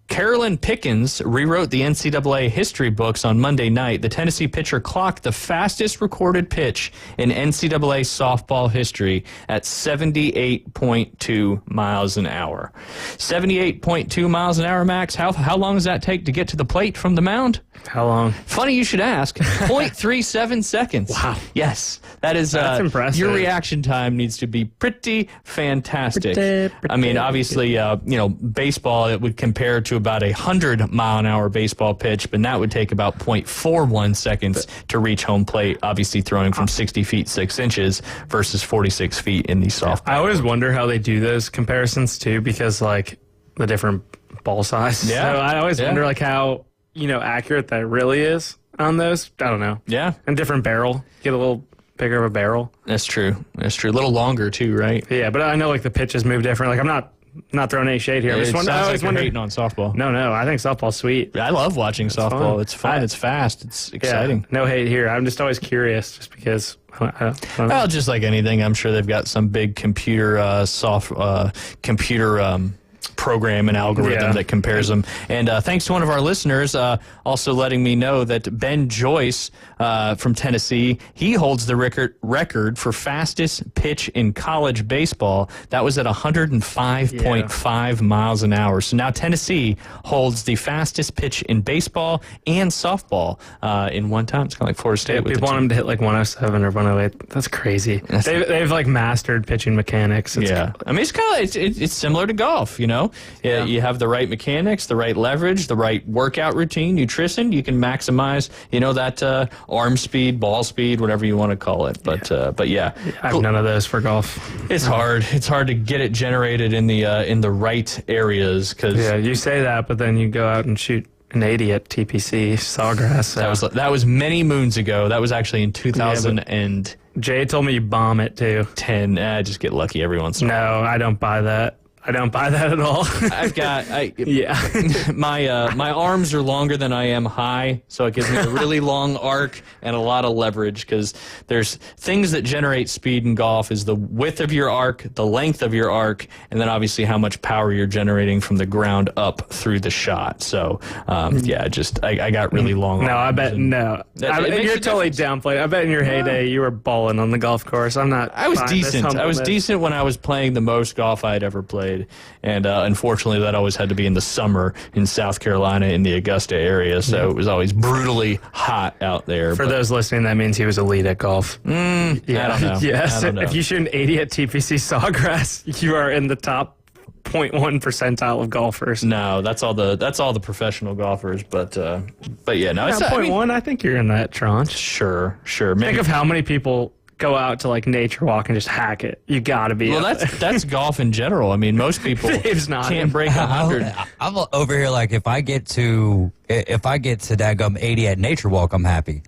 Carolyn Pickens rewrote the NCAA history books on Monday night. The Tennessee pitcher clocked the fastest recorded pitch in NCAA softball history at 78.2 miles an hour. 78.2 miles an hour, Max. How long does that take to get to the plate from the mound? How long? Funny you should ask. 0.37 seconds. Wow. Yes. That's impressive. Your reaction time needs to be pretty fantastic. Pretty. I mean, obviously, baseball, it would compare to about 100-mile-an-hour baseball pitch, but that would take about 0.41 seconds to reach home plate, obviously throwing from 60 feet 6 inches versus 46 feet in the softball. I always wonder how they do those comparisons, too, because, the different ball size. Yeah. So I always wonder, how accurate that really is on those. I don't know. Yeah. And different barrel. Get a little bigger of a barrel. That's true. A little longer too, right? Yeah, but I know the pitches move different. I'm not throwing any shade here. I was hating on softball. No, I think softball's sweet. I love watching softball. It's fun. It's fast. It's exciting. Yeah, no hate here. I'm just always curious, just because. Well, just like anything, I'm sure they've got some big computer program and algorithm that compares them. And thanks to one of our listeners also letting me know that Ben Joyce from Tennessee, he holds the record for fastest pitch in college baseball. That was at 105.5 miles an hour. So now Tennessee holds the fastest pitch in baseball and softball in one time. It's kind of like Florida State. People want them to hit 107 or 108. That's crazy. They've mastered pitching mechanics. I mean, it's kind of it's similar to golf. know, you have the right mechanics, the right leverage, the right workout routine, nutrition, you can maximize, that arm speed, ball speed, whatever you want to call it. But yeah, I have none of those for golf. It's hard. It's hard to get it generated in the right areas because you say that, but then you go out and shoot an 80 at TPC Sawgrass. So. That was many moons ago. That was actually in 2000 and Jay told me you bomb it too. 10. I just get lucky every once in a while. No, I don't buy that. I don't buy that at all. My arms are longer than I am high, so it gives me a really long arc and a lot of leverage because there's things that generate speed in golf is the width of your arc, the length of your arc, and then obviously how much power you're generating from the ground up through the shot. So, I got really long arms. No, I bet, no. You're totally downplaying. I bet in your heyday you were balling on the golf course. I was decent. I was decent when I was playing the most golf I'd ever played. And unfortunately, that always had to be in the summer in South Carolina in the Augusta area. So it was always brutally hot out there. For those listening, that means he was elite at golf. I don't know. Yes. I don't know. If you shoot an 80 at TPC Sawgrass, you are in the top 0.1 percentile of golfers. No, that's all the professional golfers. But yeah, no, it's 0.1. I think you're in that tranche. Sure. Maybe. Think of how many people go out to like nature walk and just hack it. You gotta be. Well, that's golf in general. I mean, most people can't break 100. I'm over here like if I get to that 80 at nature walk, I'm happy.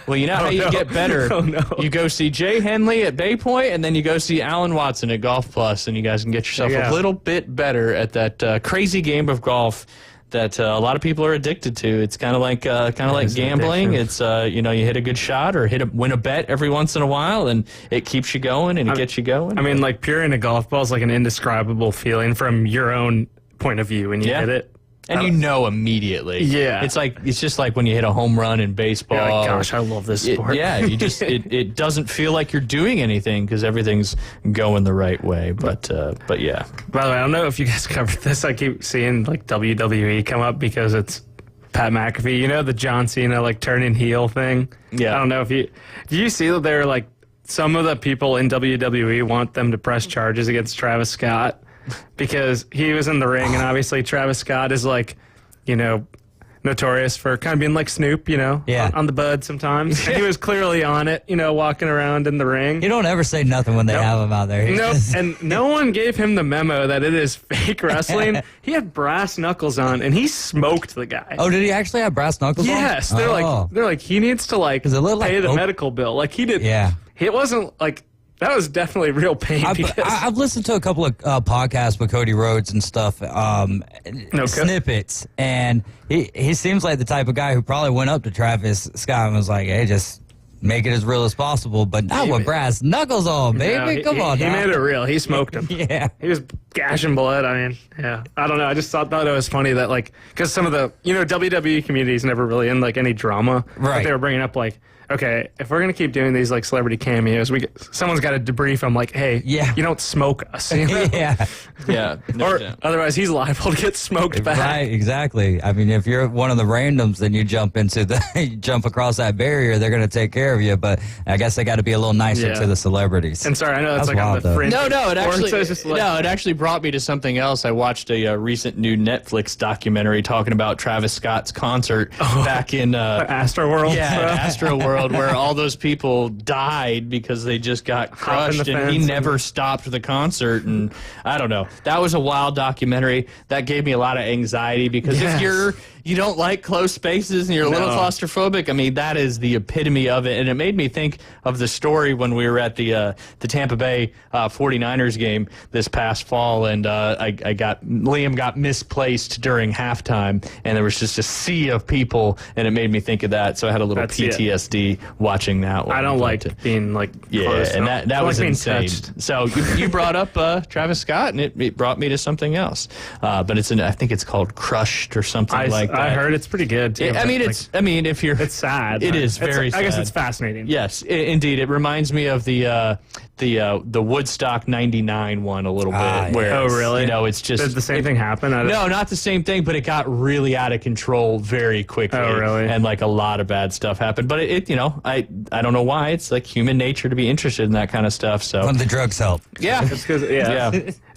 Well, you know how you get better. Oh, no. You go see Jay Henley at Bay Point, and then you go see Alan Watson at Golf Plus, and you guys can get yourself a little bit better at that crazy game of golf that a lot of people are addicted to. It's kind of like gambling. It's you hit a good shot or win a bet every once in a while, and it keeps you going and it gets you going. I mean, like peering a golf ball is like an indescribable feeling from your own point of view when you hit it. And immediately. Yeah. It's just like when you hit a home run in baseball. You're like, gosh, I love this sport. You just it doesn't feel like you're doing anything because everything's going the right way. But yeah. By the way, I don't know if you guys covered this. I keep seeing like WWE come up because it's Pat McAfee. The John Cena like turning heel thing. Yeah. I don't know if do you see that they're like some of the people in WWE want them to press charges against Travis Scott? Because he was in the ring, and obviously Travis Scott is like, notorious for kind of being like Snoop, on the bud sometimes. And he was clearly on it, walking around in the ring. You don't ever say nothing when they have him out there. Nope. And no one gave him the memo that it is fake wrestling. He had brass knuckles on, and he smoked the guy. Oh, did he actually have brass knuckles on? Yes. They're like, he needs to pay the medical bill. Like he did. Yeah. It wasn't like. That was definitely real pain. I've listened to a couple of podcasts with Cody Rhodes and stuff, snippets, and he seems like the type of guy who probably went up to Travis Scott and was like, hey, just make it as real as possible, but not with brass knuckles on, baby. Come on. He made it real. He smoked him. Yeah. He was gashing blood. I mean, yeah. I don't know. I just thought it was funny that, like, because some of the, WWE community is never really in, like, any drama. Right. But they were bringing up, like, okay, if we're going to keep doing these, like, celebrity cameos, someone's got to debrief him, like, hey, you don't smoke us. Yeah. Yeah. Or otherwise he's liable to get smoked back. Right, exactly. I mean, if you're one of the randoms, then you jump across that barrier, they're going to take care of you. But I guess they got to be a little nicer to the celebrities. And sorry, I know that's like on the fringe. No, it actually brought me to something else. I watched a recent new Netflix documentary talking about Travis Scott's concert back in Astroworld. Yeah, Astroworld, where all those people died because they just got crushed, and he never stopped the concert. And I don't know. That was a wild documentary. That gave me a lot of anxiety because if you don't like close spaces and you're a little claustrophobic, I mean, that is the epitome of it. And it made me think of the story when we were at the Tampa Bay 49ers game this past fall, and Liam got misplaced during halftime, and there was just a sea of people, and it made me think of that. So I had a little PTSD watching that one. I don't like being like close. And that was insane. Touched. So you brought up Travis Scott, and it brought me to something else. But I think it's called Crushed or something like that. I heard it's pretty good too. It's sad. It is very sad. I guess it's fascinating. Yes, indeed. It reminds me of the Woodstock '99 one a little bit. Where oh, really? It's just did the same thing happen? No, not the same thing, but it got really out of control very quickly. Oh, really? And like a lot of bad stuff happened. But I don't know why. It's like human nature to be interested in that kind of stuff. So when the drugs help. Yeah, it's because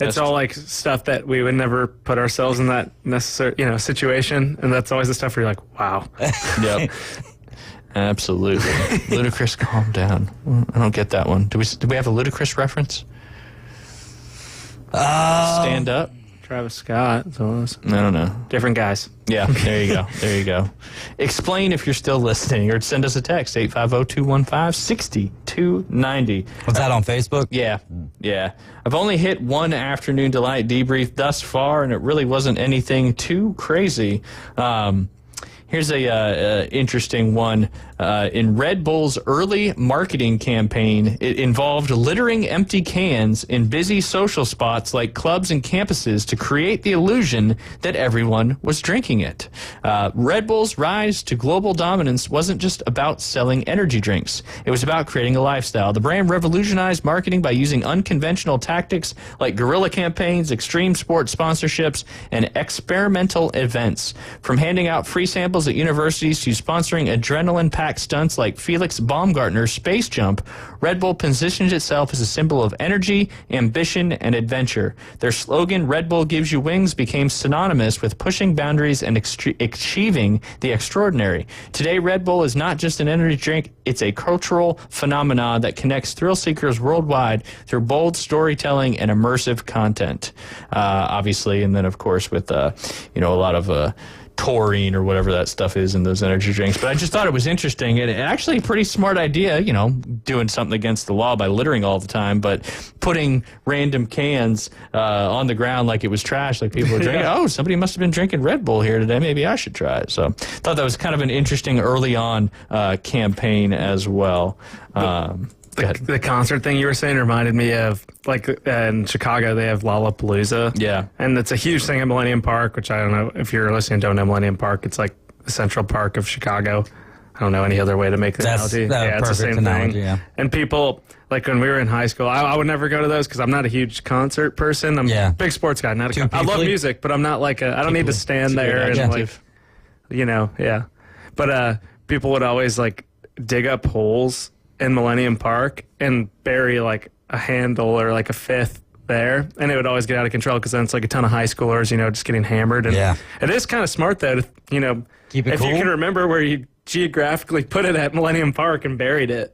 it's all like stuff that we would never put ourselves in that necessary situation, and that's always the stuff where you're like, wow. Yep. Absolutely. Ludacris, calm down. I don't get that one. Do we have a Ludacris reference? Stand up. Travis Scott. I don't know. Different guys. Yeah, there you go. There you go. Explain if you're still listening, or send us a text, 850-215-6290. Was that on Facebook? Yeah. I've only hit one Afternoon Delight debrief thus far, and it really wasn't anything too crazy. Here's a interesting one. In Red Bull's early marketing campaign, it involved littering empty cans in busy social spots like clubs and campuses to create the illusion that everyone was drinking it. Red Bull's rise to global dominance wasn't just about selling energy drinks. It was about creating a lifestyle. The brand revolutionized marketing by using unconventional tactics like guerrilla campaigns, extreme sports sponsorships, and experimental events. From handing out free samples at universities to sponsoring adrenaline-packed stunts like Felix Baumgartner's Space Jump, Red Bull positioned itself as a symbol of energy, ambition, and adventure. Their slogan, "Red Bull gives you wings," became synonymous with pushing boundaries and achieving the extraordinary. Today, Red Bull is not just an energy drink, it's a cultural phenomenon that connects thrill seekers worldwide through bold storytelling and immersive content. Obviously, and then, of course, with a lot of taurine or whatever that stuff is in those energy drinks. But I just thought it was interesting and actually a pretty smart idea, doing something against the law by littering all the time, but putting random cans on the ground like it was trash, like people were drinking. Oh, somebody must have been drinking Red Bull here today. Maybe I should try it. So thought that was kind of an interesting early on campaign as well. The concert thing you were saying reminded me of, in Chicago, they have Lollapalooza. Yeah. And it's a huge thing at Millennium Park, which I don't know if you're listening, don't know Millennium Park. It's like the Central Park of Chicago. I don't know any other way to make the analogy. It's the same thing. Yeah. And people, like when we were in high school, I would never go to those because I'm not a huge concert person. I'm a big sports guy. I love music, but I'm not I don't need to stand there and But people would always dig up holes in Millennium Park and bury a handle or a fifth there, and it would always get out of control because then it's a ton of high schoolers, just getting hammered. And it is kind of smart though to, keep it if cool. you can remember where you geographically put it at Millennium Park and buried it.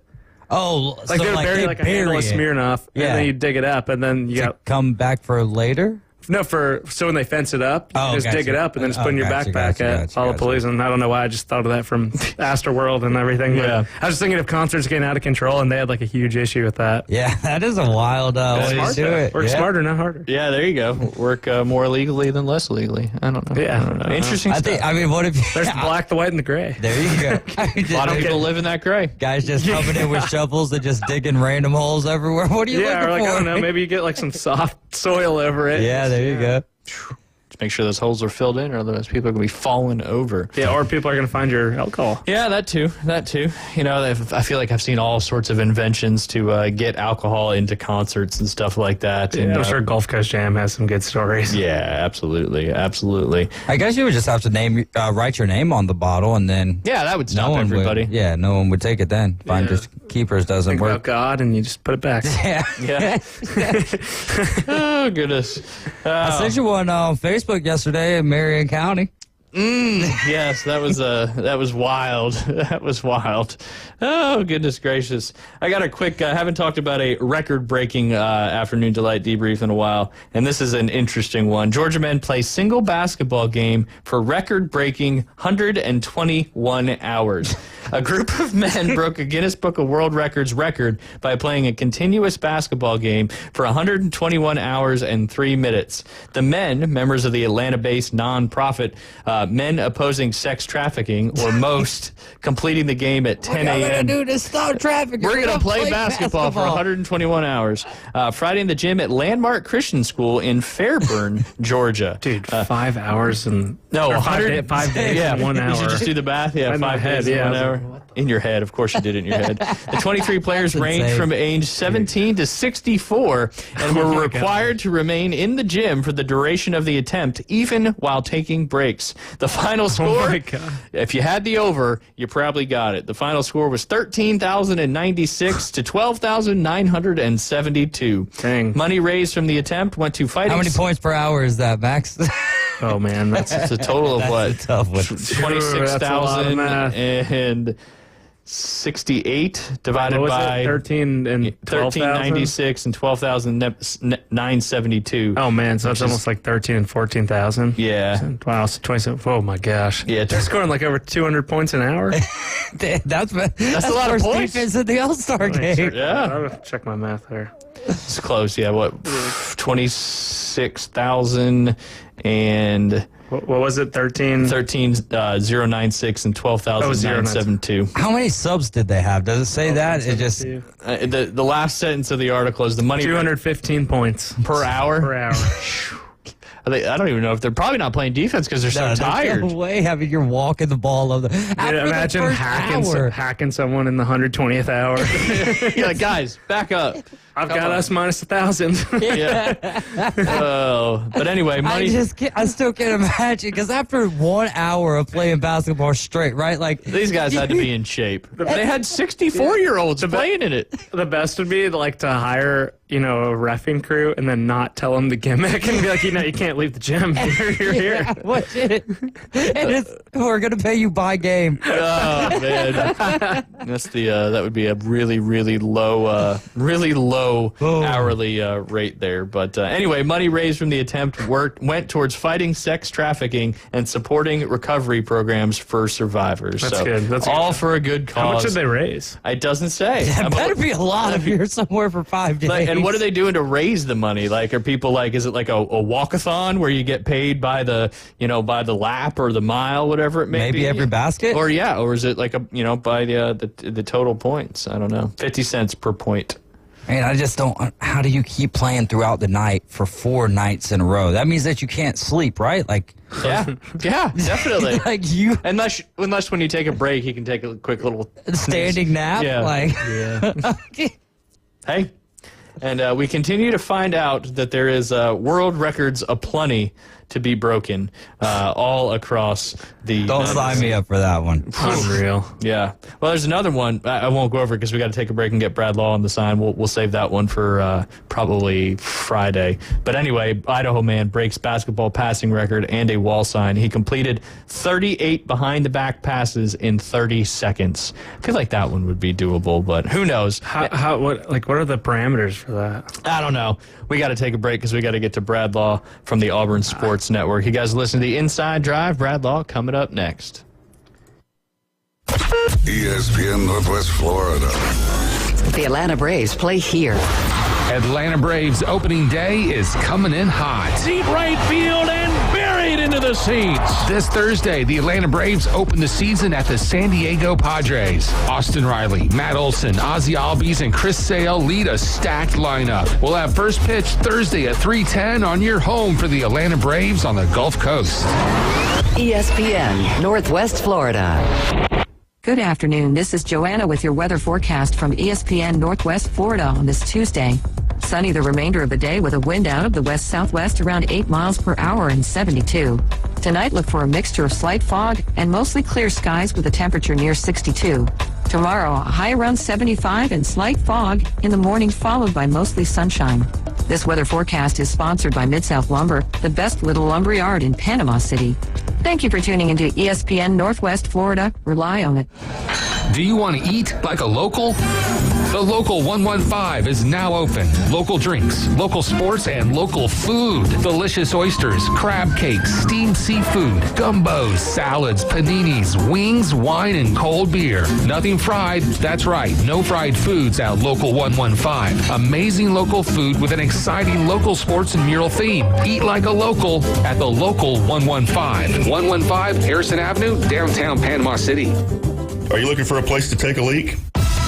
Oh, they would bury a handle of Smirnoff, and then you dig it up, and then you come back for later. No, so when they fence it up, you just dig it up and then just put in your backpack at Lollapalooza. And I don't know why I just thought of that from Astroworld and everything. But I was just thinking of concerts getting out of control, and they had a huge issue with that. Yeah, that is a wild way to do it. Work smarter, not harder. Yeah, there you go. Work more legally than less legally. I don't know. Yeah, I don't know. Interesting stuff. What if there's the black, the white, and the gray? There you go. A lot of people live in that gray. Guys just coming in with shovels and just digging random holes everywhere. What are you looking for? I don't know. Maybe you get some soft soil over it. Yeah, there you go. Just make sure those holes are filled in, or otherwise people are going to be falling over. Yeah, or people are going to find your alcohol. Yeah, that too. I feel like I've seen all sorts of inventions to get alcohol into concerts and stuff like that. Yeah, I'm sure Gulf Coast Jam has some good stories. Yeah, absolutely. I guess you would just have to write your name on the bottle, and then that would stop everybody. No one would take it then. Finders keepers doesn't Think work. About God, and you just put it back. Yeah. Oh goodness. I sent you one on Facebook yesterday in Marion County. Yes, that was wild. That was wild. Oh, goodness gracious. I got a quick, haven't talked about a record-breaking Afternoon Delight debrief in a while, and this is an interesting one. Georgia men play single basketball game for record-breaking 121 hours. A group of men broke a Guinness Book of World Records record by playing a continuous basketball game for 121 hours and 3 minutes. The men, members of the Atlanta-based nonprofit men opposing sex trafficking, or most completing the game at 10 a.m. What are we going to do to stop traffic? We're going to play basketball for 121 hours. Friday in the gym at Landmark Christian School in Fairburn, Georgia. Dude, 5 hours and... No, 5 days yeah, in 1 hour. Did you just do the math? Yeah, In my 5 head, days in yeah. 1 hour. In your head. Of course you did it in your head. The 23 players ranged from age 17 to 64 and were required to remain in the gym for the duration of the attempt, even while taking breaks. The final score, if you had the over, you probably got it. The final score was 13,096 to 12,972. Dang. Money raised from the attempt went to fighting... How many points per hour is that, Max? Oh, man. It's a total of what? Tough one. 26,068 divided by 13 and 1396 and 12,972. Oh man, so that's almost like 13 and 14,000. Yeah. Wow, so 27. Oh my gosh. Yeah, they're scoring like over 200 points an hour. That's a lot of points. Defense in the All-Star game. Yeah. I'll check my math there. It's close. Yeah, what? 26,000 and... What was it? 13,096 and 12,972. How many subs did they have? Does it say that? It just the last sentence of the article is the money 215 points per hour. Per hour. I don't even know if they're probly not playing defense because they're so tired. No way having you're walking the ball over. Imagine hacking someone in the 120th hour. You're like, guys, back up. I've got us minus 1,000. Yeah. Oh, but anyway, money. I still can't imagine because after 1 hour of playing basketball straight, right? Like these guys had to be in shape. They had 64-year-olds playing in it. The best would be like to hire, a reffing crew and then not tell them the gimmick and be like, you can't leave the gym. You're here. Yeah, watch it. And we're gonna pay you by game. Oh man, that's that would be a really low hourly rate there. But anyway, money raised from the attempt went towards fighting sex trafficking and supporting recovery programs for survivors. That's good. That's all good. for a good cause. How much did they raise? It doesn't say. It better be a lot if you're somewhere for 5 days. And what are they doing to raise the money? Like, are people is it like a walk-a-thon where you get paid by the lap or the mile, whatever it may be? Maybe every basket? Or is it like by the total points? I don't know. 50 cents per point. Man, I just don't. How do you keep playing throughout the night for 4 nights in a row? That means that you can't sleep, right? Like, yeah, definitely. Like you, unless when you take a break, you can take a quick little standing nap. Yeah, yeah. Hey, and we continue to find out that there is world records aplenty to be broken all across the... Don't sign me up for that one. Unreal. Yeah. Well, there's another one. I won't go over it because we got to take a break and get Brad Law on the sign. We'll save that one for probably Friday. But anyway, Idaho man breaks basketball passing record and a wall sign. He completed 38 behind-the-back passes in 30 seconds. I feel like that one would be doable, but who knows? What are the parameters for that? I don't know. We got to take a break because we got to get to Brad Law from the Auburn Sports Network. You guys listen to the Inside Drive. Brad Law coming up next. ESPN Northwest Florida. The Atlanta Braves play here. Atlanta Braves opening day is coming in hot. Deep right field and buried into the seats. This Thursday, the Atlanta Braves open the season at the San Diego Padres. Austin Riley, Matt Olson, Ozzie Albies, and Chris Sale lead a stacked lineup. We'll have first pitch Thursday at 3:10 on your home for the Atlanta Braves on the Gulf Coast. ESPN Northwest Florida. Good afternoon. This is Joanna with your weather forecast from ESPN Northwest Florida on this Tuesday. Sunny the remainder of the day with a wind out of the west-southwest around 8 miles per hour and 72. Tonight, look for a mixture of slight fog and mostly clear skies with a temperature near 62. Tomorrow, a high around 75 and slight fog in the morning followed by mostly sunshine. This weather forecast is sponsored by Mid-South Lumber, the best little lumber yard in Panama City. Thank you for tuning into ESPN Northwest Florida. Rely on it. Do you want to eat like a local? The Local 115 is now open. Local drinks, local sports, and local food. Delicious oysters, crab cakes, steamed seafood, gumbos, salads, paninis, wings, wine, and cold beer. Nothing fried. That's right. No fried foods at Local 115. Amazing local food with an exciting local sports and mural theme. Eat like a local at the Local 115. 115 Harrison Avenue, downtown Panama City. Are you looking for a place to take a leak?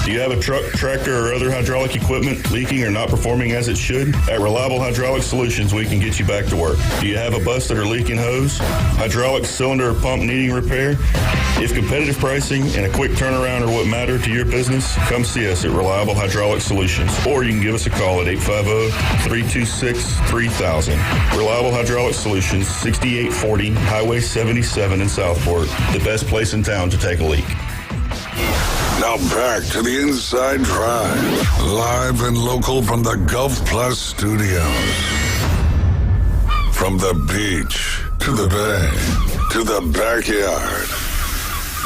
Do you have a truck, tractor, or other hydraulic equipment leaking or not performing as it should? At Reliable Hydraulic Solutions, we can get you back to work. Do you have a busted or leaking hose? Hydraulic cylinder or pump needing repair? If competitive pricing and a quick turnaround are what matter to your business, come see us at Reliable Hydraulic Solutions. Or you can give us a call at 850-326-3000. Reliable Hydraulic Solutions, 6840 Highway 77 in Southport. The best place in town to take a leak. Now back to the Inside Drive, live and local from the Gulf Plus studios. From the beach to the bay to the backyard,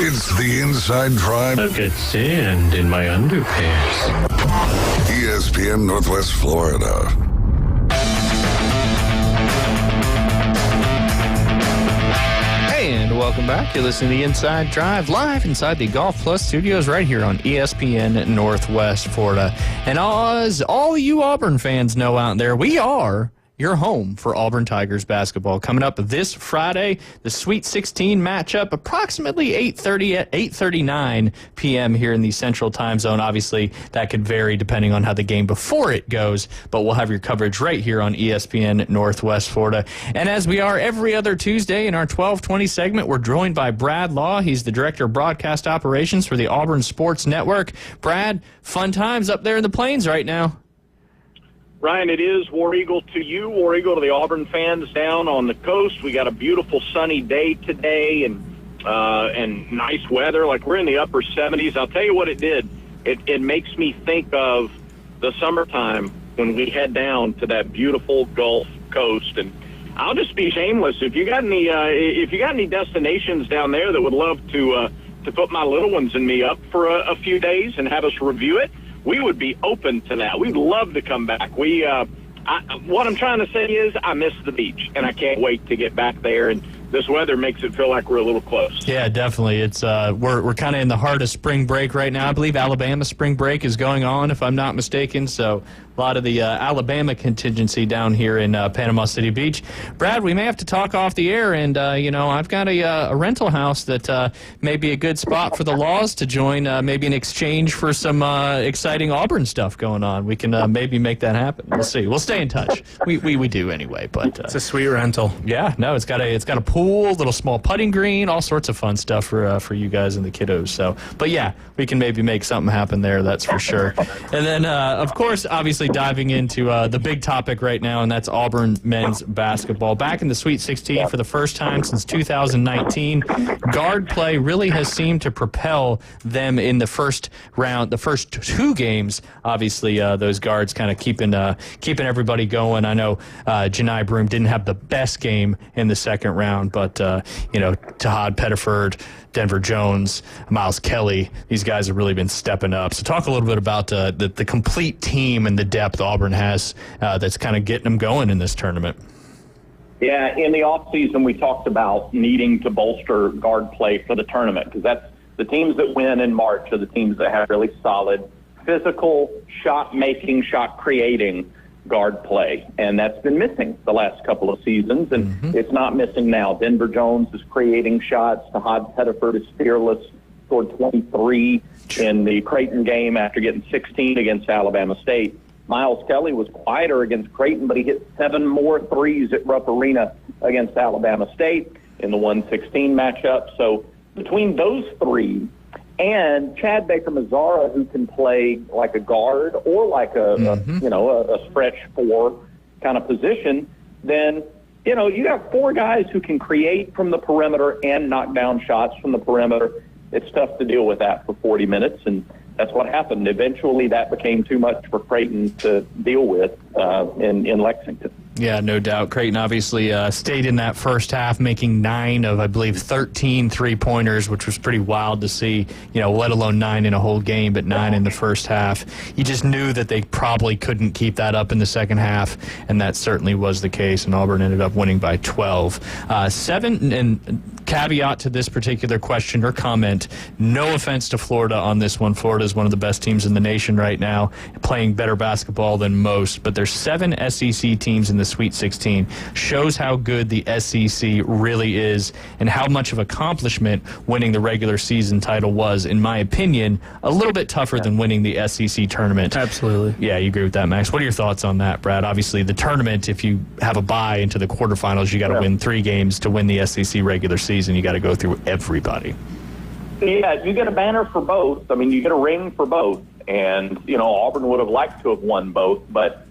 it's the Inside Drive. I've got sand in my underpants. ESPN Northwest Florida. And welcome back. You're listening to the Inside Drive live inside the Golf Plus studios right here on ESPN Northwest Florida. And as all you Auburn fans know out there, we are your home for Auburn Tigers basketball. Coming up this Friday, the Sweet 16 matchup, approximately 8:30 at 8:39 p.m. here in the Central Time Zone. Obviously, that could vary depending on how the game before it goes, but we'll have your coverage right here on ESPN Northwest Florida. And as we are every other Tuesday in our 1220 segment, we're joined by Brad Law. He's the Director of Broadcast Operations for the Auburn Sports Network. Brad, fun times up there in the Plains right now. Ryan, it is War Eagle to you, War Eagle to the Auburn fans down on the coast. We got a beautiful sunny day today and nice weather. Like, we're in the upper 70s. I'll tell you what it did. It makes me think of the summertime when we head down to that beautiful Gulf Coast. And I'll just be shameless. If you got any destinations down there that would love to put my little ones and me up for a few days and have us review it, we would be open to that. We'd love to come back. What I'm trying to say is I miss the beach, and I can't wait to get back there. And this weather makes it feel like we're a little close. Yeah, definitely. It's we're kind of in the heart of spring break right now. I believe Alabama spring break is going on, if I'm not mistaken. So a lot of the Alabama contingency down here in Panama City Beach. Brad, we may have to talk off the air, and I've got a rental house that may be a good spot for the Laws to join, maybe in exchange for some exciting Auburn stuff going on. We can maybe make that happen. We'll see. We'll stay in touch. We do anyway. But it's a sweet rental. Yeah, no, it's got a pool, little small putting green, all sorts of fun stuff for you guys and the kiddos. So, but yeah, we can maybe make something happen there. That's for sure. And then, of course, obviously diving into the big topic right now, and that's Auburn men's basketball. Back in the Sweet 16 for the first time since 2019, guard play really has seemed to propel them in the first round, the first two games. Obviously, those guards kind of keeping everybody going. I know Janai Broom didn't have the best game in the second round, but Tahad Pettiford, Denver Jones, Miles Kelly, these guys have really been stepping up. So talk a little bit about the complete team and the depth Auburn has that's kind of getting them going in this tournament. Yeah, in the offseason, we talked about needing to bolster guard play for the tournament, because that's the teams that win in March are the teams that have really solid physical, shot-making, shot-creating guard play, and that's been missing the last couple of seasons, and it's not missing now. Denver Jones is creating shots. Tahad Pettiford is fearless, scored 23 in the Creighton game after getting 16 against Alabama State. Miles Kelly was quieter against Creighton, but he hit 7 more threes at Rupp Arena against Alabama State in the 116 matchup. So between those three and Chad Baker-Mazara, who can play like a guard or like a stretch 4 kind of position, then, you have 4 guys who can create from the perimeter and knock down shots from the perimeter. It's tough to deal with that for 40 minutes, and that's what happened. Eventually, that became too much for Creighton to deal with in Lexington. Yeah, no doubt. Creighton obviously stayed in that first half, making 9 of, I believe, 13 three-pointers, which was pretty wild to see, let alone 9 in a whole game, but 9 in the first half. You just knew that they probably couldn't keep that up in the second half, and that certainly was the case, and Auburn ended up winning by 12. 7, and caveat to this particular question or comment, no offense to Florida on this one. Florida is one of the best teams in the nation right now, playing better basketball than most, but there's 7 SEC teams in the Sweet 16. Shows how good the SEC really is and how much of an accomplishment winning the regular season title was, in my opinion, a little bit tougher than winning the SEC tournament. Absolutely. Yeah, you agree with that, Max. What are your thoughts on that, Brad? Obviously, the tournament, if you have a bye into the quarterfinals, you got to win 3 games to win the SEC regular season. You got to go through everybody. Yeah, you get a banner for both. I mean, you get a ring for both. And, Auburn would have liked to have won both, but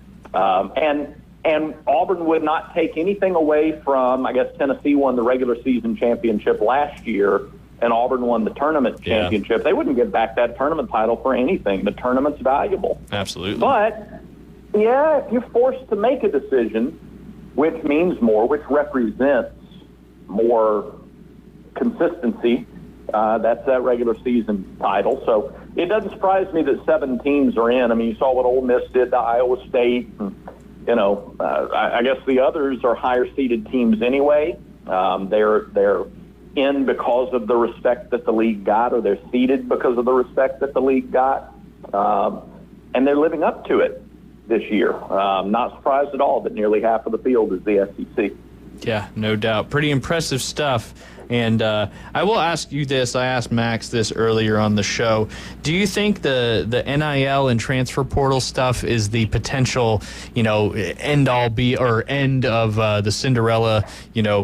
and Auburn would not take anything away from, I guess Tennessee won the regular season championship last year, and Auburn won the tournament championship. They wouldn't give back that tournament title for anything. The tournament's valuable. Absolutely. But, yeah, if you're forced to make a decision, which means more, which represents more consistency, that's that regular season title. So it doesn't surprise me that 7 teams are in. I mean, you saw what Ole Miss did to Iowa State, and I guess the others are higher-seeded teams anyway. They're in because of the respect that the league got, or they're seeded because of the respect that the league got, and they're living up to it this year. Not surprised at all that nearly half of the field is the SEC. Yeah, no doubt. Pretty impressive stuff. And I will ask you this. I asked Max this earlier on the show. Do you think the NIL and transfer portal stuff is the potential, end of the Cinderella,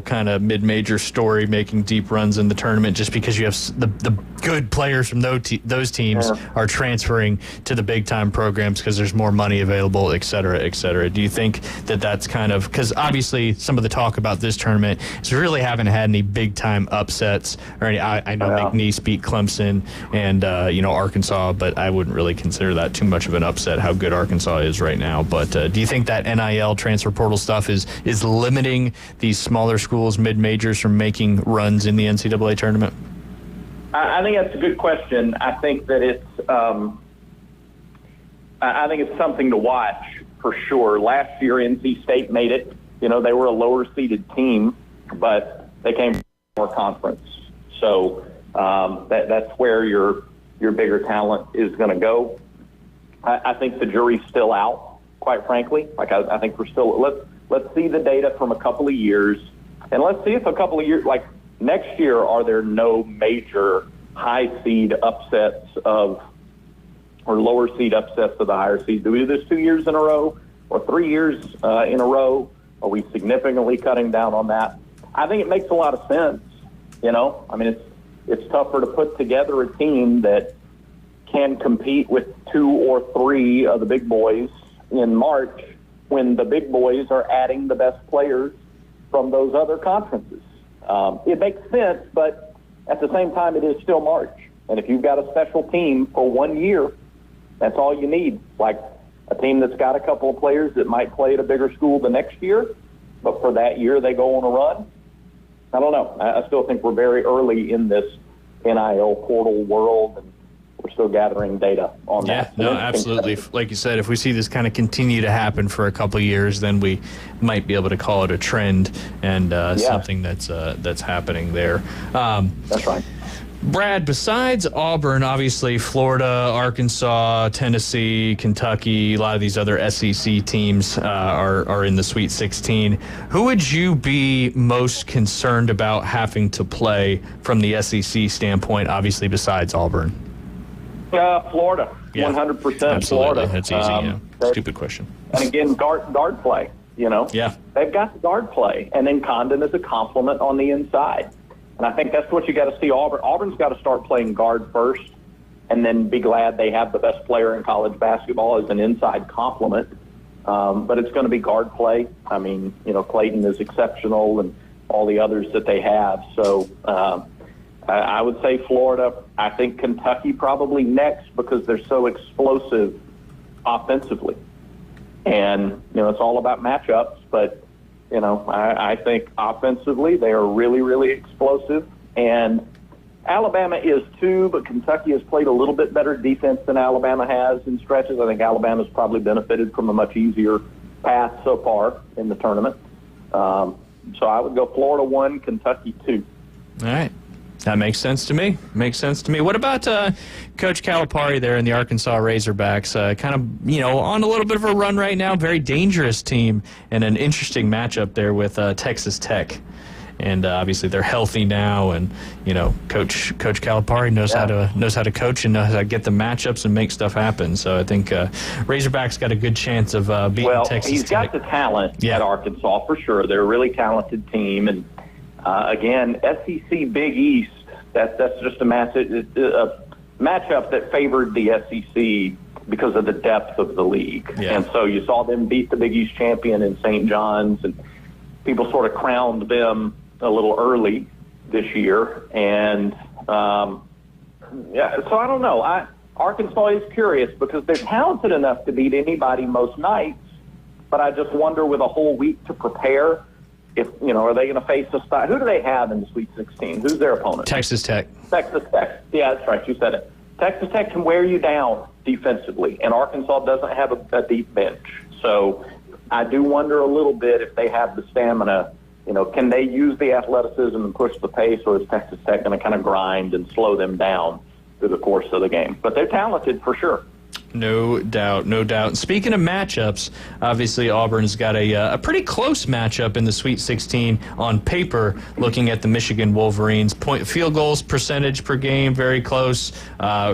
kind of mid-major story, making deep runs in the tournament, just because you have the good players from those teams are transferring to the big-time programs because there's more money available, et cetera, et cetera? Do you think that that's kind of, because obviously some of the talk about this tournament is we really haven't had any big-time upsets or any. I know McNeese beat Clemson and Arkansas, but I wouldn't really consider that too much of an upset how good Arkansas is right now. But do you think that NIL transfer portal stuff is limiting these smaller schools, mid-majors, from making runs in the NCAA tournament? I think that's a good question. I think that it's something to watch for sure. Last year, NC State made it. They were a lower-seeded team, but they came from our conference. So that's where your bigger talent is going to go. I think the jury's still out, quite frankly. I think we're still let's see the data from a couple of years, and let's see if a couple of years, like next year, are there no major high seed upsets or lower seed upsets of the higher seed? Do we do this 2 years in a row or 3 years in a row? Are we significantly cutting down on that? I think it makes a lot of sense. I mean, it's tougher to put together a team that can compete with 2 or 3 of the big boys in March when the big boys are adding the best players from those other conferences. It makes sense, but at the same time, it is still March. And if you've got a special team for 1 year, that's all you need. Like a team that's got a couple of players that might play at a bigger school the next year, but for that year they go on a run. I don't know. I still think we're very early in this NIL portal world, and we're still gathering data on that. Yeah, no, absolutely. Like you said, if we see this kind of continue to happen for a couple of years, then we might be able to call it a trend and something that's happening there. That's right. Brad, besides Auburn, obviously Florida, Arkansas, Tennessee, Kentucky, a lot of these other SEC teams are in the Sweet 16. Who would you be most concerned about having to play from the SEC standpoint, obviously besides Auburn? Florida, 100% Absolutely. Florida. That's easy, Stupid question. And again, guard play, Yeah. They've got the guard play, and then Condon is a complement on the inside. And I think that's what you got to see. Auburn's got to start playing guard first and then be glad they have the best player in college basketball as an inside complement. But it's going to be guard play. I mean, Clayton is exceptional and all the others that they have. So I would say Florida. I think Kentucky probably next because they're so explosive offensively. And, it's all about matchups. but, you know, I think offensively they are really, really explosive. And Alabama is too, but Kentucky has played a little bit better defense than Alabama has in stretches. I think Alabama's probably benefited from a much easier path so far in the tournament. So I would go Florida 1, Kentucky 2. All right. That makes sense to me. What about Coach Calipari there in the Arkansas Razorbacks? Kind of, you know, on a little bit of a run right now. Very dangerous team and an interesting matchup there with Texas Tech. And obviously they're healthy now, and you know, Coach Calipari knows how to coach and knows how to get the matchups and make stuff happen. So I think Razorbacks got a good chance of beating Texas Tech. Well, he's got the talent at Arkansas for sure. They're a really talented team, and again, SEC Big East. That's just a matchup that favored the SEC because of the depth of the league. Yeah. And so you saw them beat the Big East champion in St. John's, and people sort of crowned them a little early this year. And, so I don't know. Arkansas is curious because they're talented enough to beat anybody most nights, but I just wonder with a whole week to prepare, if, you know, are they going to face a style? Who do they have in the Sweet 16? Who's their opponent? Texas Tech. Texas Tech. Yeah, that's right. You said it. Texas Tech can wear you down defensively, and Arkansas doesn't have a deep bench. So I do wonder a little bit if they have the stamina. You know, can they use the athleticism and push the pace, or is Texas Tech going to kind of grind and slow them down through the course of the game? But they're talented for sure. No doubt. Speaking of matchups, obviously Auburn's got a pretty close matchup in the Sweet 16 on paper, looking at the Michigan Wolverines. Field goals percentage per game, very close.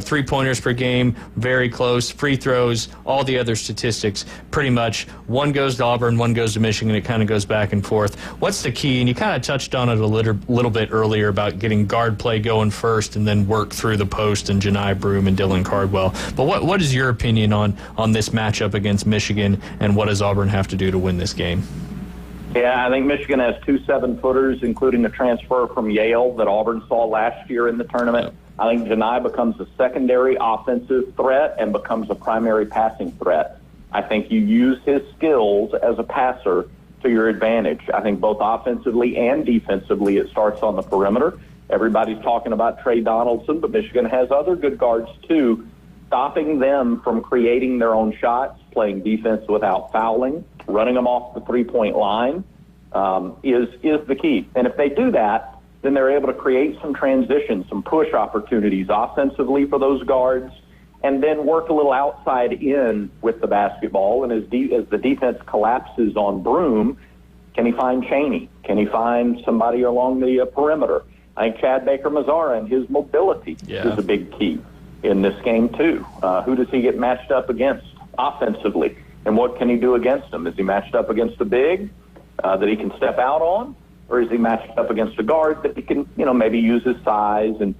Three-pointers per game, very close. Free throws, all the other statistics, pretty much. One goes to Auburn, one goes to Michigan. It kind of goes back and forth. What's the key? And you kind of touched on it a little bit earlier about getting guard play going first and then work through the post and Janai Broome and Dylan Cardwell. But what is your opinion on this matchup against Michigan, and what does Auburn have to do to win this game? Yeah, I think Michigan has 2 7-footers, including a transfer from Yale that Auburn saw last year in the tournament. I think Janai becomes a secondary offensive threat and becomes a primary passing threat. I think you use his skills as a passer to your advantage. I think both offensively and defensively it starts on the perimeter. Everybody's talking about Trey Donaldson, but Michigan has other good guards too. Stopping them from creating their own shots, playing defense without fouling, running them off the three-point line is the key. And if they do that, then they're able to create some transitions, some push opportunities offensively for those guards, and then work a little outside in with the basketball. And as the defense collapses on Broome, can he find Chaney? Can he find somebody along the perimeter? I think Chad Baker-Mazara and his mobility is a big key in this game too. Who does he get matched up against offensively, and what can he do against them? Is he matched up against a big that he can step out on, or is he matched up against a guard that he can, you know, maybe use his size and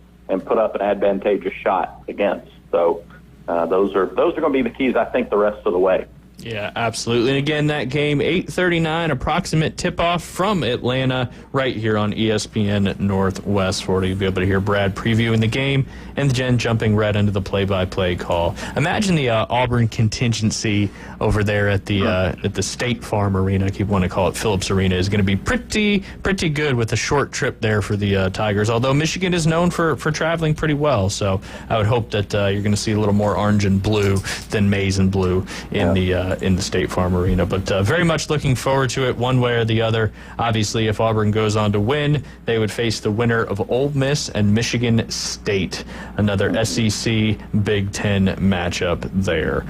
put up an advantageous shot against? So those are going to be the keys, I think, the rest of the way. Yeah, absolutely. And again, that game, 8:39, approximate tip-off from Atlanta right here on ESPN Northwest Florida. You'll be able to hear Brad previewing the game and Jen jumping right into the play-by-play call. Imagine the Auburn contingency over there at the State Farm Arena. I keep wanting to call it Phillips Arena. Is going to be pretty good with a short trip there for the Tigers, although Michigan is known for traveling pretty well. So I would hope that you're going to see a little more orange and blue than maize and blue in the State Farm Arena. But very much looking forward to it one way or the other. Obviously, if Auburn goes on to win, they would face the winner of Ole Miss and Michigan State, another SEC Big Ten matchup there.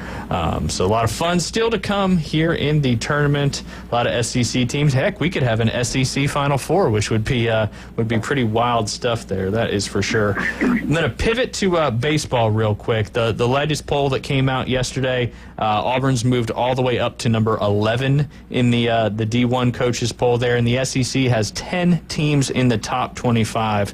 So a lot of fun still to come here in the tournament. A lot of SEC teams. Heck, we could have an SEC Final Four, which would be pretty wild stuff there. That is for sure. I'm going to pivot to baseball real quick. The latest poll that came out yesterday, Auburn's moved all the way up to number 11 in the D1 coaches poll there, and the SEC has 10 teams in the top 25.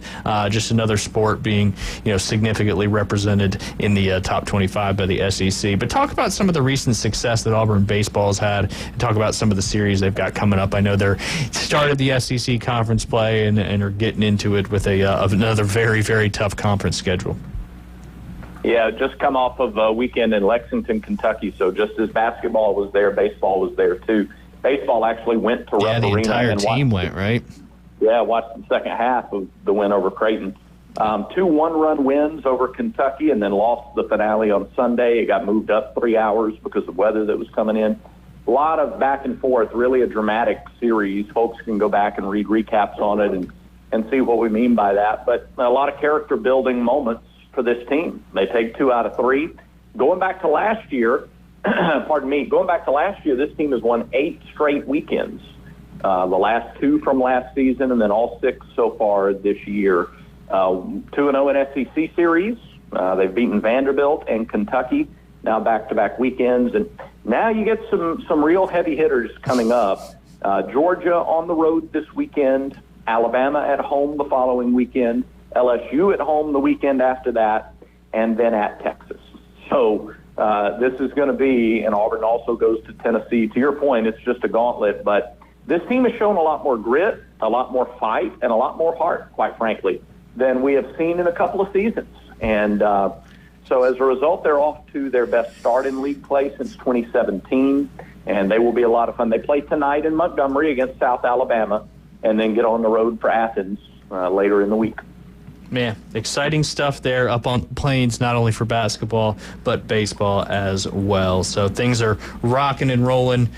Just another sport being significantly represented in the top 25 by the SEC. But talk about some of the recent success that Auburn baseball's had, and talk about some of the series they've got coming up. I know they're started the SEC conference play and are getting into it with another very, very tough conference schedule. Yeah, just come off of a weekend in Lexington, Kentucky. So just as basketball was there, baseball was there too. baseball actually went to Rupp the Arena entire and team went, right? Yeah, watched the second half of the win over Creighton. 2 one-run wins over Kentucky, and then lost the finale on Sunday. It got moved up 3 hours because of weather that was coming in. A lot of back and forth, really a dramatic series. Folks can go back and read recaps on it and see what we mean by that. But a lot of character-building moments for this team. They take 2 out of 3. Going back to last year, this team has won 8 straight weekends. The last 2 from last season, and then all 6 so far this year. 2-0 in SEC series. They've beaten Vanderbilt and Kentucky, now back-to-back weekends. And now you get some real heavy hitters coming up. Georgia on the road this weekend, Alabama at home the following weekend, LSU at home the weekend after that, and then at Texas. So this is going to be, and Auburn also goes to Tennessee. To your point, it's just a gauntlet, but this team has shown a lot more grit, a lot more fight, and a lot more heart, quite frankly, than we have seen in a couple of seasons. And so as a result, they're off to their best start in league play since 2017, and they will be a lot of fun. They play tonight in Montgomery against South Alabama, and then get on the road for Athens later in the week. Man, exciting stuff there up on the Plains, not only for basketball, but baseball as well. So things are rocking and rolling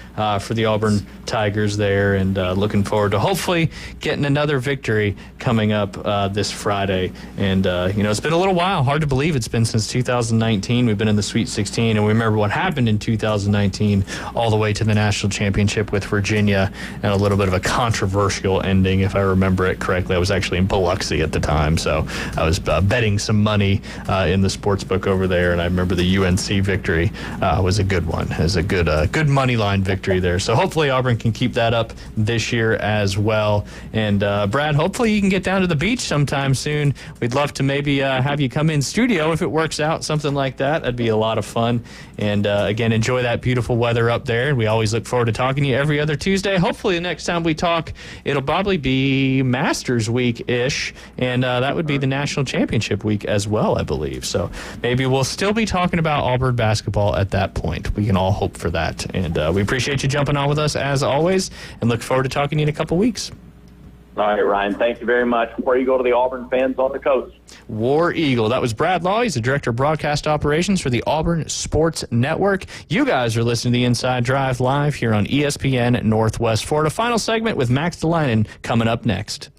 for the Auburn Tigers there, and looking forward to hopefully getting another victory coming up this Friday. And, it's been a little while. Hard to believe it's been since 2019. We've been in the Sweet 16, and we remember what happened in 2019 all the way to the national championship with Virginia, and a little bit of a controversial ending, if I remember it correctly. I was actually in Biloxi at the time, so I was betting some money in the sports book over there, and I remember the UNC victory was a good one. It was a good money line victory there. So hopefully Auburn can keep that up this year as well. And Brad, hopefully you can get down to the beach sometime soon. We'd love to maybe have you come in studio if it works out, something like that. That'd be a lot of fun. And again, enjoy that beautiful weather up there. And we always look forward to talking to you every other Tuesday. Hopefully the next time we talk, it'll probably be Masters Week-ish, and that would be the national championship week as well, I believe. So maybe we'll still be talking about Auburn basketball at that point. We can all hope for that. And we appreciate you jumping on with us as always, and look forward to talking to you in a couple weeks. All right, Ryan, thank you very much. Before you go to the Auburn fans on the coast. War Eagle. That was Brad Law. He's the Director of Broadcast Operations for the Auburn Sports Network. You guys are listening to the Inside Drive live here on ESPN Northwest Florida. Final segment with Max DeLinen coming up next.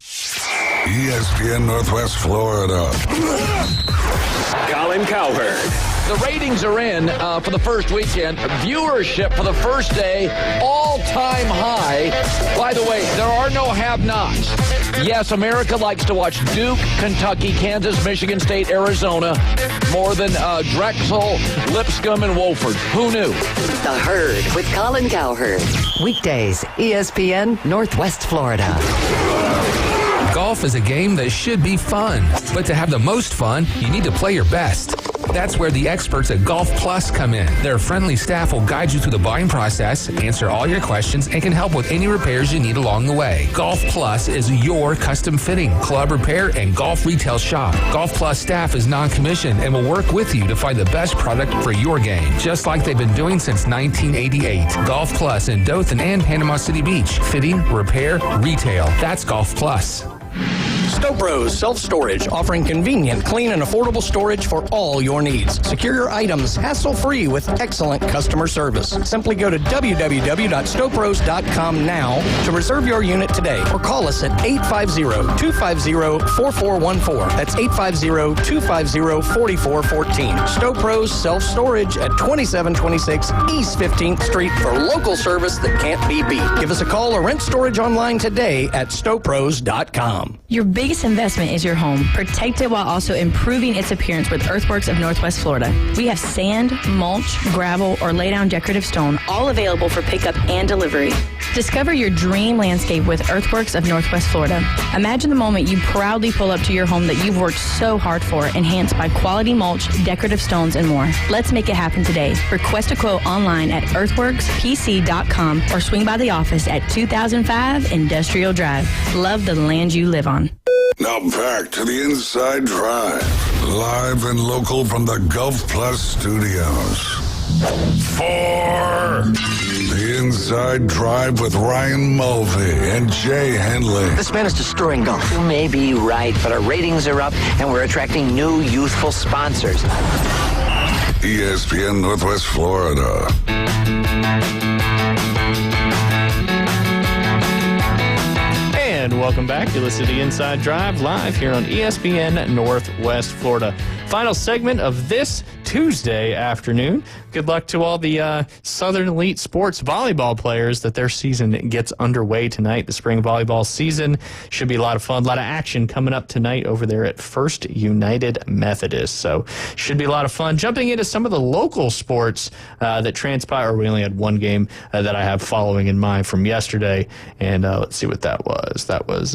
ESPN Northwest Florida. Colin Cowherd. The ratings are in for the first weekend. Viewership for the first day, all-time high. By the way, there are no have-nots. Yes, America likes to watch Duke, Kentucky, Kansas, Michigan State, Arizona more than Drexel, Lipscomb, and Wofford. Who knew? The Herd with Colin Cowherd. Weekdays, ESPN Northwest Florida. Golf is a game that should be fun, but to have the most fun, you need to play your best. That's where the experts at Golf Plus come in. Their friendly staff will guide you through the buying process, answer all your questions, and can help with any repairs you need along the way. Golf Plus is your custom fitting, club repair, and golf retail shop. Golf Plus staff is non-commissioned and will work with you to find the best product for your game, just like they've been doing since 1988. Golf Plus in Dothan and Panama City Beach. Fitting, repair, retail. That's Golf Plus. Stow Pros Self-Storage, offering convenient, clean, and affordable storage for all your needs. Secure your items hassle-free with excellent customer service. Simply go to www.stowpros.com now to reserve your unit today, or call us at 850-250-4414. That's 850-250-4414. Stow Pros Self-Storage at 2726 East 15th Street for local service that can't be beat. Give us a call or rent storage online today at stowpros.com. Your biggest investment is your home. Protect it while also improving its appearance with Earthworks of Northwest Florida. We have sand, mulch, gravel, or lay-down decorative stone, all available for pickup and delivery. Discover your dream landscape with Earthworks of Northwest Florida. Imagine the moment you proudly pull up to your home that you've worked so hard for, enhanced by quality mulch, decorative stones, and more. Let's make it happen today. Request a quote online at earthworkspc.com or swing by the office at 2005 Industrial Drive. Love the land you live on. Now back to the Inside Drive, live and local from the Gulf Plus Studios. 4. The Inside Drive with Ryan Mulvey and Jay Henley. This man is destroying golf. You may be right, but our ratings are up and we're attracting new youthful sponsors. ESPN Northwest Florida. And welcome back. You listen to the Inside Drive live here on ESPN Northwest Florida. Final segment of this Tuesday afternoon. Good luck to all the Southern Elite Sports volleyball players that their season gets underway tonight. The spring volleyball season should be a lot of fun, a lot of action coming up tonight over there at First United Methodist. So should be a lot of fun. Jumping into some of the local sports that transpire. We only had one game that I have following in mind from yesterday, and let's see what that was. That was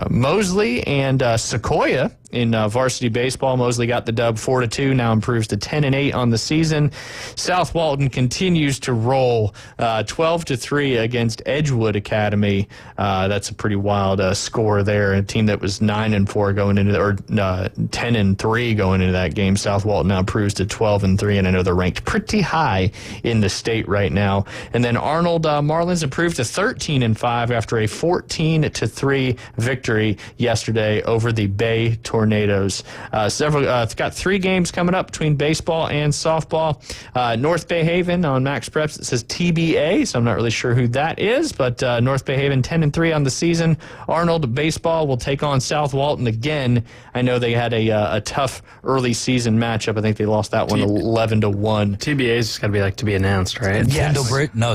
Mosley and Sequoia in varsity baseball. Mosley got the dub 4-2, now improves to 10-8 on the season. South Walton continues to roll 12-3 against Edgewood Academy. That's a pretty wild score there. A team that was 9-4 going into, or 10-3 going into that game. South Walton now improves to 12-3, and I know they're ranked pretty high in the state right now. And then Arnold Marlins improved to 13-5 after a 14-3 victory yesterday over the Bay Tornadoes. It's got 3 games coming up between baseball and softball. North Bay Haven on Max Preps, it says TBA, so I'm not really sure who that is, but North Bay Haven 10-3 on the season. Arnold baseball will take on South Walton again. I know they had a tough early season matchup. I think they lost that one 11-1. TBA's just got to be like to be announced, right? Yes.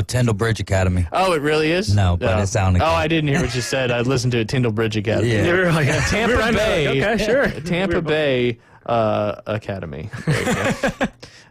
Tyndall Bridge Academy. Oh, it really is? No, but it sounded good. Oh, I didn't hear what you said. I listened to it, Tyndall Bridge Academy. Yeah. You were like, Tampa Bay. Okay, sure. Tampa Bay Academy. There you go.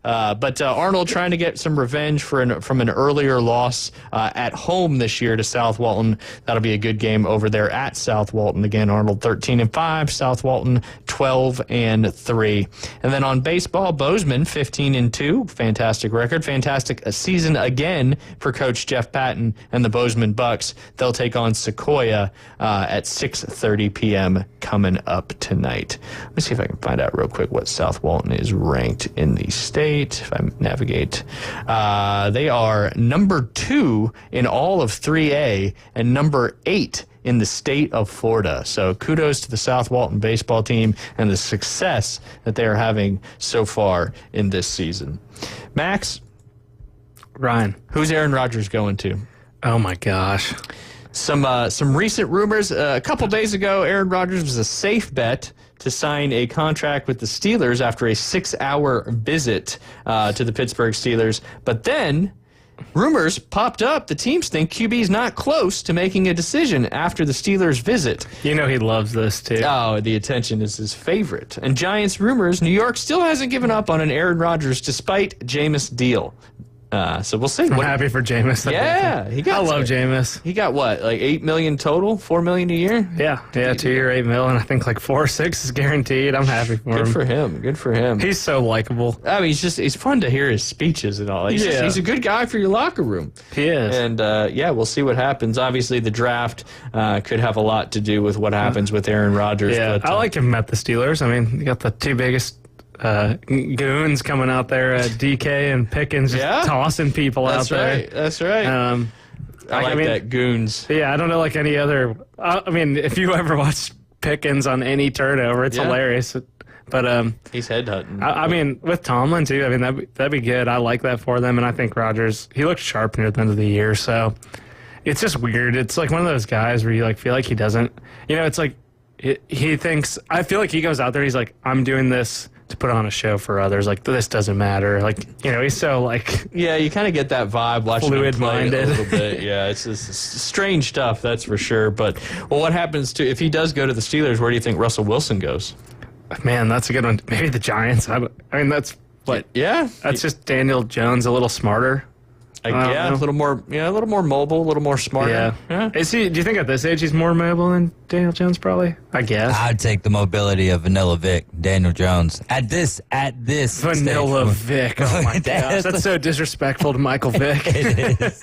But Arnold trying to get some revenge from an earlier loss at home this year to South Walton. That'll be a good game over there at South Walton. Again, Arnold 13-5, South Walton 12-3. And then on baseball, Bozeman 15-2. Fantastic record. Fantastic season again for Coach Jeff Patton and the Bozeman Bucks. They'll take on Sequoia at 6:30 p.m. coming up tonight. Let me see if I can find out real quick what South Walton is ranked in the state. If I navigate, they are number 2 in all of 3A and number 8 in the state of Florida. So kudos to the South Walton baseball team and the success that they are having so far in this season. Max, Ryan, who's Aaron Rodgers going to? Oh my gosh. Some recent rumors. A couple days ago, Aaron Rodgers was a safe bet to sign a contract with the Steelers after a 6-hour visit to the Pittsburgh Steelers. But then rumors popped up. The teams think QB's not close to making a decision after the Steelers visit. You know he loves this, too. Oh, the attention is his favorite. And Giants rumors, New York still hasn't given up on an Aaron Rodgers despite Jameis deal. So we'll see. I'm happy for Jameis. Yeah, I love Jameis. He got what, like $8 million total, $4 million a year? Yeah, 2-year, $8 million. I think like 4 or 6 is guaranteed. I'm happy for him. Good for him. He's so likable. I mean, he's fun to hear his speeches and all. He's a good guy for your locker room. He is. And we'll see what happens. Obviously, the draft could have a lot to do with what happens with Aaron Rodgers. Yeah, but, I like him at the Steelers. I mean, you got the 2 biggest goons coming out there, DK and Pickens, just tossing people out there. That's right. I like that, goons. Yeah, I don't know like any other. I mean, if you ever watch Pickens on any turnover, it's hilarious. But he's headhunting. I mean, with Tomlin too. I mean, that'd be good. I like that for them, and I think Rodgers, he looked sharp near the end of the year. So it's just weird. It's like one of those guys where you like feel like he doesn't. You know, it's like he thinks. I feel like he goes out there. He's like, I'm doing this to put on a show for others. Like, this doesn't matter. Like, you know, he's so like... Yeah, you kind of get that vibe watching him play a little bit. Yeah, it's strange stuff, that's for sure. But, well, what happens to... If he does go to the Steelers, where do you think Russell Wilson goes? Man, that's a good one. Maybe the Giants. I mean, that's... What? Yeah. That's just Daniel Jones a little smarter. A little more mobile, a little more smart. Yeah. Is he? Do you think at this age he's more mobile than Daniel Jones? Probably. I guess. I'd take the mobility of Vanilla Vic, Daniel Jones. At this Vanilla Vic. Oh my gosh, that's so disrespectful to Michael Vick. It is.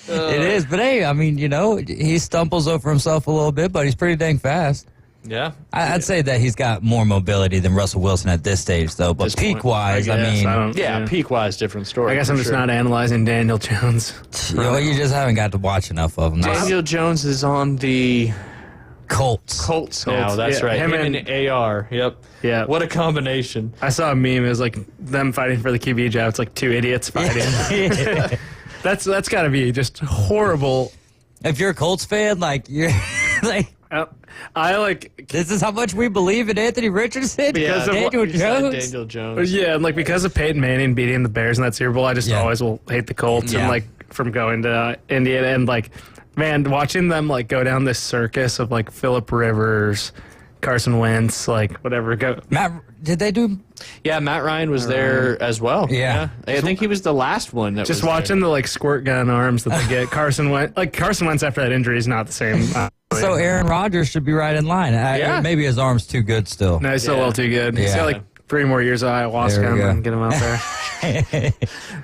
It is. But hey, I mean, you know, he stumbles over himself a little bit, but he's pretty dang fast. Yeah. I'd say that he's got more mobility than Russell Wilson at this stage, though. But peak-wise, peak-wise, different story. I guess I'm just not analyzing Daniel Jones. You just haven't got to watch enough of him. Daniel Jones is on the Colts now. That's right. Him and AR. Yep. Yeah. What a combination. I saw a meme. It was like them fighting for the QB job. It's like two idiots fighting. That's got to be just horrible. If you're a Colts fan, you're like. This is how much we believe in Anthony Richardson because of Daniel Jones. Daniel Jones. Yeah, and because of Peyton Manning beating the Bears in that Super Bowl, I just always will hate the Colts and from going to Indiana and man, watching them go down this circus of Phillip Rivers, Carson Wentz, whatever. Matt, did they do? Yeah, Matt Ryan was there as well. Yeah. I think he was the last one. That just was watching there. the squirt gun arms that they get. Carson Wentz after that injury is not the same. So Aaron Rodgers should be right in line. Maybe his arm's too good still. No, he's still a little too good. He's got 3 more years of ayahuasca and get him out there.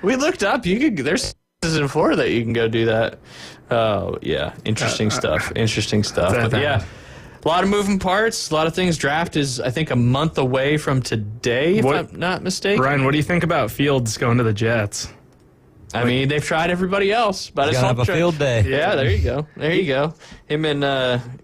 We looked up. There's in Florida that you can go do that. Oh yeah, interesting stuff. Interesting stuff. But yeah. A lot of moving parts, a lot of things. Draft is, I think, a month away from today, if I'm not mistaken. Ryan, what do you think about Fields going to the Jets? I mean, they've tried everybody else, but it's have a field day. Yeah, there you go. There you go. Him and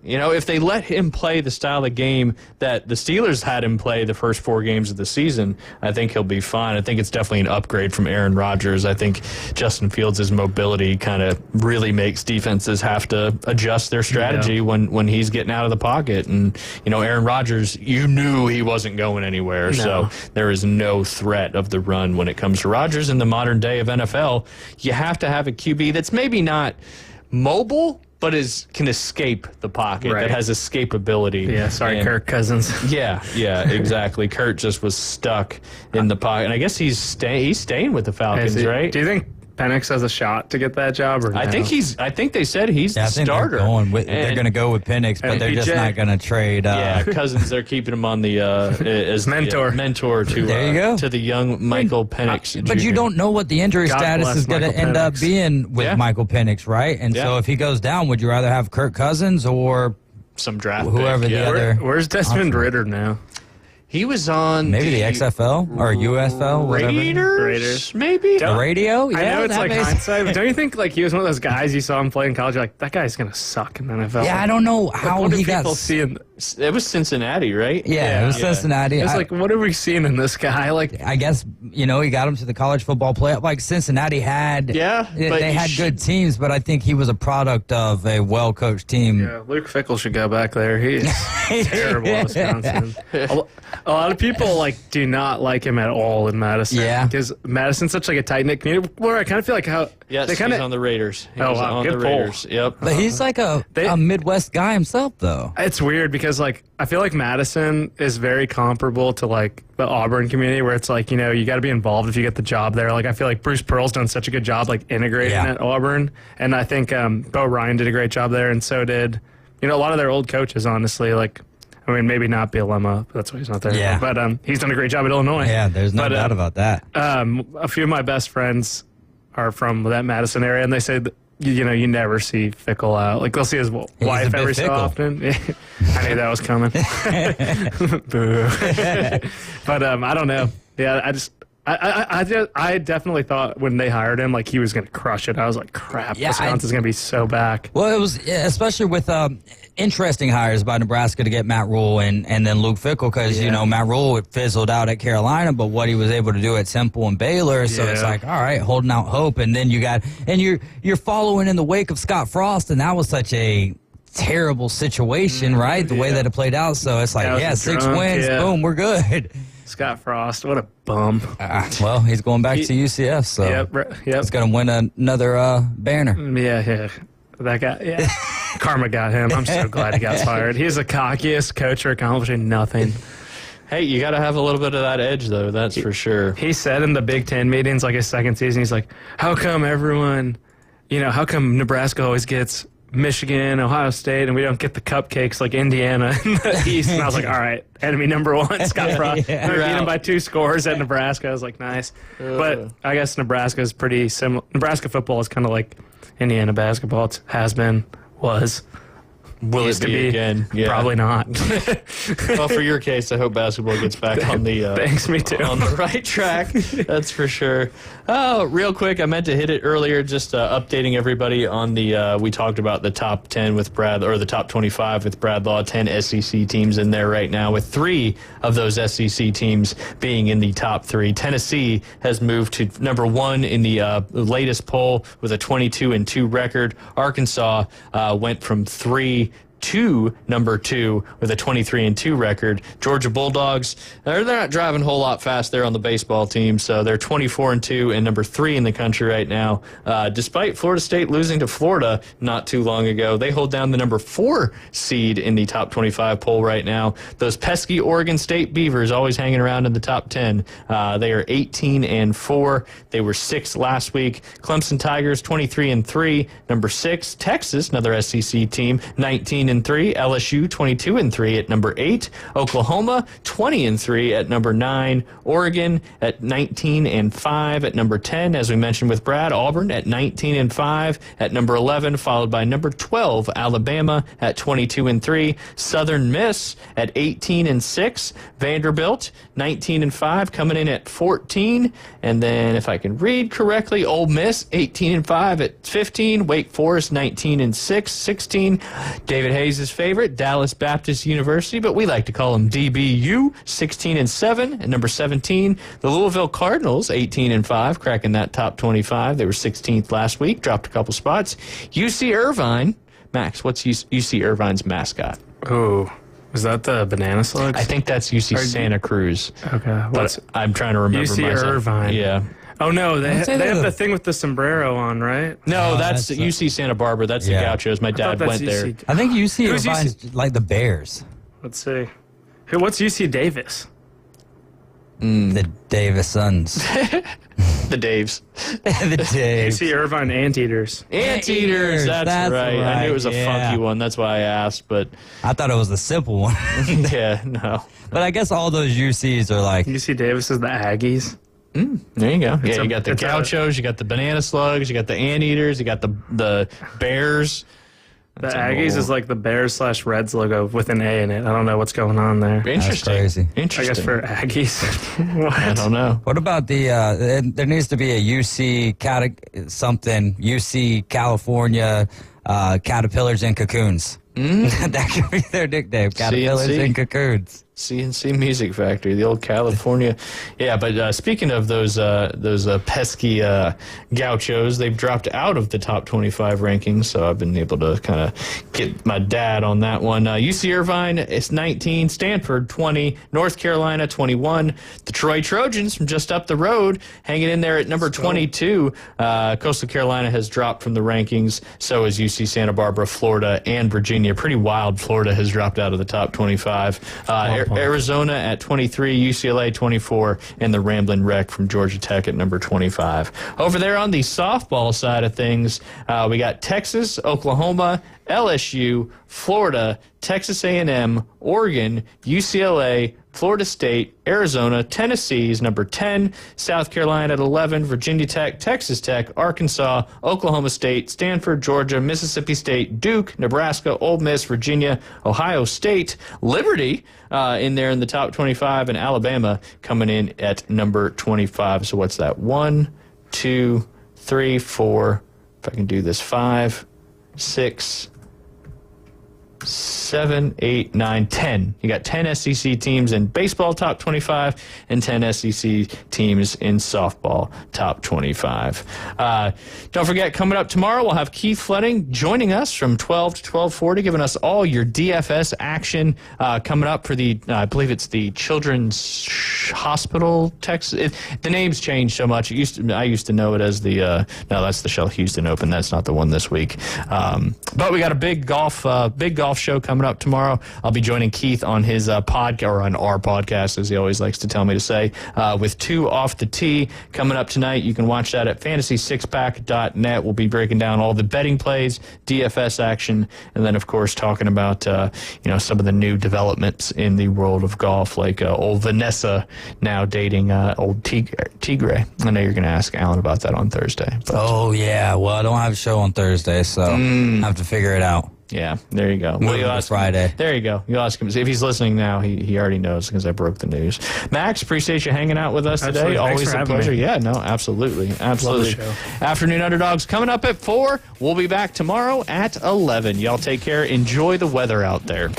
if they let him play the style of game that the Steelers had him play the first 4 games of the season, I think he'll be fine. I think it's definitely an upgrade from Aaron Rodgers. I think Justin Fields' mobility kind of really makes defenses have to adjust their strategy when he's getting out of the pocket. And Aaron Rodgers, you knew he wasn't going anywhere, so there is no threat of the run when it comes to Rodgers. In the modern day of NFL, you have to have a QB that's maybe not mobile, but can escape the pocket, that has escapability. Yeah, sorry, Kirk Cousins. Yeah, exactly. Kurt just was stuck in the pocket. And I guess he's staying with the Falcons, right? Do you think Penix has a shot to get that job? Or no? I think they said he's the starter. They're going to go with Penix, but they're just not going to trade. Cousins, they're keeping him on the as mentor to there you go. to the young Michael Penix. But you don't know what the injury status is going to end up being with Michael Penix, right? And so if he goes down, would you rather have Kirk Cousins or some draft whoever pick, the other? Where's Desmond Ritter now? He was on maybe the XFL or USFL, whatever. Raiders, maybe. The radio? Yeah, I know it's hindsight, but don't you think he was one of those guys you saw him play in college? You're like, that guy's gonna suck in the NFL. Yeah, I don't know how what he got. It was Cincinnati, right? Yeah, it was Cincinnati. It's what are we seeing in this guy? I guess he got him to the college football playoff. Cincinnati had. They had good teams, but I think he was a product of a well-coached team. Yeah, Luke Fickell should go back there. He is terrible in Wisconsin. A lot of people do not like him at all in Madison. Yeah, because Madison's such a tight knit community. Where I kind of feel how they he's on the Raiders. Wow, good pull. Raiders. Yep. But he's a Midwest guy himself, though. It's weird because I feel like Madison is very comparable to the Auburn community, where it's you got to be involved if you get the job there. I feel like Bruce Pearl's done such a good job integrating at Auburn, and I think Bo Ryan did a great job there, and so did a lot of their old coaches. Honestly, I mean, maybe not Bielema, but that's why he's not there. Yeah. But he's done a great job at Illinois. Yeah, there's no doubt about that. A few of my best friends are from that Madison area, and they say that, you never see Fickell out. They'll see his wife every so often. I knew that was coming. Boo. But I don't know. Yeah, I definitely thought when they hired him, he was going to crush it. I was like, crap, Wisconsin's going to be so back. Well, it was, especially with interesting hires by Nebraska to get Matt Rule and then Luke Fickell, because, Matt Rule fizzled out at Carolina, but what he was able to do at Temple and Baylor, so it's all right, holding out hope. And then you're following in the wake of Scott Frost, and that was such a terrible situation, right? The way that it played out. So it's 6 wins, boom, we're good. Scott Frost, what a bum. Well, he's going back to UCF, so he's going to win another banner. Yeah. That guy, Karma got him. I'm so glad he got fired. He's the cockiest coach for accomplishing nothing. Hey, you got to have a little bit of that edge, though. That's for sure. He said in the Big Ten meetings, his second season, he's like, how come how come Nebraska always gets Michigan, Ohio State, and we don't get the cupcakes like Indiana in the East? And I was like, all right, enemy number one, Scott Frost. We beat him by 2 scores at Nebraska. I was like, nice. But I guess Nebraska is pretty similar. Nebraska football is kind of like Indiana basketball. It has been, was. Will Used it to be again? Yeah. Probably not. Well, for your case, I hope basketball gets back on the Thanks, me too. on the right track. That's for sure. Oh, real quick, I meant to hit it earlier. Just updating everybody on the. We talked about the top 10 with Brad, or the top 25 with Brad Law. 10 SEC teams in there right now, with 3 of those SEC teams being in the top 3. Tennessee has moved to number 1 in the latest poll with a 22-2 record. Arkansas went from 3 to number 2 with a 23-2 record. Georgia Bulldogs, they're not driving a whole lot fast there on the baseball team, so they're 24-2 and number 3 in the country right now. Despite Florida State losing to Florida not too long ago, they hold down the number 4 seed in the top 25 poll right now. Those pesky Oregon State Beavers always hanging around in the top 10. They are 18-4. They were 6th last week. Clemson Tigers 23-3, number 6. Texas, another SEC team, 19-3. LSU 22-3 at number 8. Oklahoma 20-3 at number 9. Oregon at 19-5 at number 10. As we mentioned with Brad, Auburn at 19-5 at number 11, followed by number 12 Alabama at 22-3. Southern Miss at 18-6. Vanderbilt 19-5, coming in at 14. And then, if I can read correctly, Ole Miss 18-5 at 15. Wake Forest 19-6, 16. David Hayes' favorite, Dallas Baptist University, but we like to call them DBU, 16-7 at number 17. The Louisville Cardinals 18-5, cracking that top 25. They were 16th last week, dropped a couple spots. UC Irvine, Max, what's UC Irvine's mascot? Oh. Was that the banana slugs? I think that's UC Santa Cruz. Okay. But I'm trying to remember UC myself. Irvine. Yeah. Oh, no. They have the thing with the sombrero on, right? No, that's UC Santa Barbara. That's the Gauchos. My dad went there. I think UC Irvine's like the Bears. Let's see. What's UC Davis? The Davis Sons. The Daves. The Daves. UC Irvine Anteaters. Anteaters, that's right. I knew it was a funky one. That's why I asked, but I thought it was the simple one. Yeah, no. But I guess all those UCs are like UC Davis is the Aggies. There you go. You got the Gauchos, you got the Banana Slugs, you got the Anteaters, you got the Bears. The Aggies is like the Bears/Reds logo with an A in it. I don't know what's going on there. Interesting. crazy. Interesting. I guess for Aggies. What? I don't know. What about the? There needs to be a UC UC California Caterpillars and Cocoons. That could be their nickname. Caterpillars and Cocoons. CNC Music Factory, the old California. Yeah, but speaking of those pesky Gauchos, they've dropped out of the top 25 rankings, so I've been able to kind of get my dad on that one. UC Irvine is 19, Stanford 20, North Carolina 21. The Troy Trojans from just up the road hanging in there at number 22. Coastal Carolina has dropped from the rankings, so is UC Santa Barbara, Florida, and Virginia. Pretty wild. Florida has dropped out of the top 25. Arizona at 23, UCLA 24, and the Ramblin' Wreck from Georgia Tech at number 25. Over there on the softball side of things, we got Texas, Oklahoma, LSU, Florida, Texas A&M, Oregon, UCLA, Florida State, Arizona, Tennessee is number 10, South Carolina at 11, Virginia Tech, Texas Tech, Arkansas, Oklahoma State, Stanford, Georgia, Mississippi State, Duke, Nebraska, Ole Miss, Virginia, Ohio State, Liberty in there in the top 25, and Alabama coming in at number 25. So what's that? 1, 2, 3, 4, if I can do this, 5, 6, 7, 8, 9, 10. You got 10 SEC teams in baseball top 25 and 10 SEC teams in softball top 25. Don't forget, coming up tomorrow, we'll have Keith Flooding joining us from 12 to 12:40, giving us all your DFS action coming up for the, I believe it's the Children's Hospital, Texas. The name's changed so much. I used to know it as the, no, that's the Shell Houston Open. That's not the one this week. But we got a big golf show coming up tomorrow. I'll be joining Keith on his podcast, or on our podcast, as he always likes to tell me to say, with 2 Off the Tee coming up tonight. You can watch that at fantasy6pack.net. We'll be breaking down all the betting plays, DFS action, and then, of course, talking about some of the new developments in the world of golf, like old Vanessa now dating old Tigre. I know you're going to ask Alan about that on Thursday. Oh, yeah. Well, I don't have a show on Thursday, so I have to figure it out. Yeah, there you go. Well, you ask Friday. There you go. You ask him. If he's listening now, he already knows because I broke the news. Max, appreciate you hanging out with us Absolutely. today. Thanks Always for a having pleasure. me. Yeah, no, absolutely. Absolutely. Love the show. Afternoon Underdogs coming up at 4. We'll be back tomorrow at 11. Y'all take care. Enjoy the weather out there.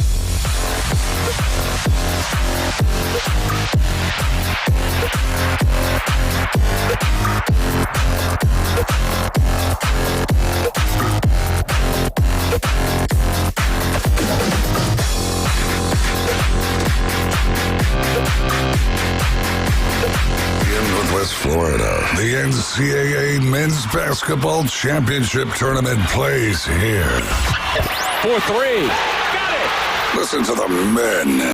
In Northwest Florida, the NCAA Men's Basketball Championship Tournament plays here. 4-3. Listen to the men.